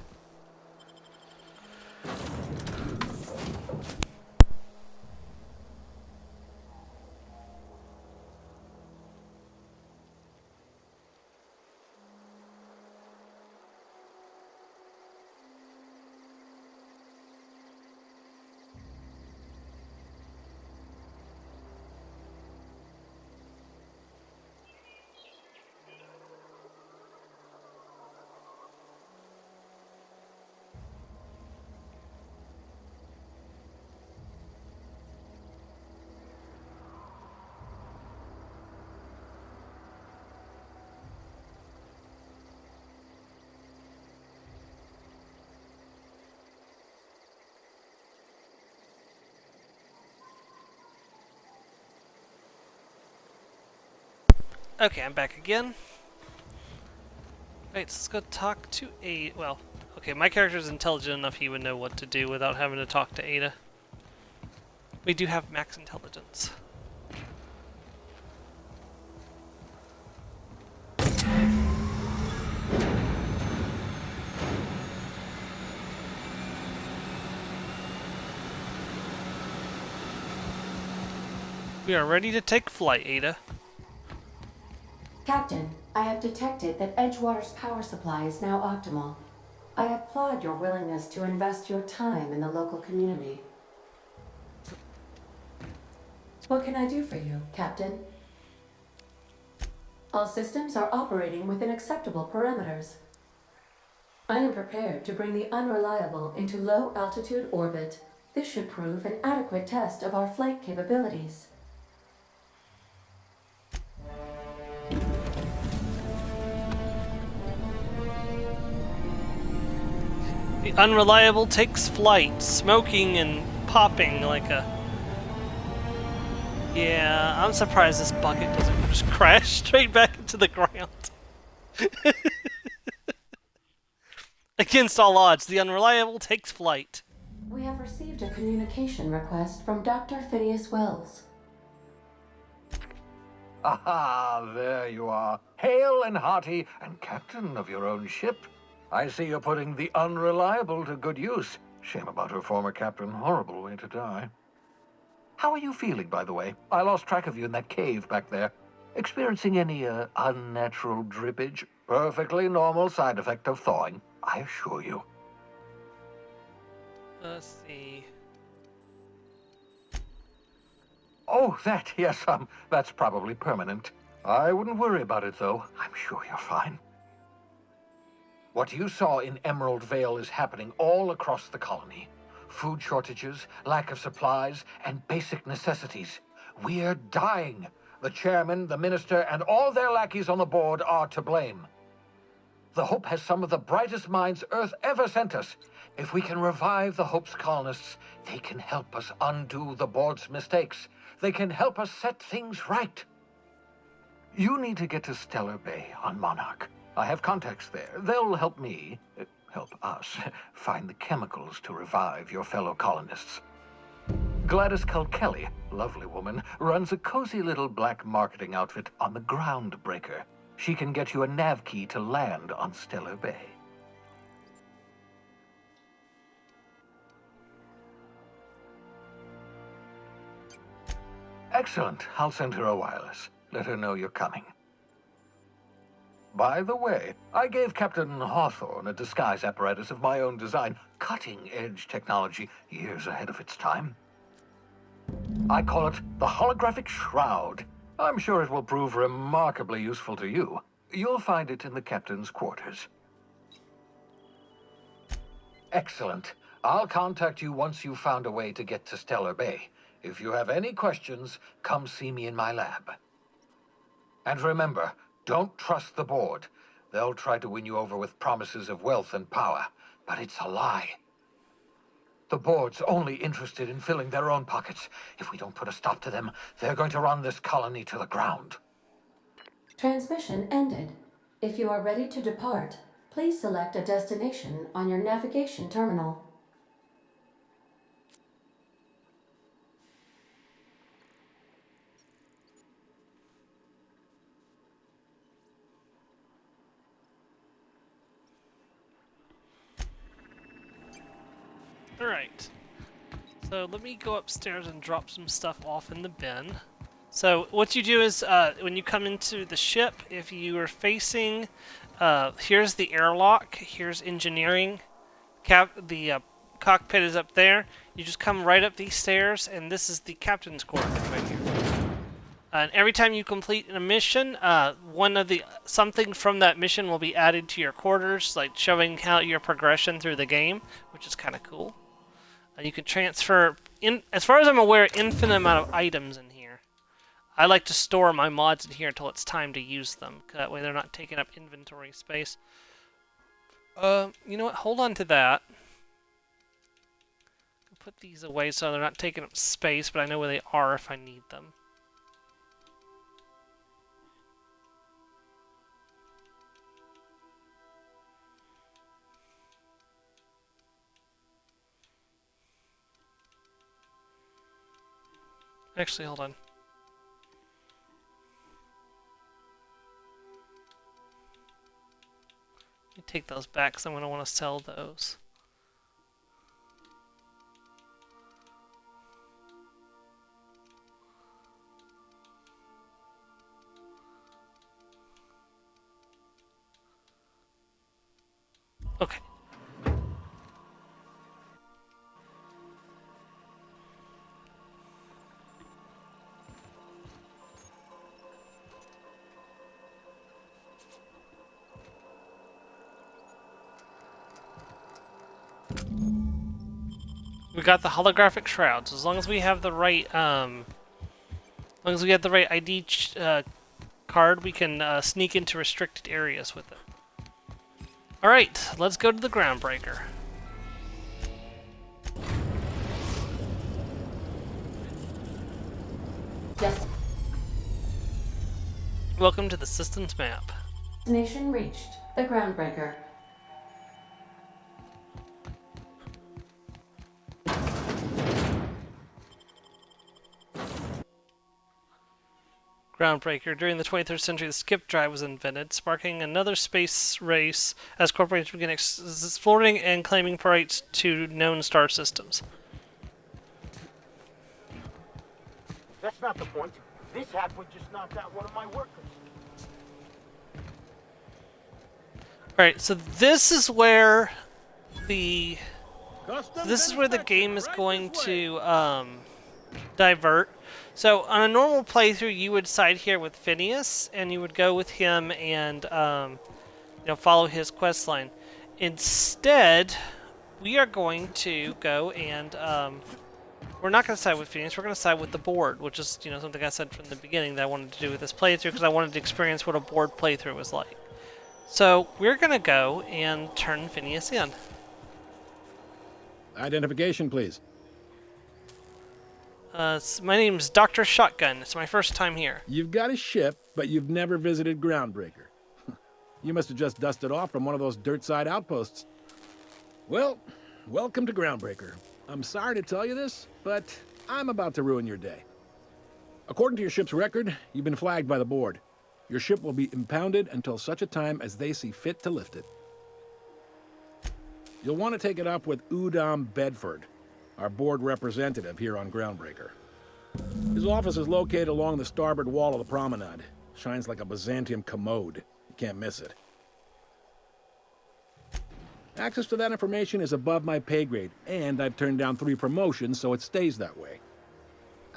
Speaker 1: Okay, I'm back again. Right, so let's go talk to Ada. Well, okay, my character's intelligent enough he would know what to do without having to talk to Ada. We do have max intelligence. We are ready to take flight, Ada.
Speaker 8: Captain, I have detected that Edgewater's power supply is now optimal. I applaud your willingness to invest your time in the local community. What can I do for you, Captain? All systems are operating within acceptable parameters. I am prepared to bring the Unreliable into low-altitude orbit. This should prove an adequate test of our flight capabilities.
Speaker 1: The Unreliable takes flight, smoking and popping like a... Yeah, I'm surprised this bucket doesn't just crash straight back into the ground. Against all odds, the Unreliable takes flight.
Speaker 8: We have received a communication request from Dr. Phineas Wells.
Speaker 10: Aha, there you are. Hale and hearty, and captain of your own ship. I see you're putting the Unreliable to good use. Shame about her former captain. Horrible way to die. How are you feeling, by the way? I lost track of you in that cave back there. Experiencing any, unnatural drippage? Perfectly normal side effect of thawing, I assure you.
Speaker 1: Let's see.
Speaker 10: Oh, that, yes, that's probably permanent. I wouldn't worry about it, though. I'm sure you're fine. What you saw in Emerald Vale is happening all across the colony. Food shortages, lack of supplies, and basic necessities. We're dying. The chairman, the minister, and all their lackeys on the board are to blame. The Hope has some of the brightest minds Earth ever sent us. If we can revive the Hope's colonists, they can help us undo the board's mistakes. They can help us set things right. You need to get to Stellar Bay on Monarch. I have contacts there. They'll help me, help us, find the chemicals to revive your fellow colonists. Gladys Kilkelly, lovely woman, runs a cozy little black marketing outfit on the Groundbreaker. She can get you a nav key to land on Stellar Bay. Excellent. I'll send her a wireless. Let her know you're coming. By the way, I gave Captain Hawthorne a disguise apparatus of my own design, cutting-edge technology, years ahead of its time. I call it the Holographic Shroud. I'm sure it will prove remarkably useful to you. You'll find it in the captain's quarters. Excellent. I'll contact you once you've found a way to get to Stellar Bay. If you have any questions, come see me in my lab. And remember, don't trust the board. They'll try to win you over with promises of wealth and power, but it's a lie. The board's only interested in filling their own pockets. If we don't put a stop to them, they're going to run this colony to the ground.
Speaker 8: Transmission ended. If you are ready to depart, please select a destination on your navigation terminal.
Speaker 1: Alright. So let me go upstairs and drop some stuff off in the bin. So what you do is, when you come into the ship, if you are facing, here's the airlock, here's engineering, the cockpit is up there. You just come right up these stairs, and this is the captain's quarters right here. And every time you complete a mission, something from that mission will be added to your quarters, like showing how your progression through the game, which is kind of cool. You can transfer, as far as I'm aware, infinite amount of items in here. I like to store my mods in here until it's time to use them. That way they're not taking up inventory space. You know what? Hold on to that. Put these away so they're not taking up space, but I know where they are if I need them. Actually, hold on. Let me take those back because I'm going to want to sell those. Okay. We got the holographic shrouds. As long as we have the right, ID card, we can sneak into restricted areas with it. All right, let's go to the Groundbreaker.
Speaker 8: Yes.
Speaker 1: Welcome to the system's map.
Speaker 8: Destination reached. The Groundbreaker.
Speaker 1: Groundbreaker. During the 23rd century, the skip drive was invented, sparking another space race as corporations began exploring and claiming rights to known star systems.
Speaker 13: That's not the point. This halfwit just knocked out one of my workers.
Speaker 1: Alright, so this is where the game is going to divert. So on a normal playthrough, you would side here with Phineas, and you would go with him and follow his quest line. Instead, we are going to go and we're not going to side with Phineas. We're going to side with the board, which is something I said from the beginning that I wanted to do with this playthrough because I wanted to experience what a board playthrough was like. So we're going to go and turn Phineas in.
Speaker 22: Identification, please.
Speaker 1: My name's Dr. Shotgun. It's my first time here.
Speaker 22: You've got a ship, but you've never visited Groundbreaker. You must have just dusted off from one of those dirt-side outposts. Well, welcome to Groundbreaker. I'm sorry to tell you this, but I'm about to ruin your day. According to your ship's record, you've been flagged by the board. Your ship will be impounded until such a time as they see fit to lift it. You'll want to take it up with Udom Bedford, our board representative here on Groundbreaker. His office is located along the starboard wall of the promenade. Shines like a Byzantium commode. You can't miss it. Access to that information is above my pay grade, and I've turned down 3 promotions, so it stays that way.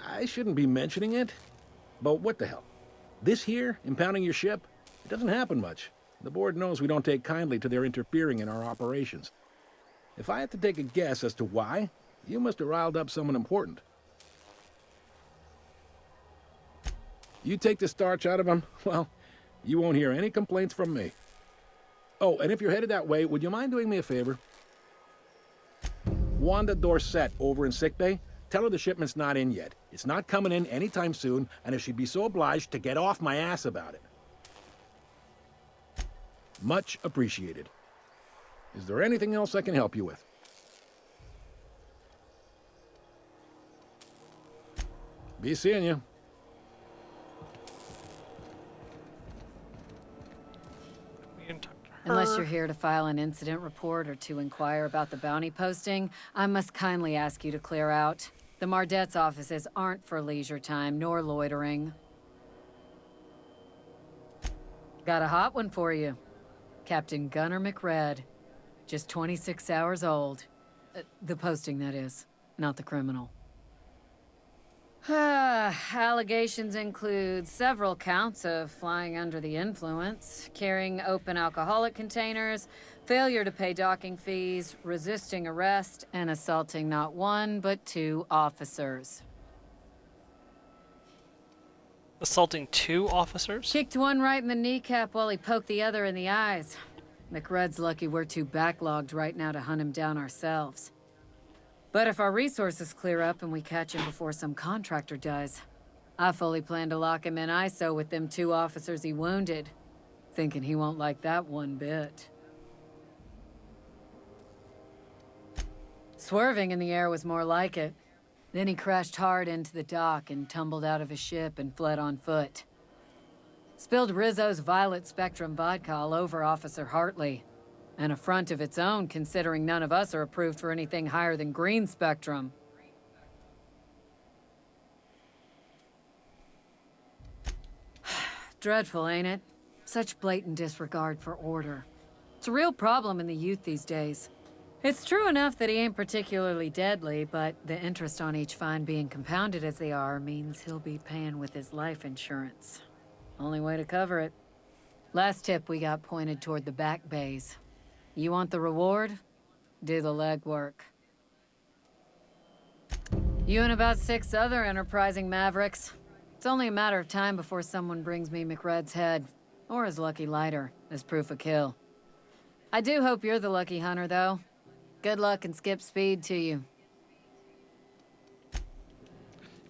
Speaker 22: I shouldn't be mentioning it, but what the hell? This here, impounding your ship, it doesn't happen much. The board knows we don't take kindly to their interfering in our operations. If I had to take a guess as to why, you must have riled up someone important. You take the starch out of them, well, you won't hear any complaints from me. Oh, and if you're headed that way, would you mind doing me a favor? Wanda Dorset over in sickbay, tell her the shipment's not in yet. It's not coming in anytime soon, and if she'd be so obliged to get off my ass about it. Much appreciated. Is there anything else I can help you with? Be seeing you.
Speaker 3: Unless you're here to file an incident report or to inquire about the bounty posting, I must kindly ask you to clear out. The Mardet's offices aren't for leisure time nor loitering. Got a hot one for you. Captain Gunnar McRed. Just 26 hours old. The posting, that is, not the criminal. Allegations include several counts of flying under the influence, carrying open alcoholic containers, failure to pay docking fees, resisting arrest, and assaulting not 1 but 2 officers.
Speaker 1: Assaulting 2 officers?
Speaker 3: Kicked one right in the kneecap while he poked the other in the eyes. McRed's lucky we're too backlogged right now to hunt him down ourselves. But if our resources clear up and we catch him before some contractor does, I fully plan to lock him in ISO with them 2 officers he wounded, thinking he won't like that one bit. Swerving in the air was more like it. Then he crashed hard into the dock and tumbled out of his ship and fled on foot. Spilled Rizzo's Violet Spectrum vodka all over Officer Hartley. An affront of its own, considering none of us are approved for anything higher than green spectrum. Dreadful, ain't it? Such blatant disregard for order.
Speaker 4: It's a real problem in the youth these days. It's true enough that he ain't particularly deadly, but the interest on each fine being compounded as they are means he'll be paying with his life insurance. Only way to cover it. Last tip we got pointed toward the back bays. You want the reward? Do the legwork. You and about 6 other enterprising mavericks. It's only a matter of time before someone brings me McRed's head, or his lucky lighter, as proof of kill. I do hope you're the lucky hunter, though. Good luck and skip speed to you.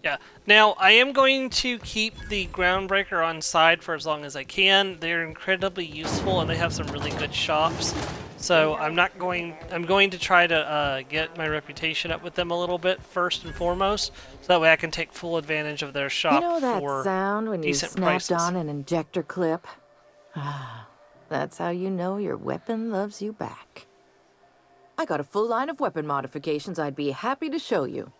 Speaker 1: Yeah. Now, I am going to keep the Groundbreaker on side for as long as I can. They're incredibly useful, and they have some really good shops. So I'm going to try to get my reputation up with them a little bit first and foremost, so that way I can take full advantage of their shop
Speaker 2: You know that
Speaker 1: for
Speaker 2: sound when you
Speaker 1: decent
Speaker 2: snapped
Speaker 1: prices.
Speaker 2: on an injector clip? That's how you know your weapon loves you back. I got a full line of weapon modifications I'd be happy to show you.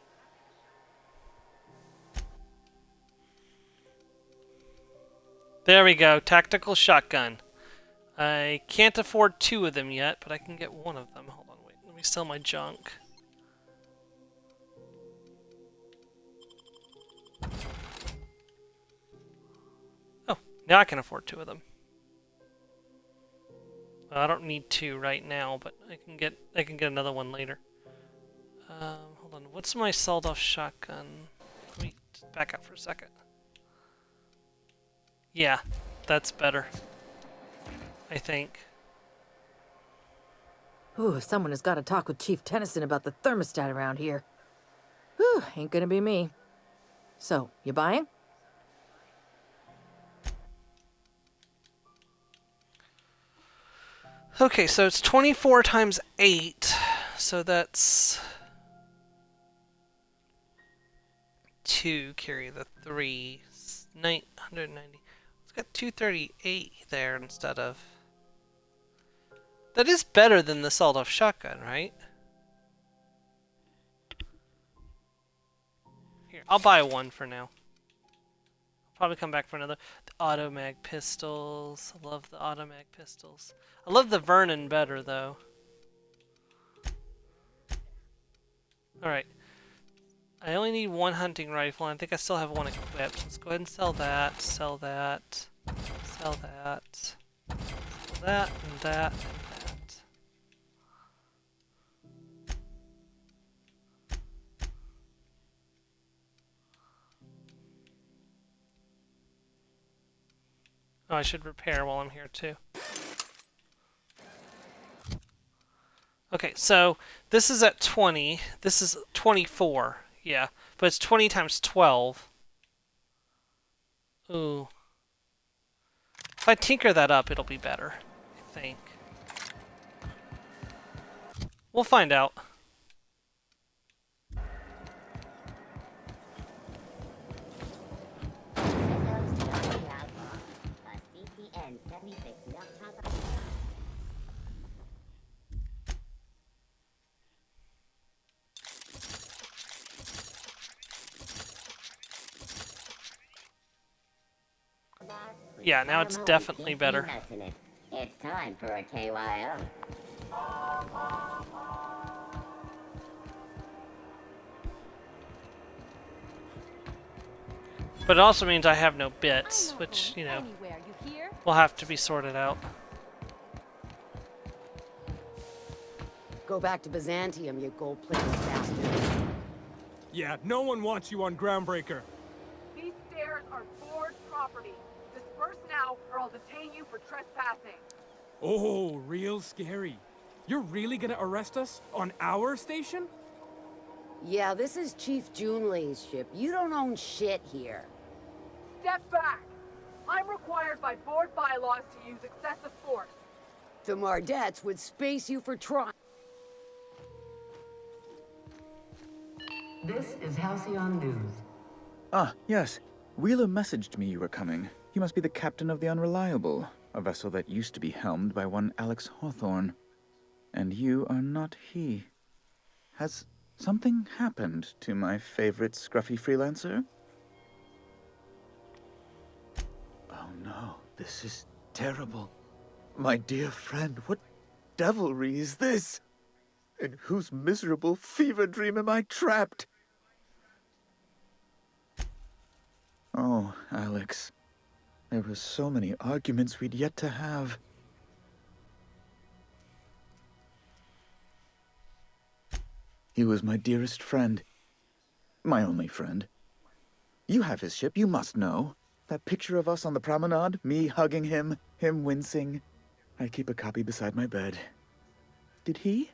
Speaker 1: There we go, tactical shotgun. I can't afford 2 of them yet, but I can get 1 of them. Hold on, wait, let me sell my junk. Oh, now I can afford 2 of them. Well, I don't need 2 right now, but I can get another one later. Hold on, what's my sawed-off shotgun? Let me back up for a second. Yeah, that's better. I think.
Speaker 2: Ooh, someone has got to talk with Chief Tennyson about the thermostat around here. Whew, ain't gonna be me. So, you buying?
Speaker 1: Okay, so it's 24 times 8, so that's 2 carry the 3, 990. It's got 238 there instead of. That is better than the sawed-off shotgun, right? Here, I'll buy 1 for now. I'll probably come back for another. The automag pistols. I love the automag pistols. I love the Vernon better, though. Alright. I only need 1 hunting rifle, and I think I still have 1 equipped. Let's go ahead and sell that, sell that, sell that, sell that, and that, and that. Oh, I should repair while I'm here, too. Okay, so this is at 20. This is 24. Yeah, but it's 20 times 12. Ooh. If I tinker that up, it'll be better, I think. We'll find out. Yeah, now it's definitely better.
Speaker 11: It's time for a KYO.
Speaker 1: But it also means I have no bits, which, you know, will have to be sorted out.
Speaker 14: Go back to Byzantium, you gold-plated bastard.
Speaker 18: Yeah, no one wants you on Groundbreaker.
Speaker 19: These stairs are board property. Disperse now, or I'll detain you for trespassing.
Speaker 18: Oh, real scary. You're really gonna arrest us on our station?
Speaker 14: Yeah, this is Chief Junlei's ship. You don't own shit here.
Speaker 19: Step back. I'm required by board bylaws to use excessive force.
Speaker 14: The Mardettes would space you for trying.
Speaker 23: This is Halcyon News.
Speaker 24: Ah, yes. Wheeler messaged me you were coming. You must be the captain of the Unreliable, a vessel that used to be helmed by one Alex Hawthorne. And you are not he. Has something happened to my favorite scruffy freelancer? Oh no, this is terrible. My dear friend, what devilry is this? In whose miserable fever dream am I trapped? Oh, Alex. There were so many arguments we'd yet to have. He was my dearest friend. My only friend. You have his ship, you must know. That picture of us on the promenade, me hugging him, him wincing. I keep a copy beside my bed. Did he?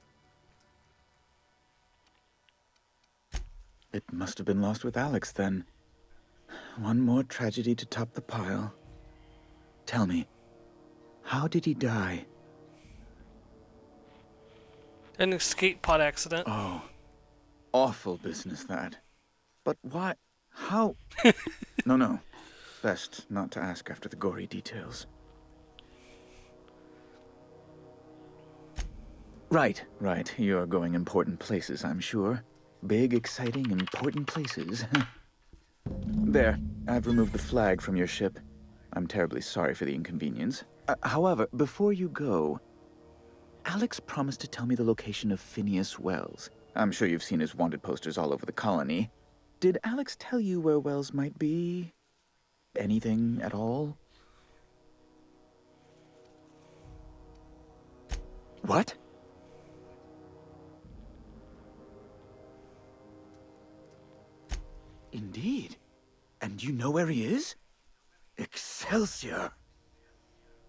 Speaker 24: It must have been lost with Alex, then. One more tragedy to top the pile. Tell me, how did he die?
Speaker 1: An escape pod accident.
Speaker 24: Oh, awful business, that. But why? How? No. Best not to ask after the gory details. Right. You're going important places, I'm sure. Big, exciting, important places. There, I've removed the flag from your ship. I'm terribly sorry for the inconvenience. However, before you go, Alex promised to tell me the location of Phineas Wells. I'm sure you've seen his wanted posters all over the colony. Did Alex tell you where Wells might be? Anything at all? What? Indeed. And you know where he is? Excelsior!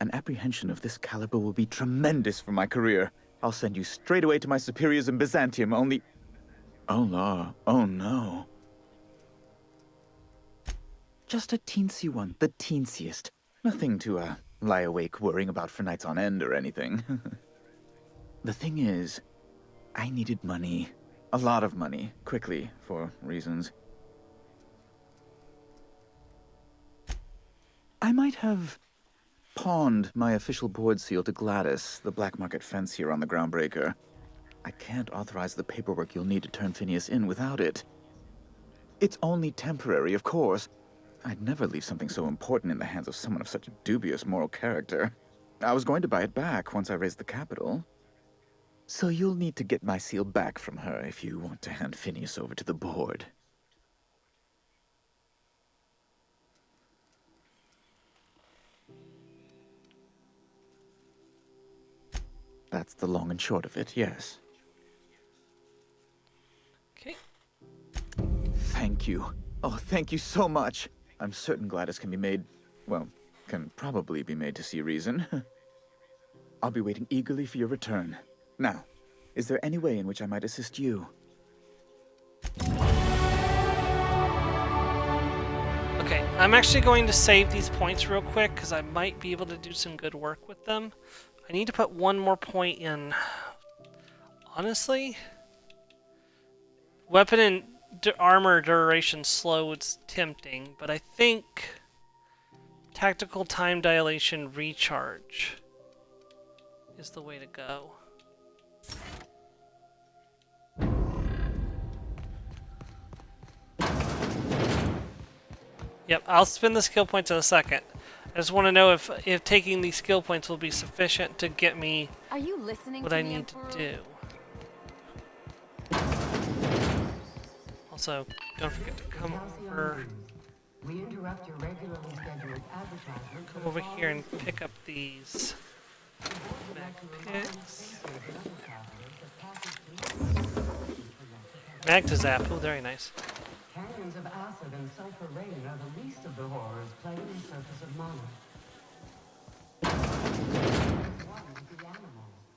Speaker 24: An apprehension of this caliber will be tremendous for my career. I'll send you straight away to my superiors in Byzantium, only... Oh, no. Oh, no. Just a teensy one, the teensiest. Nothing to, lie awake worrying about for nights on end or anything. The thing is, I needed money. A lot of money, quickly, for reasons. I might have pawned my official board seal to Gladys, the black market fancier on the Groundbreaker. I can't authorize the paperwork you'll need to turn Phineas in without it. It's only temporary, of course. I'd never leave something so important in the hands of someone of such a dubious moral character. I was going to buy it back once I raised the capital. So you'll need to get my seal back from her if you want to hand Phineas over to the board. That's the long and short of it, yes.
Speaker 1: Okay.
Speaker 24: Thank you. Oh, thank you so much. I'm certain Gladys can be made, well, can probably be made to see reason. I'll be waiting eagerly for your return. Now, is there any way in which I might assist you?
Speaker 1: Okay, I'm actually going to save these points real quick because I might be able to do some good work with them. I need to put one more point in. Honestly, weapon and armor duration slow is tempting, but I think tactical time dilation recharge is the way to go. Yep, I'll spend the skill points in a second. I just want to know if taking these skill points will be sufficient to get me what I need to do. Also, don't forget to come over here and pick up these mag picks. Mag to zap. Oh, very nice.
Speaker 6: Canyons of acid and sulfur rain are the least of the horrors plaguing the surface of Mana.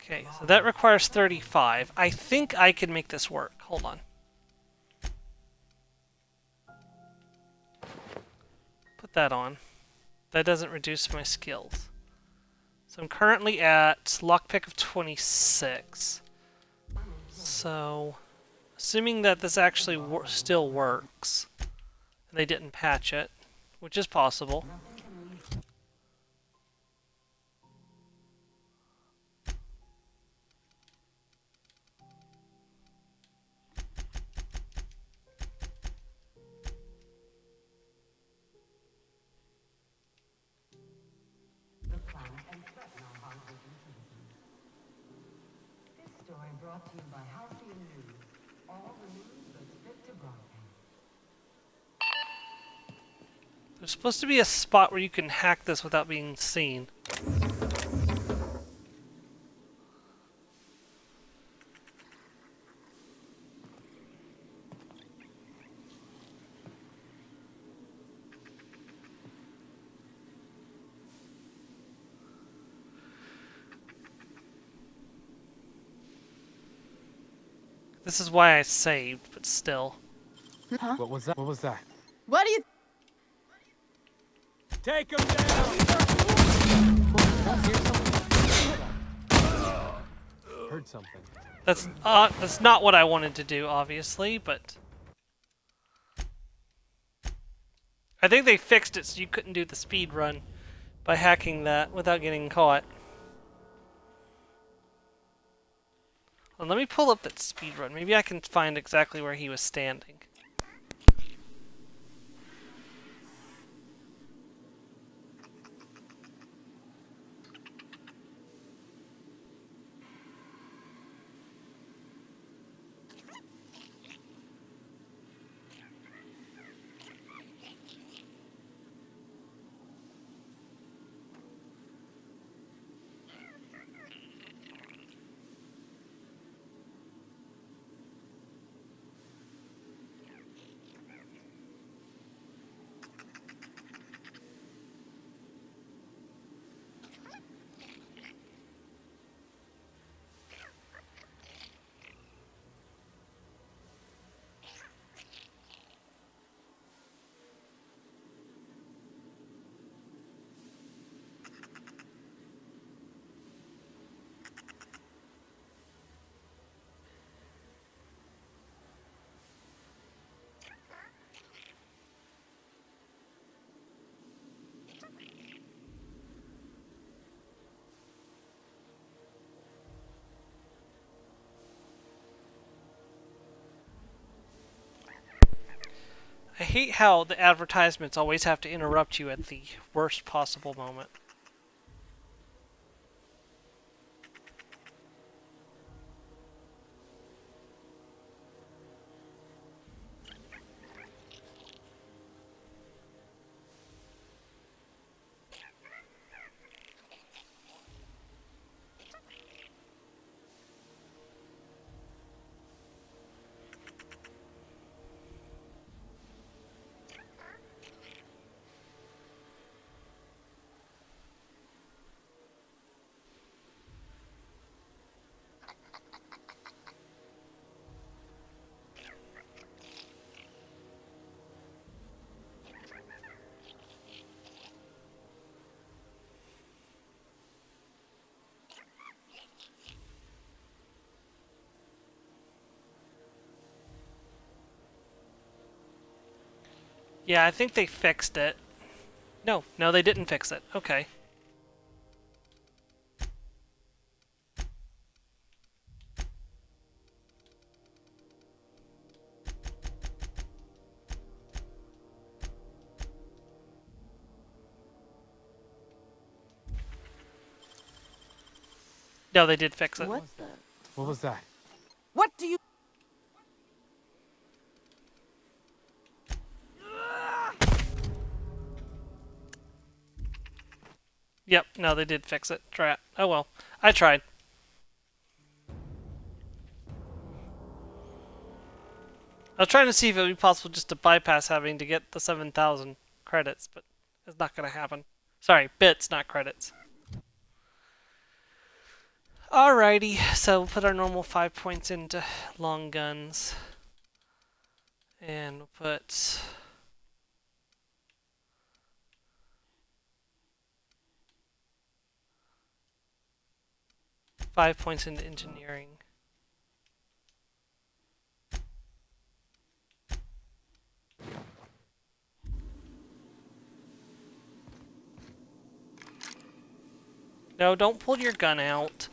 Speaker 1: Okay, so that requires 35. I think I can make this work. Hold on. Put that on. That doesn't reduce my skills. So I'm currently at lockpick of 26. So, assuming that this actually still works, and they didn't patch it, which is possible.
Speaker 6: brought to you by Halcyon News. All the news that's fit to broadcast.
Speaker 1: There's supposed to be a spot where you can hack this without being seen. This is why I saved, but still.
Speaker 18: Huh? What was that? What was that?
Speaker 14: What do you...
Speaker 18: Take him down! Heard something.
Speaker 1: That's not what I wanted to do, obviously, but I think they fixed it so you couldn't do the speed run by hacking that without getting caught. Well, let me pull up that speed run. Maybe I can find exactly where he was standing. I hate how the advertisements always have to interrupt you at the worst possible moment. Yeah, I think they fixed it. No, they didn't fix it. Okay. No, they did fix it.
Speaker 18: What was that?
Speaker 14: What do you...
Speaker 1: Yep, no, they did fix it. Try it. Oh well. I tried. I was trying to see if it would be possible just to bypass having to get the 7,000 credits, but it's not going to happen. Sorry, bits, not credits. Alrighty, so we'll put our normal 5 points into long guns. And we'll put... $5 points into engineering. No, don't pull your gun out.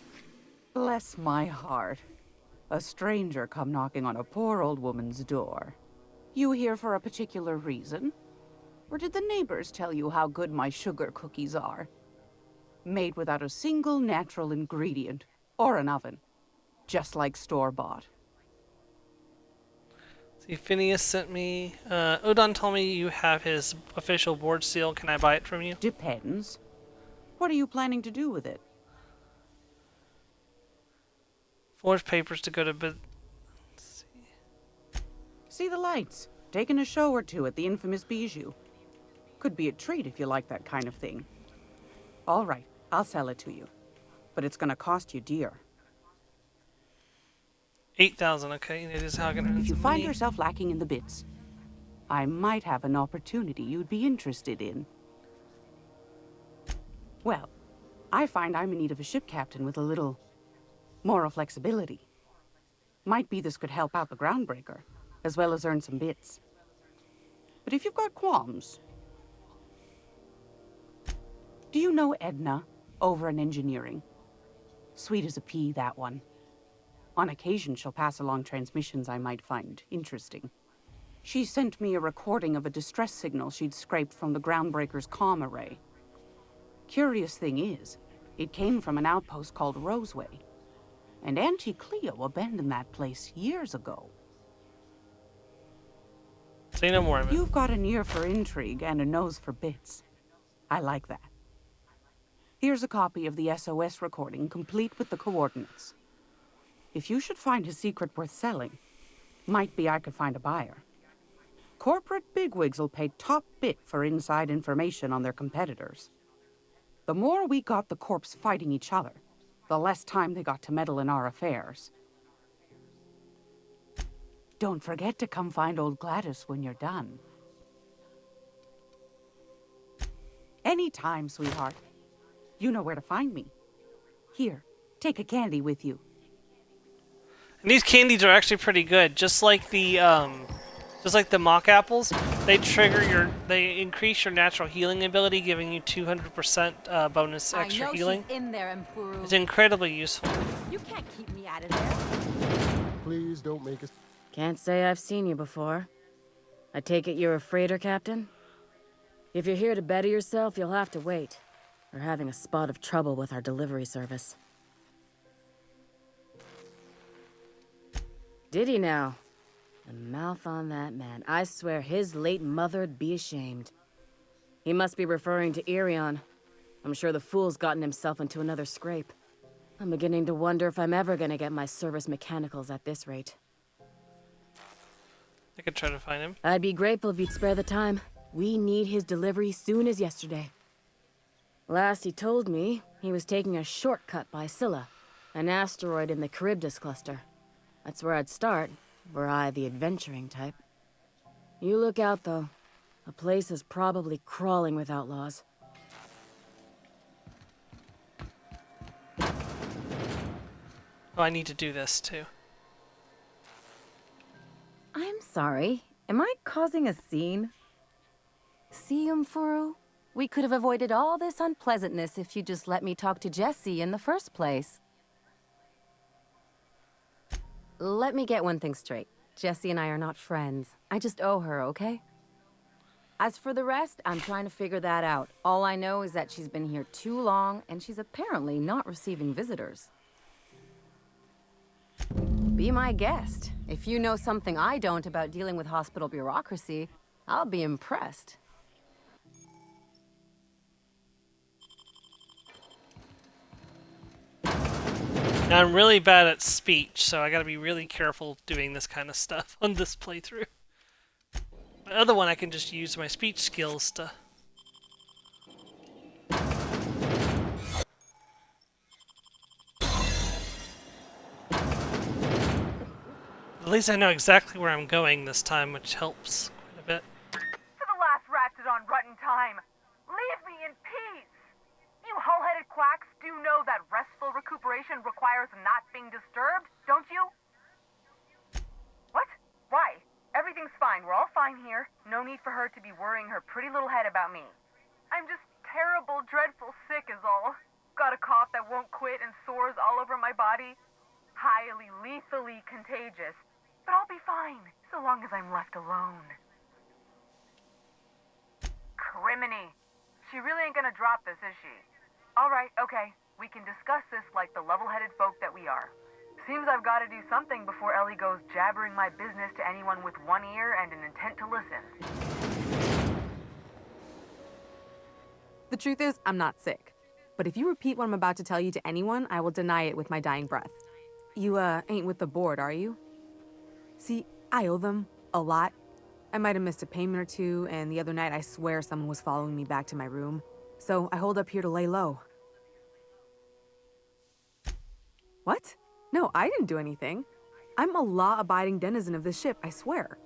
Speaker 7: Bless my heart. A stranger come knocking on a poor old woman's door. You here for a particular reason? Or did the neighbors tell you how good my sugar cookies are? Made without a single natural ingredient, or an oven. just like store-bought.
Speaker 1: See, Phineas sent me... Udon told me you have his official board seal. Can I buy it from you?
Speaker 7: Depends. What are you planning to do with it?
Speaker 1: Forge papers to go to bed.
Speaker 7: See the lights. Taking a show or two at the infamous Bijou. Could be a treat if you like that kind of thing. All right, I'll sell it to you. But it's gonna cost you dear.
Speaker 1: 8,000, okay. It is how I can earn
Speaker 7: If you
Speaker 1: some
Speaker 7: find
Speaker 1: money.
Speaker 7: yourself lacking in the bits, I might have an opportunity you'd be interested in. Well, I find I'm in need of a ship captain with a little moral flexibility. Might be this could help out the groundbreaker, as well as earn some bits. But if you've got qualms... Do you know Edna, over in engineering? Sweet as a pea, that one. On occasion, she'll pass along transmissions I might find interesting. She sent me a recording of a distress signal she'd scraped from the groundbreaker's comm array. Curious thing is, it came from an outpost called Roseway. And Auntie Cleo abandoned that place years ago.
Speaker 1: Say no more, man.
Speaker 7: You've got an ear for intrigue and a nose for bits. I like that. Here's a copy of the SOS recording, complete with the coordinates. If you should find his secret worth selling, might be I could find a buyer. Corporate bigwigs will pay top bit for inside information on their competitors. The more we got the corps fighting each other, the less time they got to meddle in our affairs. Don't forget to come find old Gladys when you're done. Anytime, sweetheart. You know where to find me. Here, take a candy with you.
Speaker 1: And these candies are actually pretty good. Just like the mock apples, they increase your natural healing ability, giving you 200% bonus extra
Speaker 2: I know
Speaker 1: healing.
Speaker 2: She's in there, Mfuru.
Speaker 1: It's incredibly useful.
Speaker 2: You can't keep me out of there.
Speaker 12: Please don't make us...
Speaker 2: Can't say I've seen you before. I take it you're a freighter captain? If you're here to better yourself, you'll have to wait. We're having a spot of trouble with our delivery service. Did he now? The mouth on that man. I swear his late mother'd be ashamed. He must be referring to Irion. I'm sure the fool's gotten himself into another scrape. I'm beginning to wonder if I'm ever gonna get my service mechanicals at this rate.
Speaker 1: I could try to find him.
Speaker 2: I'd be grateful if you'd spare the time. We need his delivery soon as yesterday. Last he told me, he was taking a shortcut by Scylla, an asteroid in the Charybdis cluster. That's where I'd start, were I the adventuring type. You look out, though. The place is probably crawling with outlaws.
Speaker 1: Oh, I need to do this, too.
Speaker 2: I'm sorry. Am I causing a scene? See, Mfuru? We could have avoided all this unpleasantness if you just let me talk to Jesse in the first place. Let me get one thing straight. Jesse and I are not friends. I just owe her, okay? As for the rest, I'm trying to figure that out. All I know is that she's been here too long, and she's apparently not receiving visitors. Be my guest. If you know something I don't about dealing with hospital bureaucracy, I'll be impressed.
Speaker 1: Now, I'm really bad at speech, so I gotta be really careful doing this kind of stuff on this playthrough. The other one I can just use my speech skills to... At least I know exactly where I'm going this time, which helps quite a bit.
Speaker 19: For the last Ratdodon Rutton time, leave me in peace! You hull-headed quacks do know that restful recuperation requires not being disturbed, don't you? What? Why? Everything's fine. We're all fine here. No need for her to be worrying her pretty little head about me. I'm just terrible, dreadful sick is all. Got a cough that won't quit and sores all over my body. Highly, lethally contagious. But I'll be fine, so long as I'm left alone. Criminy. She really ain't gonna drop this, is she? Alright, okay. We can discuss this like the level-headed folk that we are. Seems I've got to do something before Ellie goes jabbering my business to anyone with one ear and an intent to listen.
Speaker 12: The truth is, I'm not sick. But if you repeat what I'm about to tell you to anyone, I will deny it with my dying breath. You, ain't with the board, are you? See, I owe them a lot. I might have missed a payment or two, and the other night I swear someone was following me back to my room. So I hold up here to lay low. What? No, I didn't do anything. I'm a law-abiding denizen of this ship, I swear.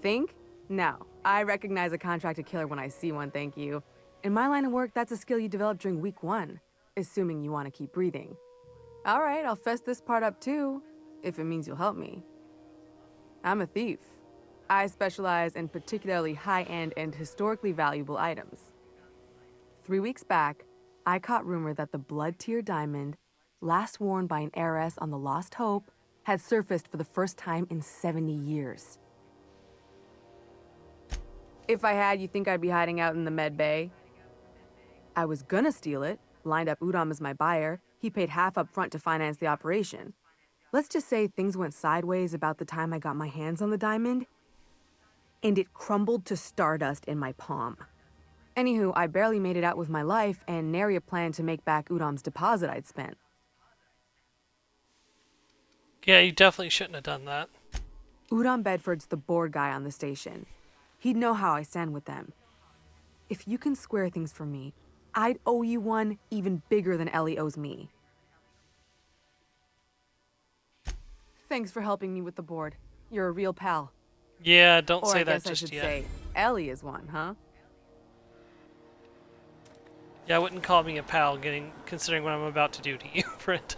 Speaker 12: Think? No. I recognize a contracted killer when I see one, thank you. In my line of work, that's a skill you develop during week 1, assuming you want to keep breathing. All right, I'll fess this part up too, if it means you'll help me. I'm a thief. I specialize in particularly high-end and historically valuable items. 3 weeks back, I caught rumor that the blood-tier diamond, last worn by an heiress on the Lost Hope, had surfaced for the first time in 70 years. If I had, you think I'd be hiding out in the med bay? I was gonna steal it, lined up Udom as my buyer. He paid half up front to finance the operation. Let's just say things went sideways about the time I got my hands on the diamond, and it crumbled to stardust in my palm. Anywho, I barely made it out with my life, and nary a plan to make back Udom's deposit I'd spent.
Speaker 1: Yeah, you definitely shouldn't have done that.
Speaker 12: Udom Bedford's the board guy on the station. He'd know how I stand with them. If you can square things for me, I'd owe you one even bigger than Ellie owes me. Thanks for helping me with the board. You're a real pal.
Speaker 1: Yeah, don't
Speaker 12: Or
Speaker 1: say
Speaker 12: I
Speaker 1: that
Speaker 12: guess
Speaker 1: just
Speaker 12: I should
Speaker 1: yet.
Speaker 12: say, Ellie is one, huh?
Speaker 1: Yeah, I wouldn't call me a pal, considering what I'm about to do to you, friend.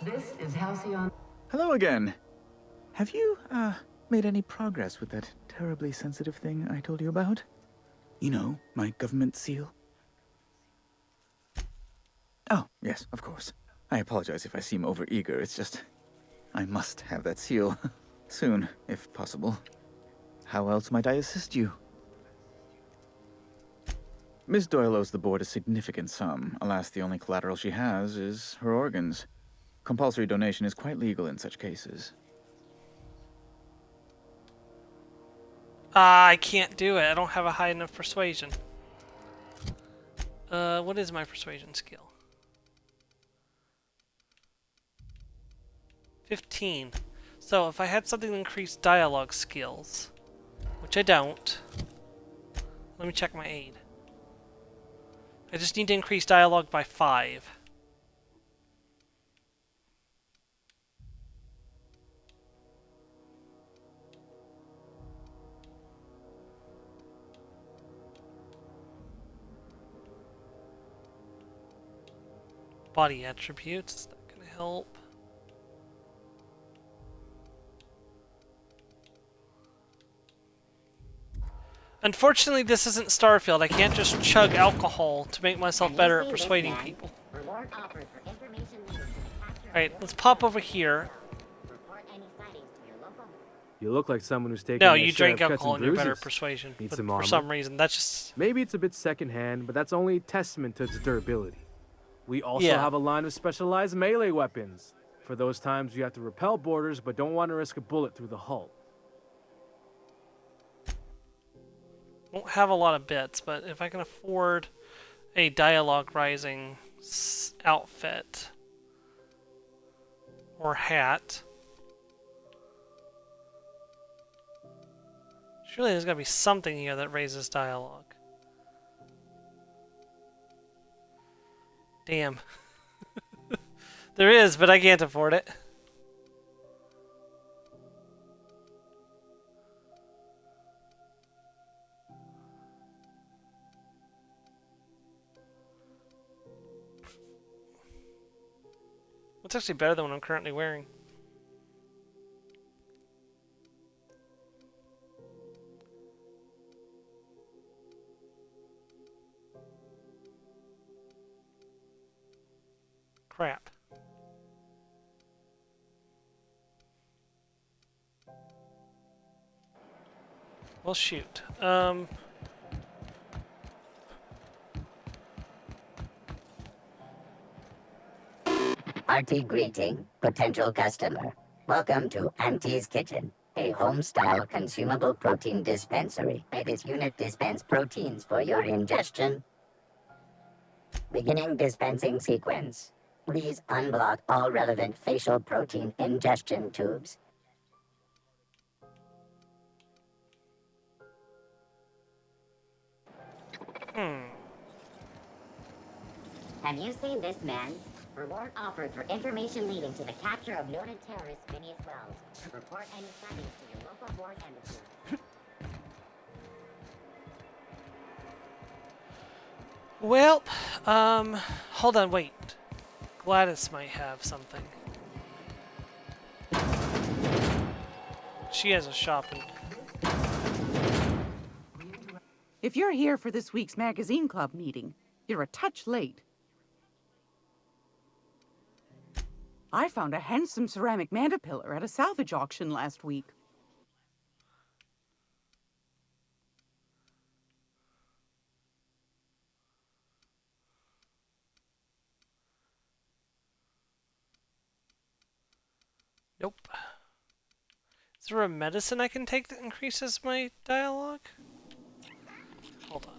Speaker 6: This is Halcyon.
Speaker 24: Hello again. Have you, made any progress with that terribly sensitive thing I told you about? You know, my government seal? Oh, yes, of course. I apologize if I seem overeager. It's just, I must have that seal. Soon, if possible. How else might I assist you? Miss Doyle owes the board a significant sum. Alas, the only collateral she has is her organs. Compulsory donation is quite legal in such cases.
Speaker 1: I can't do it. I don't have a high enough persuasion. What is my persuasion skill? 15. So if I had something to increase dialogue skills, which I don't, let me check my aid. I just need to increase dialogue by 5. Body attributes, is that gonna help? Unfortunately, this isn't Starfield. I can't just chug alcohol to make myself better at persuading people. Alright, let's pop over here.
Speaker 16: You look like someone who's taking
Speaker 1: No,
Speaker 16: a
Speaker 1: you
Speaker 16: share
Speaker 1: drink
Speaker 16: of cuts
Speaker 1: alcohol and you're better at
Speaker 16: bruises.
Speaker 1: persuasion.
Speaker 16: Need
Speaker 1: But
Speaker 16: some
Speaker 1: for
Speaker 16: armor.
Speaker 1: some reason, that's just...
Speaker 16: Maybe it's a bit secondhand, but that's only a testament to its durability. We also
Speaker 1: Yeah.
Speaker 16: have a line of specialized melee weapons. For those times you have to repel boarders but don't want to risk a bullet through the hull.
Speaker 1: Won't have a lot of bits, but if I can afford a dialogue rising outfit or hat, surely there's got to be something here that raises dialogue. Damn. There is, but I can't afford it. It's actually better than what I'm currently wearing. Crap. Well, shoot.
Speaker 11: Artie greeting, potential customer. Welcome to Auntie's Kitchen, a home-style consumable protein dispensary. May this unit dispense proteins for your ingestion. Beginning dispensing sequence. Please unblock all relevant facial protein ingestion tubes.
Speaker 9: Have you seen this man? Reward offered for information leading to the capture of noted terrorist Phineas Wells. Report any sightings to your local board embassy.
Speaker 1: Well, hold on, wait. Gladys might have something. She has a shopping.
Speaker 7: If you're here for this week's magazine club meeting, you're a touch late. I found a handsome ceramic mandapillar at a salvage auction last week.
Speaker 1: Nope. Is there a medicine I can take that increases my dialogue? Hold on.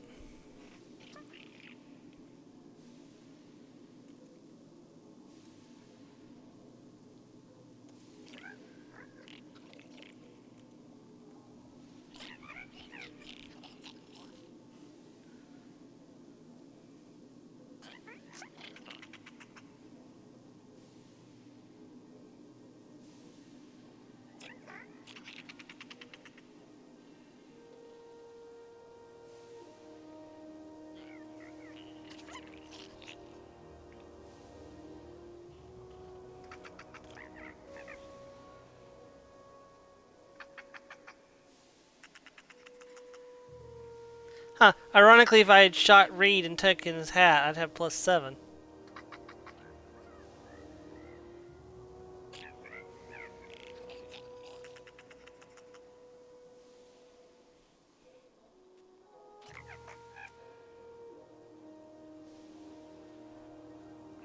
Speaker 1: Huh. Ironically, if I had shot Reed and taken his hat, I'd have +7.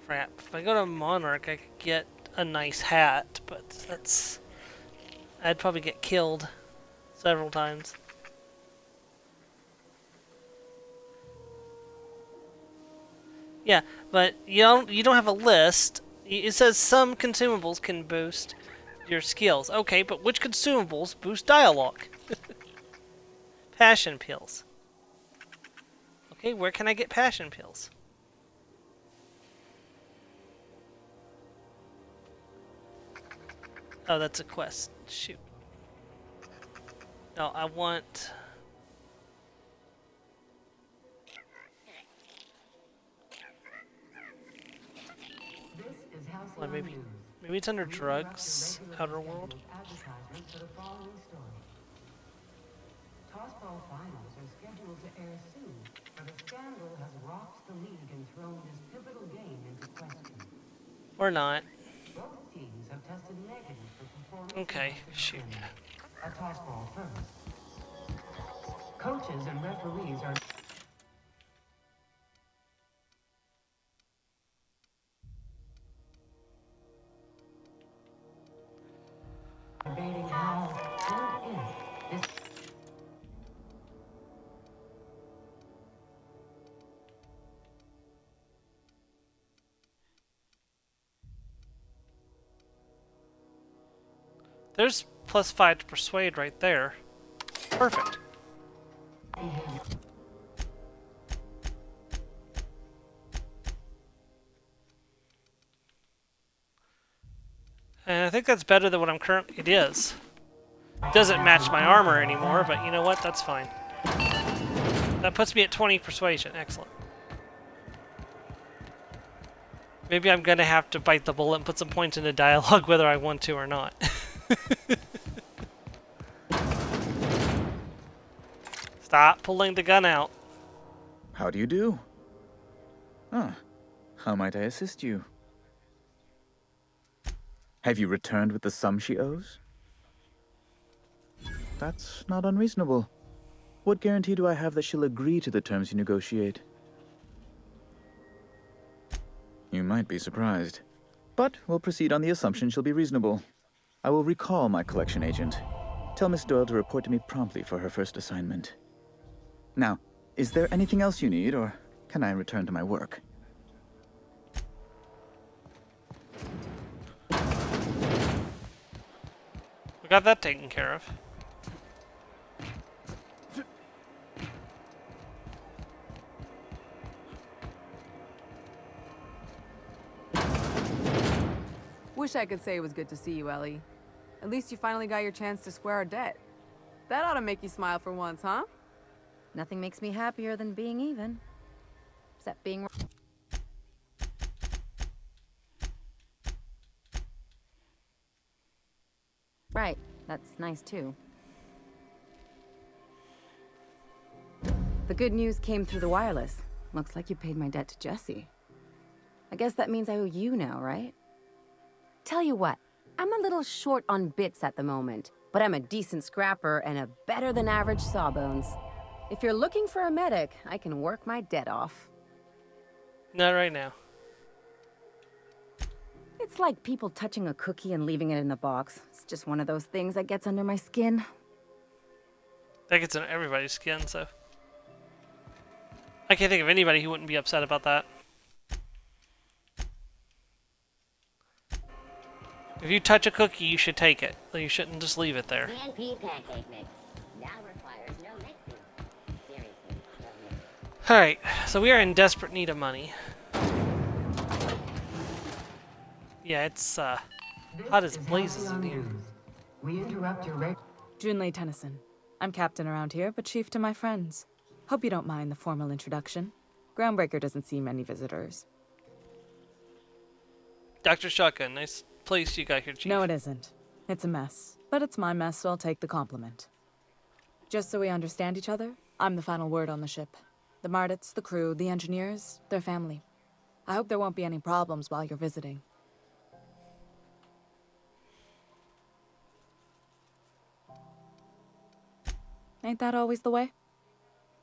Speaker 1: Crap. If I go to Monarch, I could get a nice hat, but that's... I'd probably get killed several times. Yeah, but you don't have a list. It says some consumables can boost your skills. Okay, but which consumables boost dialogue? Passion pills. Okay, where can I get passion pills? Oh, that's a quest. Shoot. No, I want... Well, maybe it's under drugs, Outer World.
Speaker 6: Tossball finals are scheduled to air soon, but a scandal has rocked the league and thrown this pivotal game into question.
Speaker 1: Or not.
Speaker 6: Both teams have tested negative for performance.
Speaker 1: Okay, shoot.
Speaker 6: A tossball first. Coaches and referees are... debating how and if this...
Speaker 1: There's +5 to persuade right there. Perfect. And I think that's better than what I'm currently... It is. It doesn't match my armor anymore, but you know what? That's fine. That puts me at 20 persuasion. Excellent. Maybe I'm gonna have to bite the bullet and put some points into dialogue whether I want to or not. Stop pulling the gun out.
Speaker 24: How do you do? Ah, how might I assist you? Have you returned with the sum she owes? That's not unreasonable. What guarantee do I have that she'll agree to the terms you negotiate? You might be surprised. But we'll proceed on the assumption she'll be reasonable. I will recall my collection agent. Tell Miss Doyle to report to me promptly for her first assignment. Now, is there anything else you need, or can I return to my work?
Speaker 1: We got that taken care of.
Speaker 12: Wish I could say it was good to see you, Ellie. At least you finally got your chance to square our debt. That ought to make you smile for once, huh?
Speaker 2: Nothing makes me happier than being even. Except being... Right, that's nice too. The good news came through the wireless. Looks like you paid my debt to Jesse. I guess that means I owe you now, right? Tell you what, I'm a little short on bits at the moment, but I'm a decent scrapper and a better-than-average sawbones. If you're looking for a medic, I can work my debt off.
Speaker 1: Not right now.
Speaker 2: It's like people touching a cookie and leaving it in the box. It's just one of those things that gets under my skin.
Speaker 1: That gets under everybody's skin, so... I can't think of anybody who wouldn't be upset about that. If you touch a cookie, you should take it. You shouldn't just leave it there.
Speaker 9: CNP pancake mix now requires no mixing. Seriously, no mixing.
Speaker 1: Alright, so we are in desperate need of money. Yeah, it's hot as blazes in here.
Speaker 6: We interrupt your
Speaker 12: Junlei Tennyson. I'm captain around here, but chief to my friends. Hope you don't mind the formal introduction. Groundbreaker doesn't see many visitors.
Speaker 1: Dr. Shotgun, nice place you got here, Chief.
Speaker 12: No, it isn't. It's a mess. But it's my mess, so I'll take the compliment. Just so we understand each other, I'm the final word on the ship. The Mardits, the crew, the engineers, their family. I hope there won't be any problems while you're visiting. Ain't that always the way?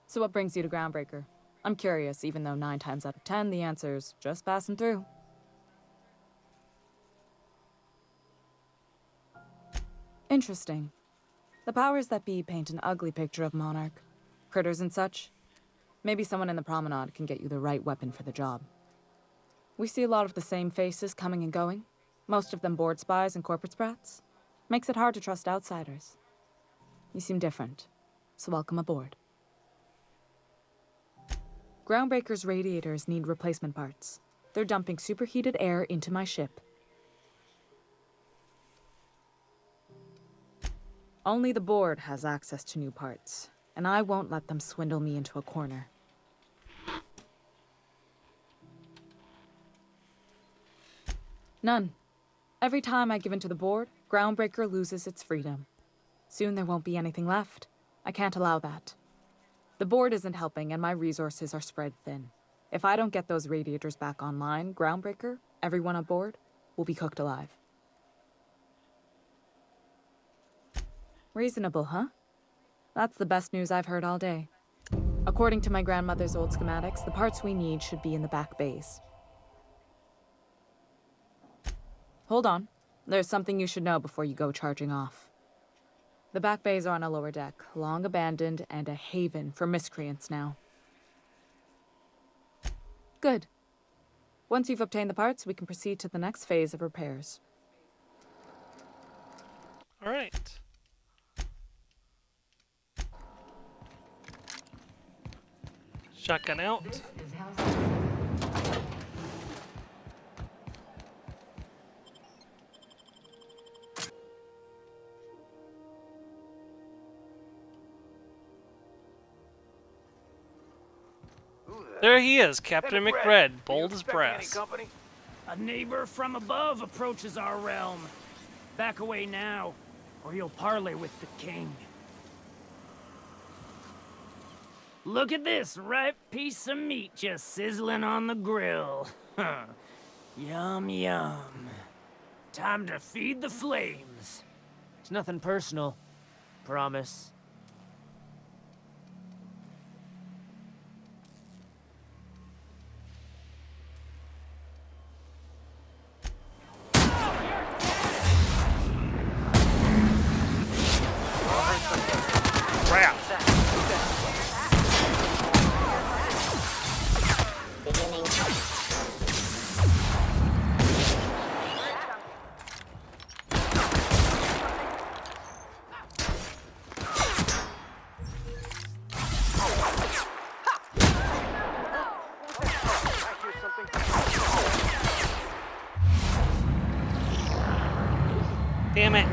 Speaker 12: So what brings you to Groundbreaker? I'm curious, even though 9 times out of 10 the answer's just passing through. Interesting. The powers that be paint an ugly picture of Monarch. Critters and such. Maybe someone in the promenade can get you the right weapon for the job. We see a lot of the same faces coming and going. Most of them board spies and corporate sprats. Makes it hard to trust outsiders. You seem different, so welcome aboard. Groundbreaker's radiators need replacement parts. They're dumping superheated air into my ship. Only the board has access to new parts, and I won't let them swindle me into a corner. None. Every time I give in to the board, Groundbreaker loses its freedom. Soon there won't be anything left. I can't allow that. The board isn't helping, and my resources are spread thin. If I don't get those radiators back online, Groundbreaker, everyone aboard, will be cooked alive. Reasonable, huh? That's the best news I've heard all day. According to my grandmother's old schematics, the parts we need should be in the back bays. Hold on. There's something you should know before you go charging off. The back bays are on a lower deck, long abandoned and a haven for miscreants now. Good. Once you've obtained the parts, we can proceed to the next phase of repairs.
Speaker 1: All right. Shotgun out. There he is, Captain McRed, bold as brass.
Speaker 15: A neighbor from above approaches our realm. Back away now, or you'll parley with the king. Look at this ripe piece of meat just sizzling on the grill. Yum, yum. Time to feed the flames.
Speaker 5: It's nothing personal. Promise.
Speaker 1: Crap. Damn it.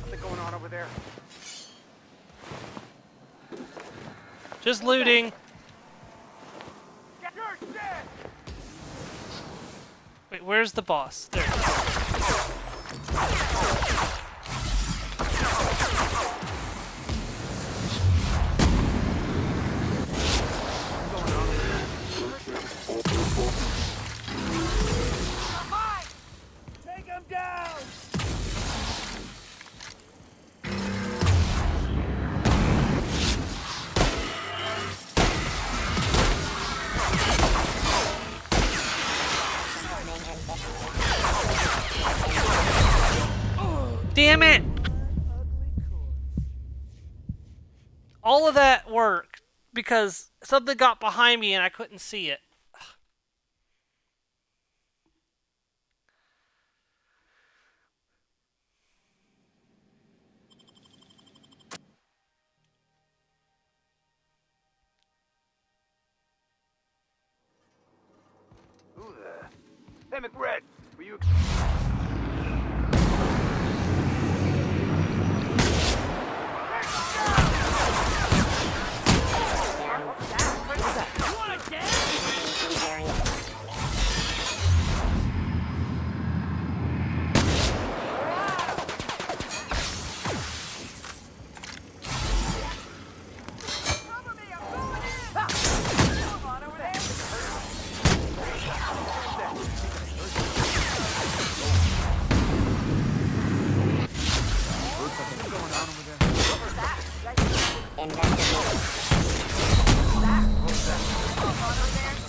Speaker 13: What's going on over there?
Speaker 1: Just looting.
Speaker 13: You're dead!
Speaker 1: Wait, where's the boss? There.
Speaker 13: Take him down!
Speaker 1: Damn it! All of that worked because something got behind me and I couldn't see it.
Speaker 13: Who the... Hey, McRed, were you...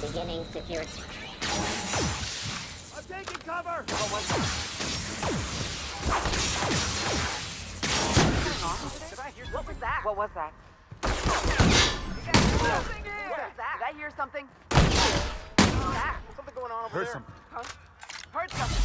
Speaker 9: Beginning secure.
Speaker 13: I'm taking cover!
Speaker 17: What was that? What was that?
Speaker 13: Something here!
Speaker 17: What was that? Did I hear something?
Speaker 13: Something going on over
Speaker 17: Heard
Speaker 13: there.
Speaker 17: something. Huh? Heard something.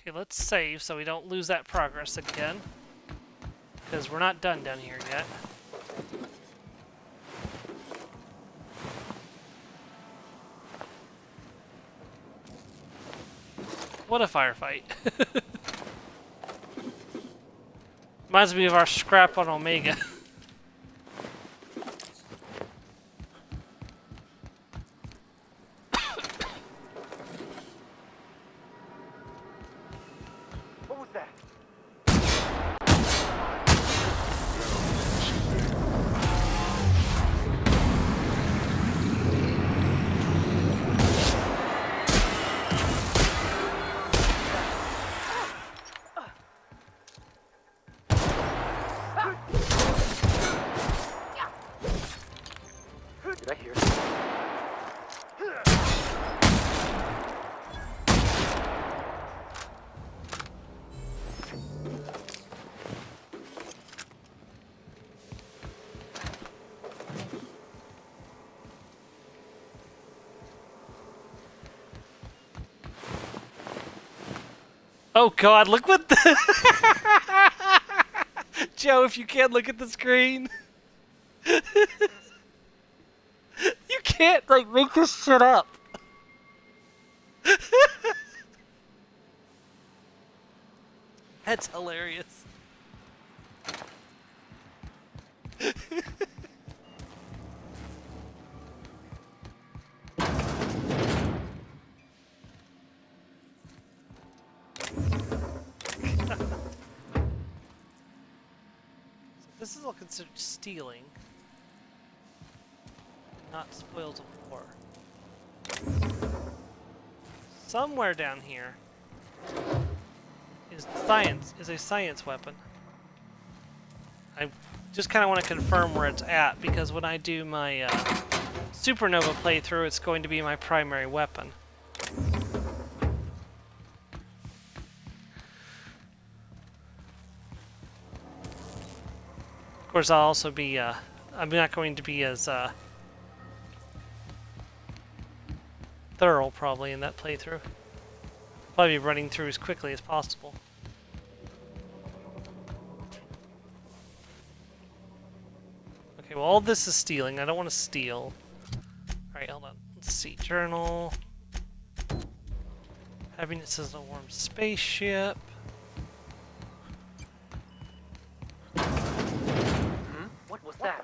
Speaker 1: Okay, let's save so we don't lose that progress again. Because we're not done down here yet. What a firefight. Reminds me of our scrap on Omega.
Speaker 10: Did I hear?
Speaker 1: Oh God! Look what the Joe. If you can't look at the screen, you can't like make this shit up. That's hilarious. This is all considered stealing, not spoils of war. Somewhere down here is a science weapon. I just kind of want to confirm where it's at because when I do my Supernova playthrough, it's going to be my primary weapon. Of course, I'll also be, I'm not going to be as thorough probably in that playthrough. Probably be running through as quickly as possible. Okay, well all this is stealing. I don't want to steal. Alright, hold on. Let's see. Journal. Happiness is a warm spaceship.
Speaker 10: What was that?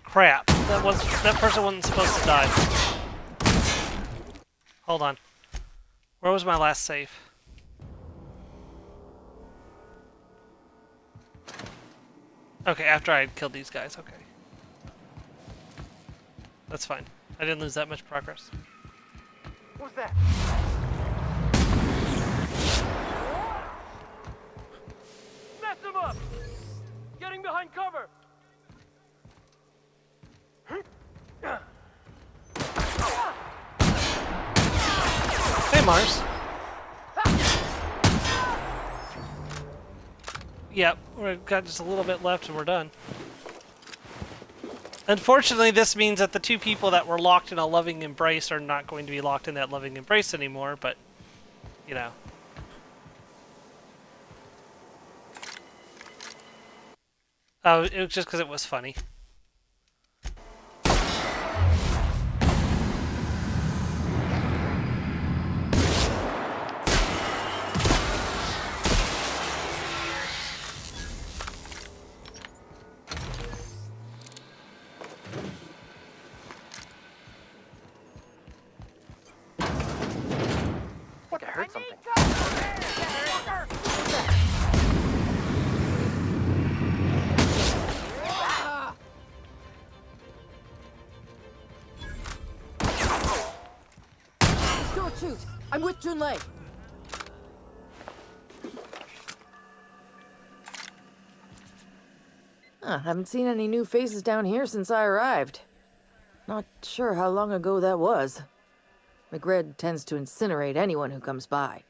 Speaker 1: Crap. That person wasn't supposed to die. Hold on. Where was my last save? Okay, after I had killed these guys, okay. That's fine. I didn't lose that much progress.
Speaker 10: What was that?
Speaker 15: Mess him up! Getting behind cover!
Speaker 1: Hey, Mars. Yep, we've got just a little bit left and we're done. Unfortunately, this means that the two people that were locked in a loving embrace are not going to be locked in that loving embrace anymore, but, you know. Oh, it was just because it was funny.
Speaker 10: What? I heard something.
Speaker 2: Don't shoot! I'm with Junlei! Haven't seen any new faces down here since I arrived. Not sure how long ago that was. McRed tends to incinerate anyone who comes by.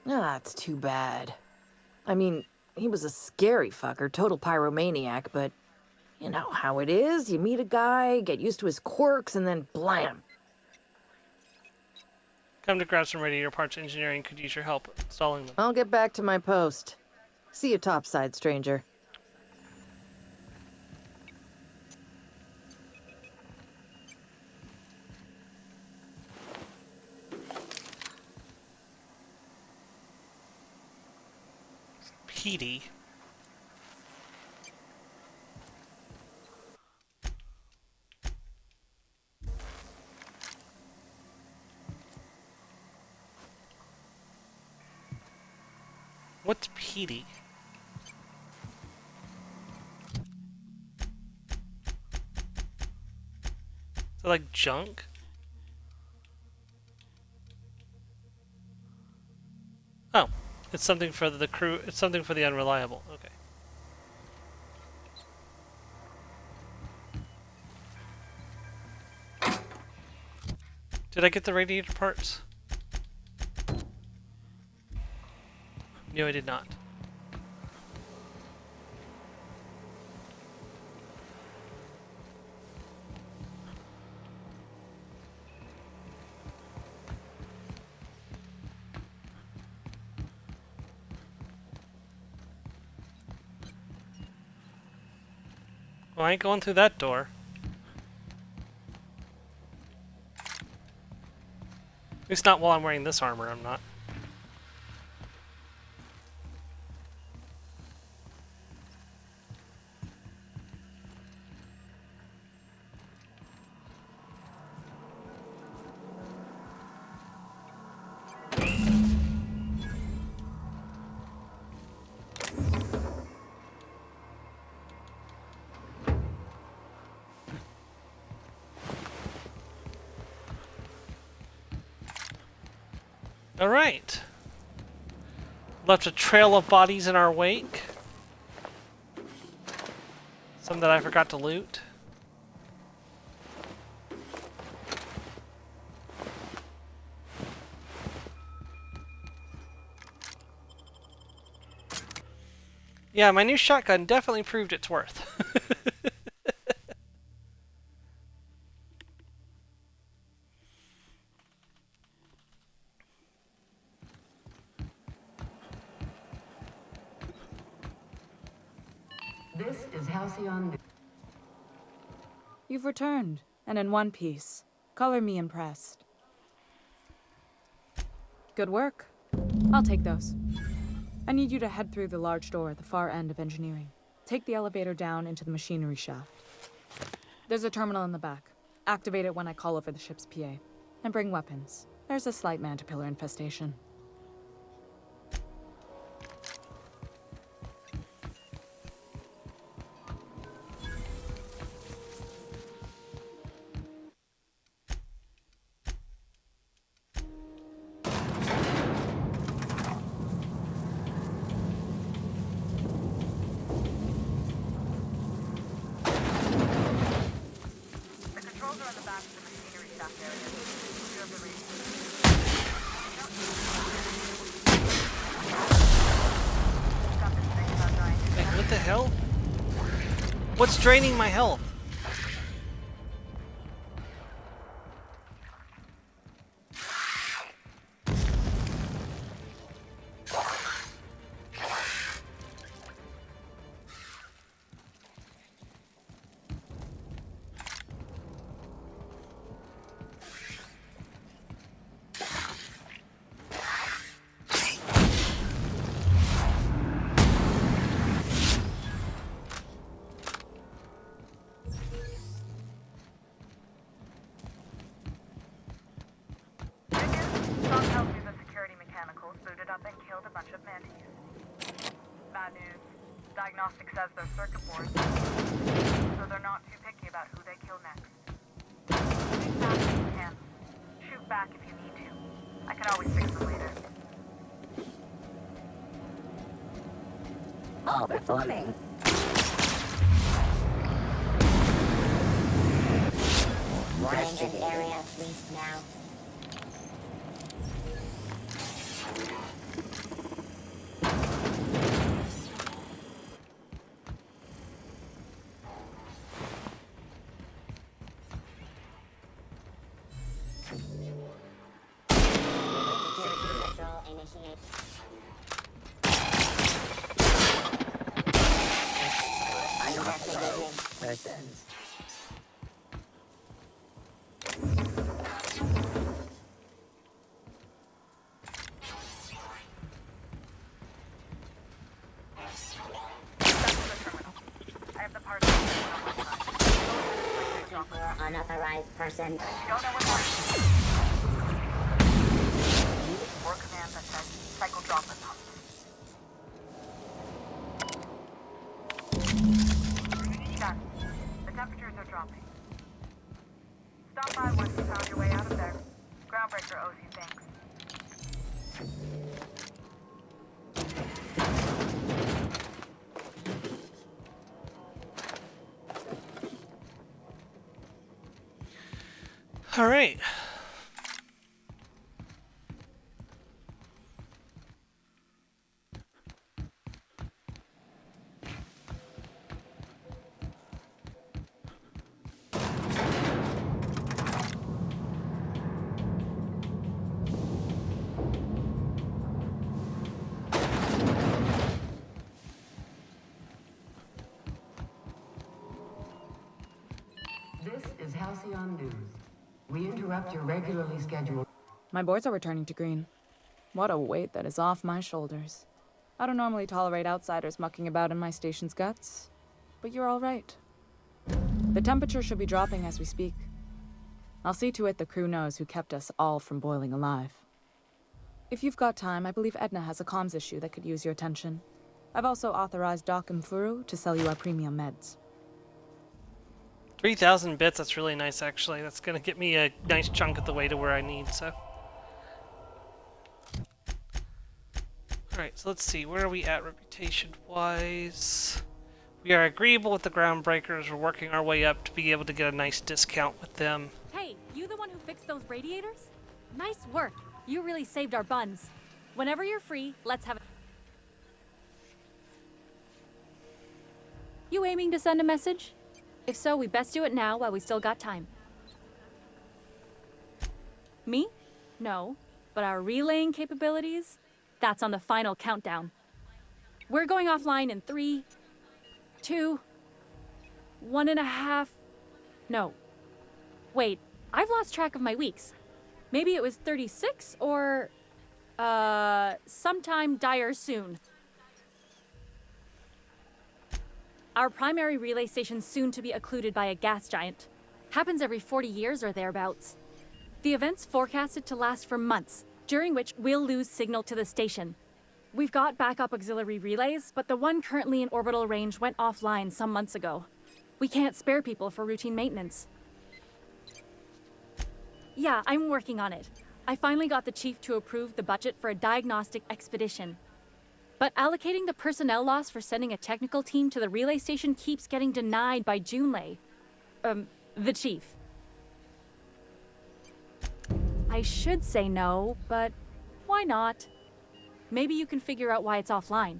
Speaker 2: It's too bad. I mean, he was a scary fucker, total pyromaniac, but you know how it is. You meet a guy, get used to his quirks, and then blam.
Speaker 1: Come to grab some radiator parts. Engineering could use your help installing them.
Speaker 2: I'll get back to my post. See you topside, stranger.
Speaker 1: Petey. What's Petey? Is it like junk? Oh, it's something for the crew. It's something for the Unreliable. Okay. Did I get the radiator parts? No, I did not. Well, I ain't going through that door. At least not while I'm wearing this armor, I'm not. Alright. Left a trail of bodies in our wake. Some that I forgot to loot. Yeah, my new shotgun definitely proved its worth.
Speaker 6: This is Halcyon.
Speaker 8: You've returned, and in one piece. Color me impressed. Good work. I'll take those. I need you to head through the large door at the far end of engineering. Take the elevator down into the machinery shaft. There's a terminal in the back. Activate it when I call over the ship's PA. And bring weapons. There's a slight mantipillar infestation.
Speaker 1: What the hell? What's draining my health?
Speaker 19: Bad news. Diagnostic says they're circuit boards, so they're not too picky about who they kill next. Shoot back if you can. Shoot back if you need to. I can always fix them later.
Speaker 11: All performing.
Speaker 9: Warning area, please now.
Speaker 11: Persons.
Speaker 19: I have the parts on my side.
Speaker 9: Unauthorized person.
Speaker 19: You don't know what that is. Or command that says cycle drop and pump. Done. The temperatures are dropping. Stop by once you found your way out of there. Groundbreaker owes you thanks.
Speaker 1: Alright.
Speaker 6: This is Halcyon News. We interrupt your regularly scheduled...
Speaker 8: My boards are returning to green. What a weight that is off my shoulders. I don't normally tolerate outsiders mucking about in my station's guts, but you're all right. The temperature should be dropping as we speak. I'll see to it the crew knows who kept us all from boiling alive. If you've got time, I believe Edna has a comms issue that could use your attention. I've also authorized Doc and Furu to sell you our premium meds.
Speaker 1: 3,000 bits, that's really nice actually. That's gonna get me a nice chunk of the way to where I need, so. Alright, so let's see, where are we at reputation-wise? We are agreeable with the Groundbreakers, we're working our way up to be able to get a nice discount with them.
Speaker 20: Hey, you the one who fixed those radiators? Nice work. You really saved our buns. Whenever you're free, let's have a... You aiming to send a message? If so, we best do it now while we still got time. Me? No. But our relaying capabilities? That's on the final countdown. We're going offline in 3, 2, 1.5... No. Wait, I've lost track of my weeks. Maybe it was 36 or... sometime dire soon. Our primary relay station's soon to be occluded by a gas giant. Happens every 40 years or thereabouts. The event's forecasted to last for months, during which we'll lose signal to the station. We've got backup auxiliary relays, but the one currently in orbital range went offline some months ago. We can't spare people for routine maintenance. Yeah, I'm working on it. I finally got the chief to approve the budget for a diagnostic expedition. But allocating the personnel loss for sending a technical team to the relay station keeps getting denied by Junlei. The chief. I should say no, but why not? Maybe you can figure out why it's offline.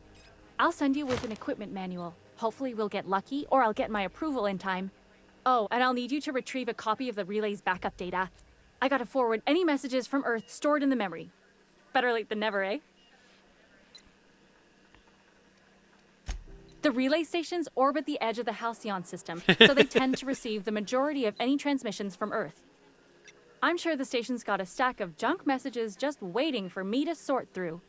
Speaker 20: I'll send you with an equipment manual. Hopefully we'll get lucky, or I'll get my approval in time. Oh, and I'll need you to retrieve a copy of the relay's backup data. I gotta forward any messages from Earth stored in the memory. Better late than never, eh? The relay stations orbit the edge of the Halcyon system, so they tend to receive the majority of any transmissions from Earth. I'm sure the station's got a stack of junk messages just waiting for me to sort through.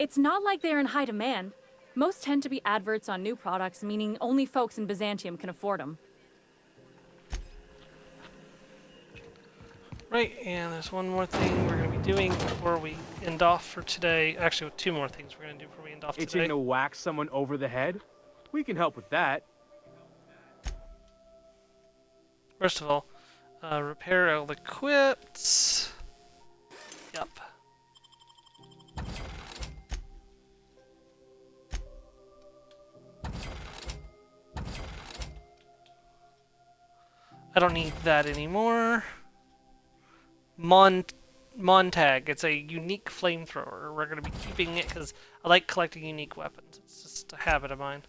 Speaker 20: It's not like they're in high demand. Most tend to be adverts on new products, meaning only folks in Byzantium can afford them.
Speaker 1: Right, and there's one more thing we're going to be doing before we end off for today. Actually, two more things we're going to do before we end off today.
Speaker 16: Itching to whack someone over the head? We can help with that.
Speaker 1: First of all, repair all equipped. Yep. I don't need that anymore. Montag. It's a unique flamethrower. We're going to be keeping it because I like collecting unique weapons. It's just a habit of mine.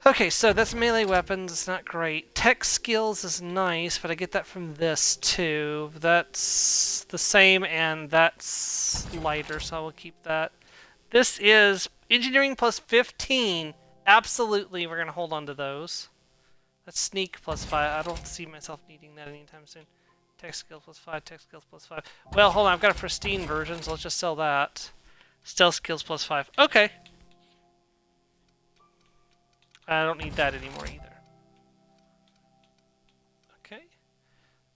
Speaker 1: Okay, so that's melee weapons. It's not great. Tech skills is nice, but I get that from this too. That's the same, and that's lighter, so I will keep that. This is engineering plus 15. Absolutely, we're going to hold on to those. That's sneak plus 5. I don't see myself needing that anytime soon. Tech skills plus 5, tech skills plus 5. Well, hold on, I've got a pristine version, so let's just sell that. Stealth skills plus 5. Okay. I don't need that anymore either. Okay.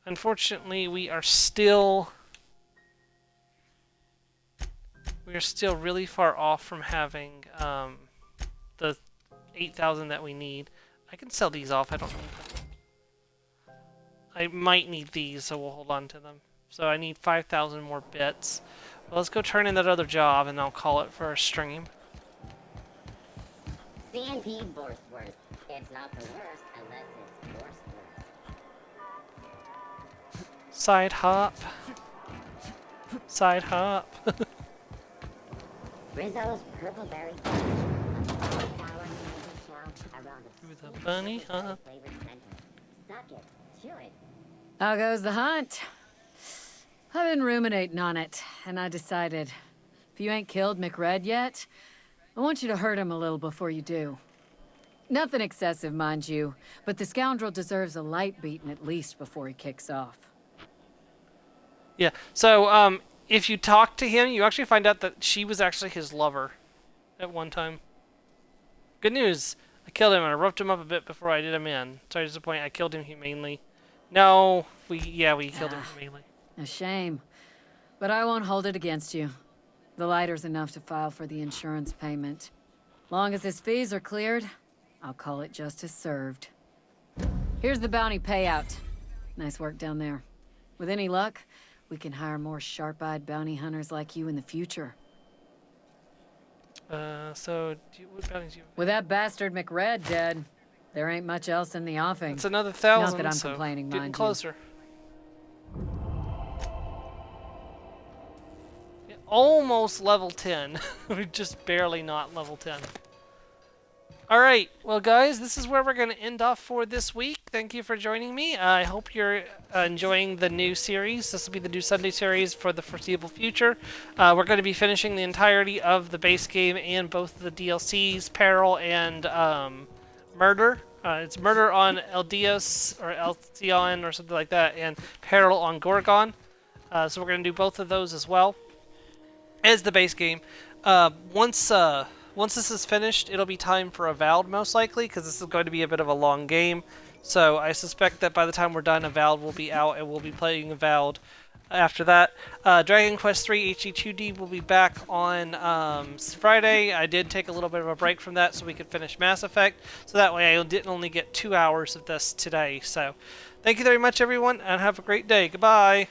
Speaker 1: Unfortunately, we are still really far off from having the 8,000 that we need. I can sell these off, I don't need them. I might need these, so we'll hold on to them. So I need 5,000 more bits. Well, let's go turn in that other job, and I'll call it for a stream.
Speaker 9: CNP Borthworth, It's not the worst unless it's worse.
Speaker 1: Side hop. Side hop.
Speaker 9: Rizzo's purple berry punch.
Speaker 1: With a bunny hop.
Speaker 9: Suck it. Chew it.
Speaker 4: How goes the hunt? I've been ruminating on it, and I decided, if you ain't killed McRed yet, I want you to hurt him a little before you do. Nothing excessive, mind you, but the scoundrel deserves a light beating at least before he kicks off.
Speaker 1: Yeah, so, if you talk to him, you actually find out that she was actually his lover at one time. Good news! I killed him and I roughed him up a bit before I did him in. Sorry to disappoint, I killed him humanely. No, we killed him humanely.
Speaker 4: A shame. But I won't hold it against you. The lighter's enough to file for the insurance payment. Long as his fees are cleared, I'll call it justice served. Here's the bounty payout. Nice work down there. With any luck, we can hire more sharp-eyed bounty hunters like you in the future.
Speaker 1: What bounties do you...
Speaker 4: With that bastard McRed dead, there ain't much else in the offing.
Speaker 1: It's another 1,000,
Speaker 4: Not that I'm
Speaker 1: so
Speaker 4: complaining,
Speaker 1: getting
Speaker 4: mind
Speaker 1: closer. Yeah, almost level 10. We're just barely not level 10. Alright, well guys, this is where we're going to end off for this week. Thank you for joining me. I hope you're enjoying the new series. This will be the new Sunday series for the foreseeable future. We're going to be finishing the entirety of the base game and both the DLCs, Peril and Murder. It's Murder on Eldios, or Eldion, or something like that, and Peril on Gorgon. So we're going to do both of those as well as the base game. Once this is finished, it'll be time for Avowed, most likely, because this is going to be a bit of a long game. So I suspect that by the time we're done, Avowed will be out, and we'll be playing Avowed after that. Dragon Quest III HD2D will be back on Friday. I did take a little bit of a break from that so we could finish Mass Effect. So that way I didn't only get 2 hours of this today. So thank you very much, everyone, and have a great day. Goodbye.